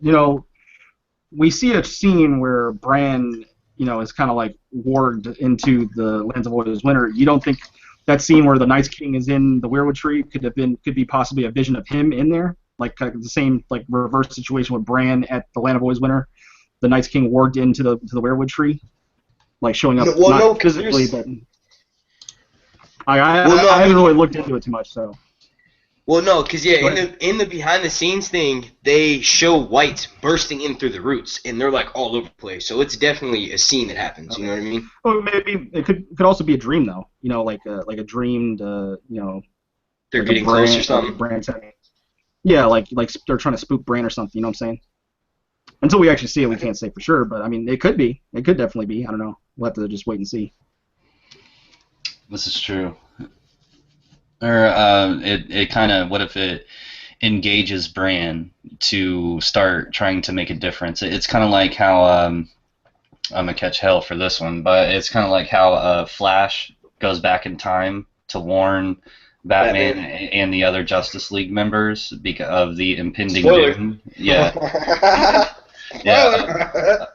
we see a scene where Bran, is kind of like warged into the Lands of Oil's Winter. You don't think that scene where the Night's King is in the weirwood tree could be possibly a vision of him in there? Like the same reverse situation with Bran at the Land of Oil's Winter, the Night's King warged into the weirwood tree, like showing up not physically, but I haven't really looked into it too much, so. Well, no, because in the behind the scenes thing, they show Whites bursting in through the roots, and they're like all over the place. So it's definitely a scene that happens. Okay. You know what I mean? Well, maybe it could also be a dream though. Like a dreamed. They're getting close or something. Yeah, like they're trying to spook Bran or something. You know what I'm saying? Until we actually see it, we can't say for sure. But it could be. It could definitely be. I don't know. We'll have to just wait and see. This is true. Or it kind of, what if it engages Bran to start trying to make a difference? It's kind of like how I'm gonna catch hell for this one, but it's kind of like how Flash goes back in time to warn Batman and the other Justice League members because of the impending doom. Yeah. Yeah.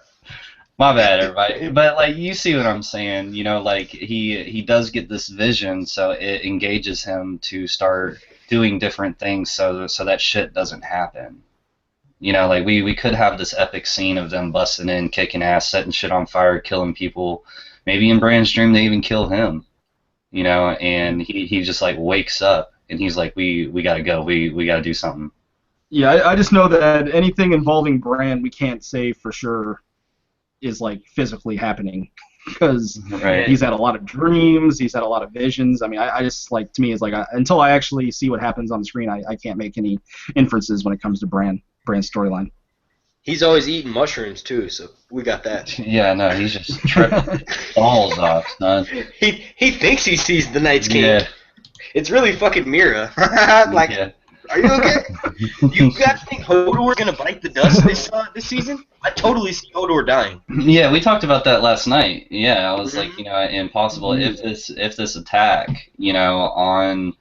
My bad, everybody. But you see what I'm saying? He does get this vision, so it engages him to start doing different things so that shit doesn't happen. You know, like we could have this epic scene of them busting in, kicking ass, setting shit on fire, killing people. Maybe in Bran's dream they even kill him. You know, and he just like wakes up and he's like, we gotta go, we gotta do something. Yeah, I just know that anything involving Bran, we can't say for sure is like physically happening because Right. he's had a lot of dreams, he's had a lot of visions. I mean, I just like, to me, it's like until I actually see what happens on the screen, I can't make any inferences when it comes to Bran's storyline. He's always eating mushrooms too, so we got that. Yeah, no, he's just tripping balls off, son. He thinks he sees the Night's King. Yeah. It's really fucking Mira. Like, Yeah. are you okay? You guys think Hodor's gonna bite the dust this season? I totally see Hodor dying. Yeah, we talked about that last night. Yeah, I was like, you know, impossible if this attack, you know, on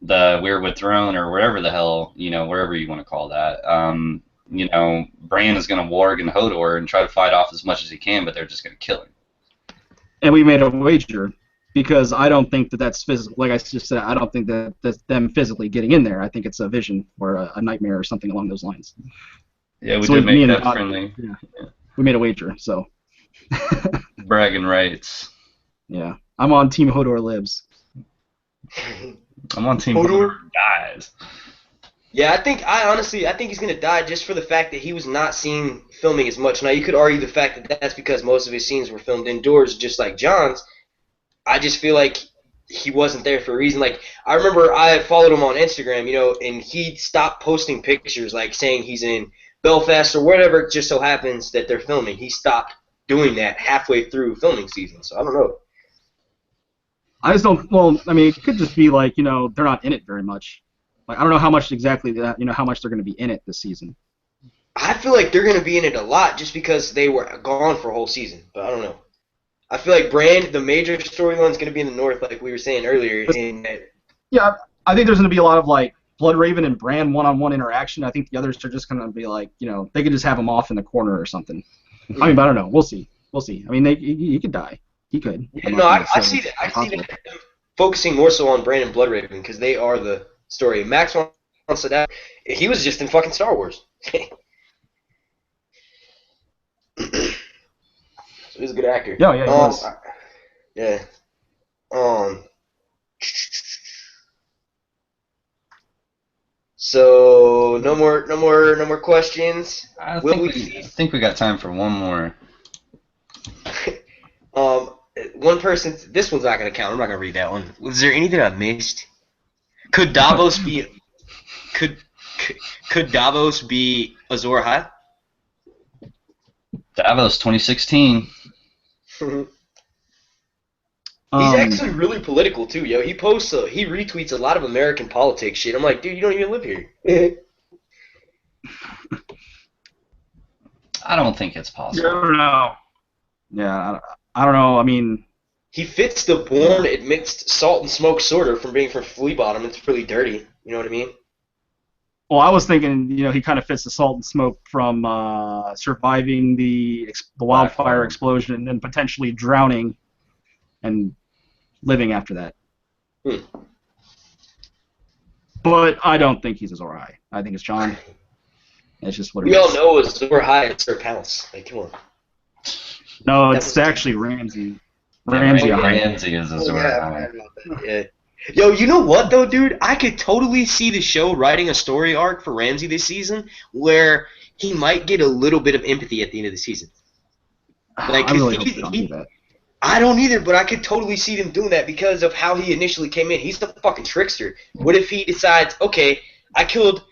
the Weirwood Throne or wherever the hell, you know, wherever you want to call that, you know, Bran is going to warg and Hodor and try to fight off as much as he can, but they're just going to kill him. And we made a wager because I don't think that that's physical. Like I just said, I don't think that that's them physically getting in there. I think it's a vision or a nightmare or something along those lines. Yeah, we So did me make and that Don- friendly. Yeah. We made a wager, so Bragging rights. yeah. I'm on Team Hodor lives. I'm on Team Hodor? Hodor dies. Yeah, I honestly think he's gonna die just for the fact that he was not seen filming as much. Now you could argue the fact that that's because most of his scenes were filmed indoors, just like John's. I just feel like he wasn't there for a reason. Like, I remember I followed him on Instagram, you know, and he stopped posting pictures, like saying he's in Belfast or whatever. It just so happens that they're filming. He stopped doing that halfway through filming season. So I don't know. I just don't. Well, I mean, it could just be like, you know, they're not in it very much. Like, I don't know how much exactly that, you know, how much they're going to be in it this season. I feel like they're gonna be in it a lot just because they were gone for a whole season. But I don't know. I feel like Bran, the major storyline is going to be in the North, like we were saying earlier. Yeah, I think there's going to be a lot of like Bloodraven and Bran one-on-one interaction. I think the others are just going to be like, you know, they could just have him off in the corner or something. I mean, but I don't know. We'll see. We'll see. I mean, he could die. He could. Yeah, no, I see that. I see that focusing more so on Bran and Bloodraven because they are the story. Max wants it out. He was just in fucking Star Wars. So he's a good actor. Yeah, he was. Yeah. So no more questions. I think we got time for one more. One person. This one's not gonna count. I'm not gonna read that one. Was there anything I missed? Could Davos be? Could Davos be Azor Ahai? Davos 2016. He's actually really political too, yo. He retweets a lot of American politics shit. I'm like, dude, you don't even live here. I don't think it's possible. I don't know. Yeah, I don't know. I mean, he fits the born amidst salt and smoke sorter from being from Flea Bottom. It's really dirty. You know what I mean? well, I was thinking, you know, he kind of fits the salt and smoke from surviving the wildfire explosion and potentially drowning and living after that. But I don't think he's Azor Ahai. I think it's John. It's just what it is. We all know Azor Ahai and Sir Palace. Like, come on. No, it's actually Ramsay. Ramsay Ahai. Ramsay is Azor Ahai. Yeah. Yo, you know what though, dude? I could totally see the show writing a story arc for Ramsay this season where he might get a little bit of empathy at the end of the season. Like, I really hope they don't do that. I don't either, but I could totally see them doing that because of how he initially came in. He's the fucking trickster. What if he decides, okay, I killed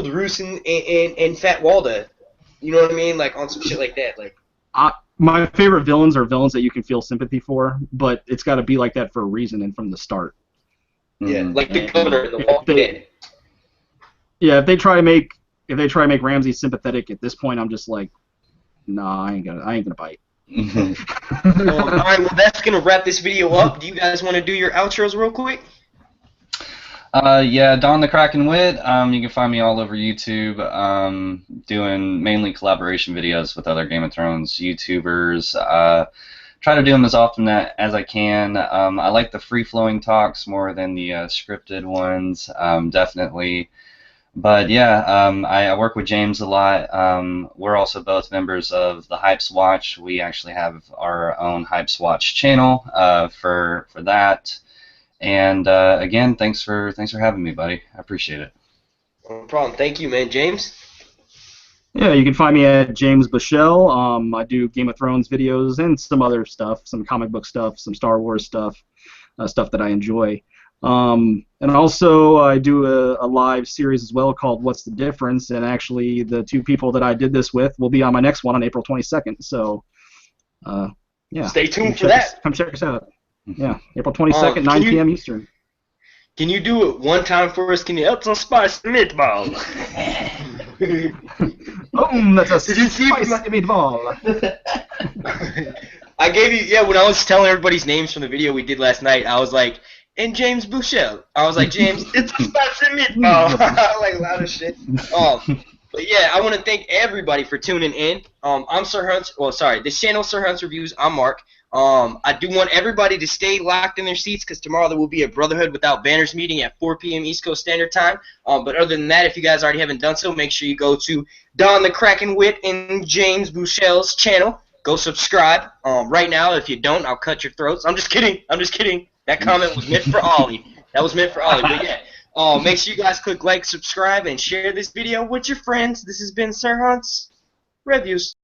Roose and Fat Walda, you know what I mean? Like on some shit like that. Like, my favorite villains are villains that you can feel sympathy for, but it's got to be like that for a reason and from the start. Yeah, like the governor in The Walking Dead. Yeah, if they try to make Ramsay sympathetic at this point, I'm just like, nah, I ain't gonna bite. All right, well, that's gonna wrap this video up. Do you guys want to do your outros real quick? Yeah, Don the Kraken Wit. You can find me all over YouTube, doing mainly collaboration videos with other Game of Thrones YouTubers. try to do them as often as I can. I like the free-flowing talks more than the scripted ones, definitely. But yeah, I work with James a lot. We're also both members of the Hypes Watch. We actually have our own Hypes Watch channel for that. And again, thanks for having me, buddy. I appreciate it. No problem. Thank you, man. James? Yeah, you can find me at James Bushell. I do Game of Thrones videos and some other stuff, some comic book stuff, some Star Wars stuff, stuff that I enjoy. And also I do a live series as well called What's the Difference? And actually the two people that I did this with will be on my next one on April 22nd. So, yeah. Stay tuned for that. Come check us out. Yeah, April 22nd, 9 p.m. Eastern. Can you do it one time for us? Can you up some spicy meatball? That's a Did you see spicy meatball. I gave you, when I was telling everybody's names from the video we did last night, I was like, and James Bushell. I was like, James, it's a spicy meatball. Like, loud as shit. But yeah, I want to thank everybody for tuning in. I'm Sir Hunt. Well, sorry, this channel, Sir Hunt's Reviews. I'm Mark. I do want everybody to stay locked in their seats because tomorrow there will be a Brotherhood Without Banners meeting at 4 p.m. East Coast Standard Time. But other than that, if you guys already haven't done so, make sure you go to Don the Kraken Wit and James Bushell's channel. Go subscribe. Right now, if you don't, I'll cut your throats. I'm just kidding. I'm just kidding. That comment was meant for Ollie. That was meant for Ollie. But yeah, make sure you guys click like, subscribe, and share this video with your friends. This has been Sir Hunt's Reviews.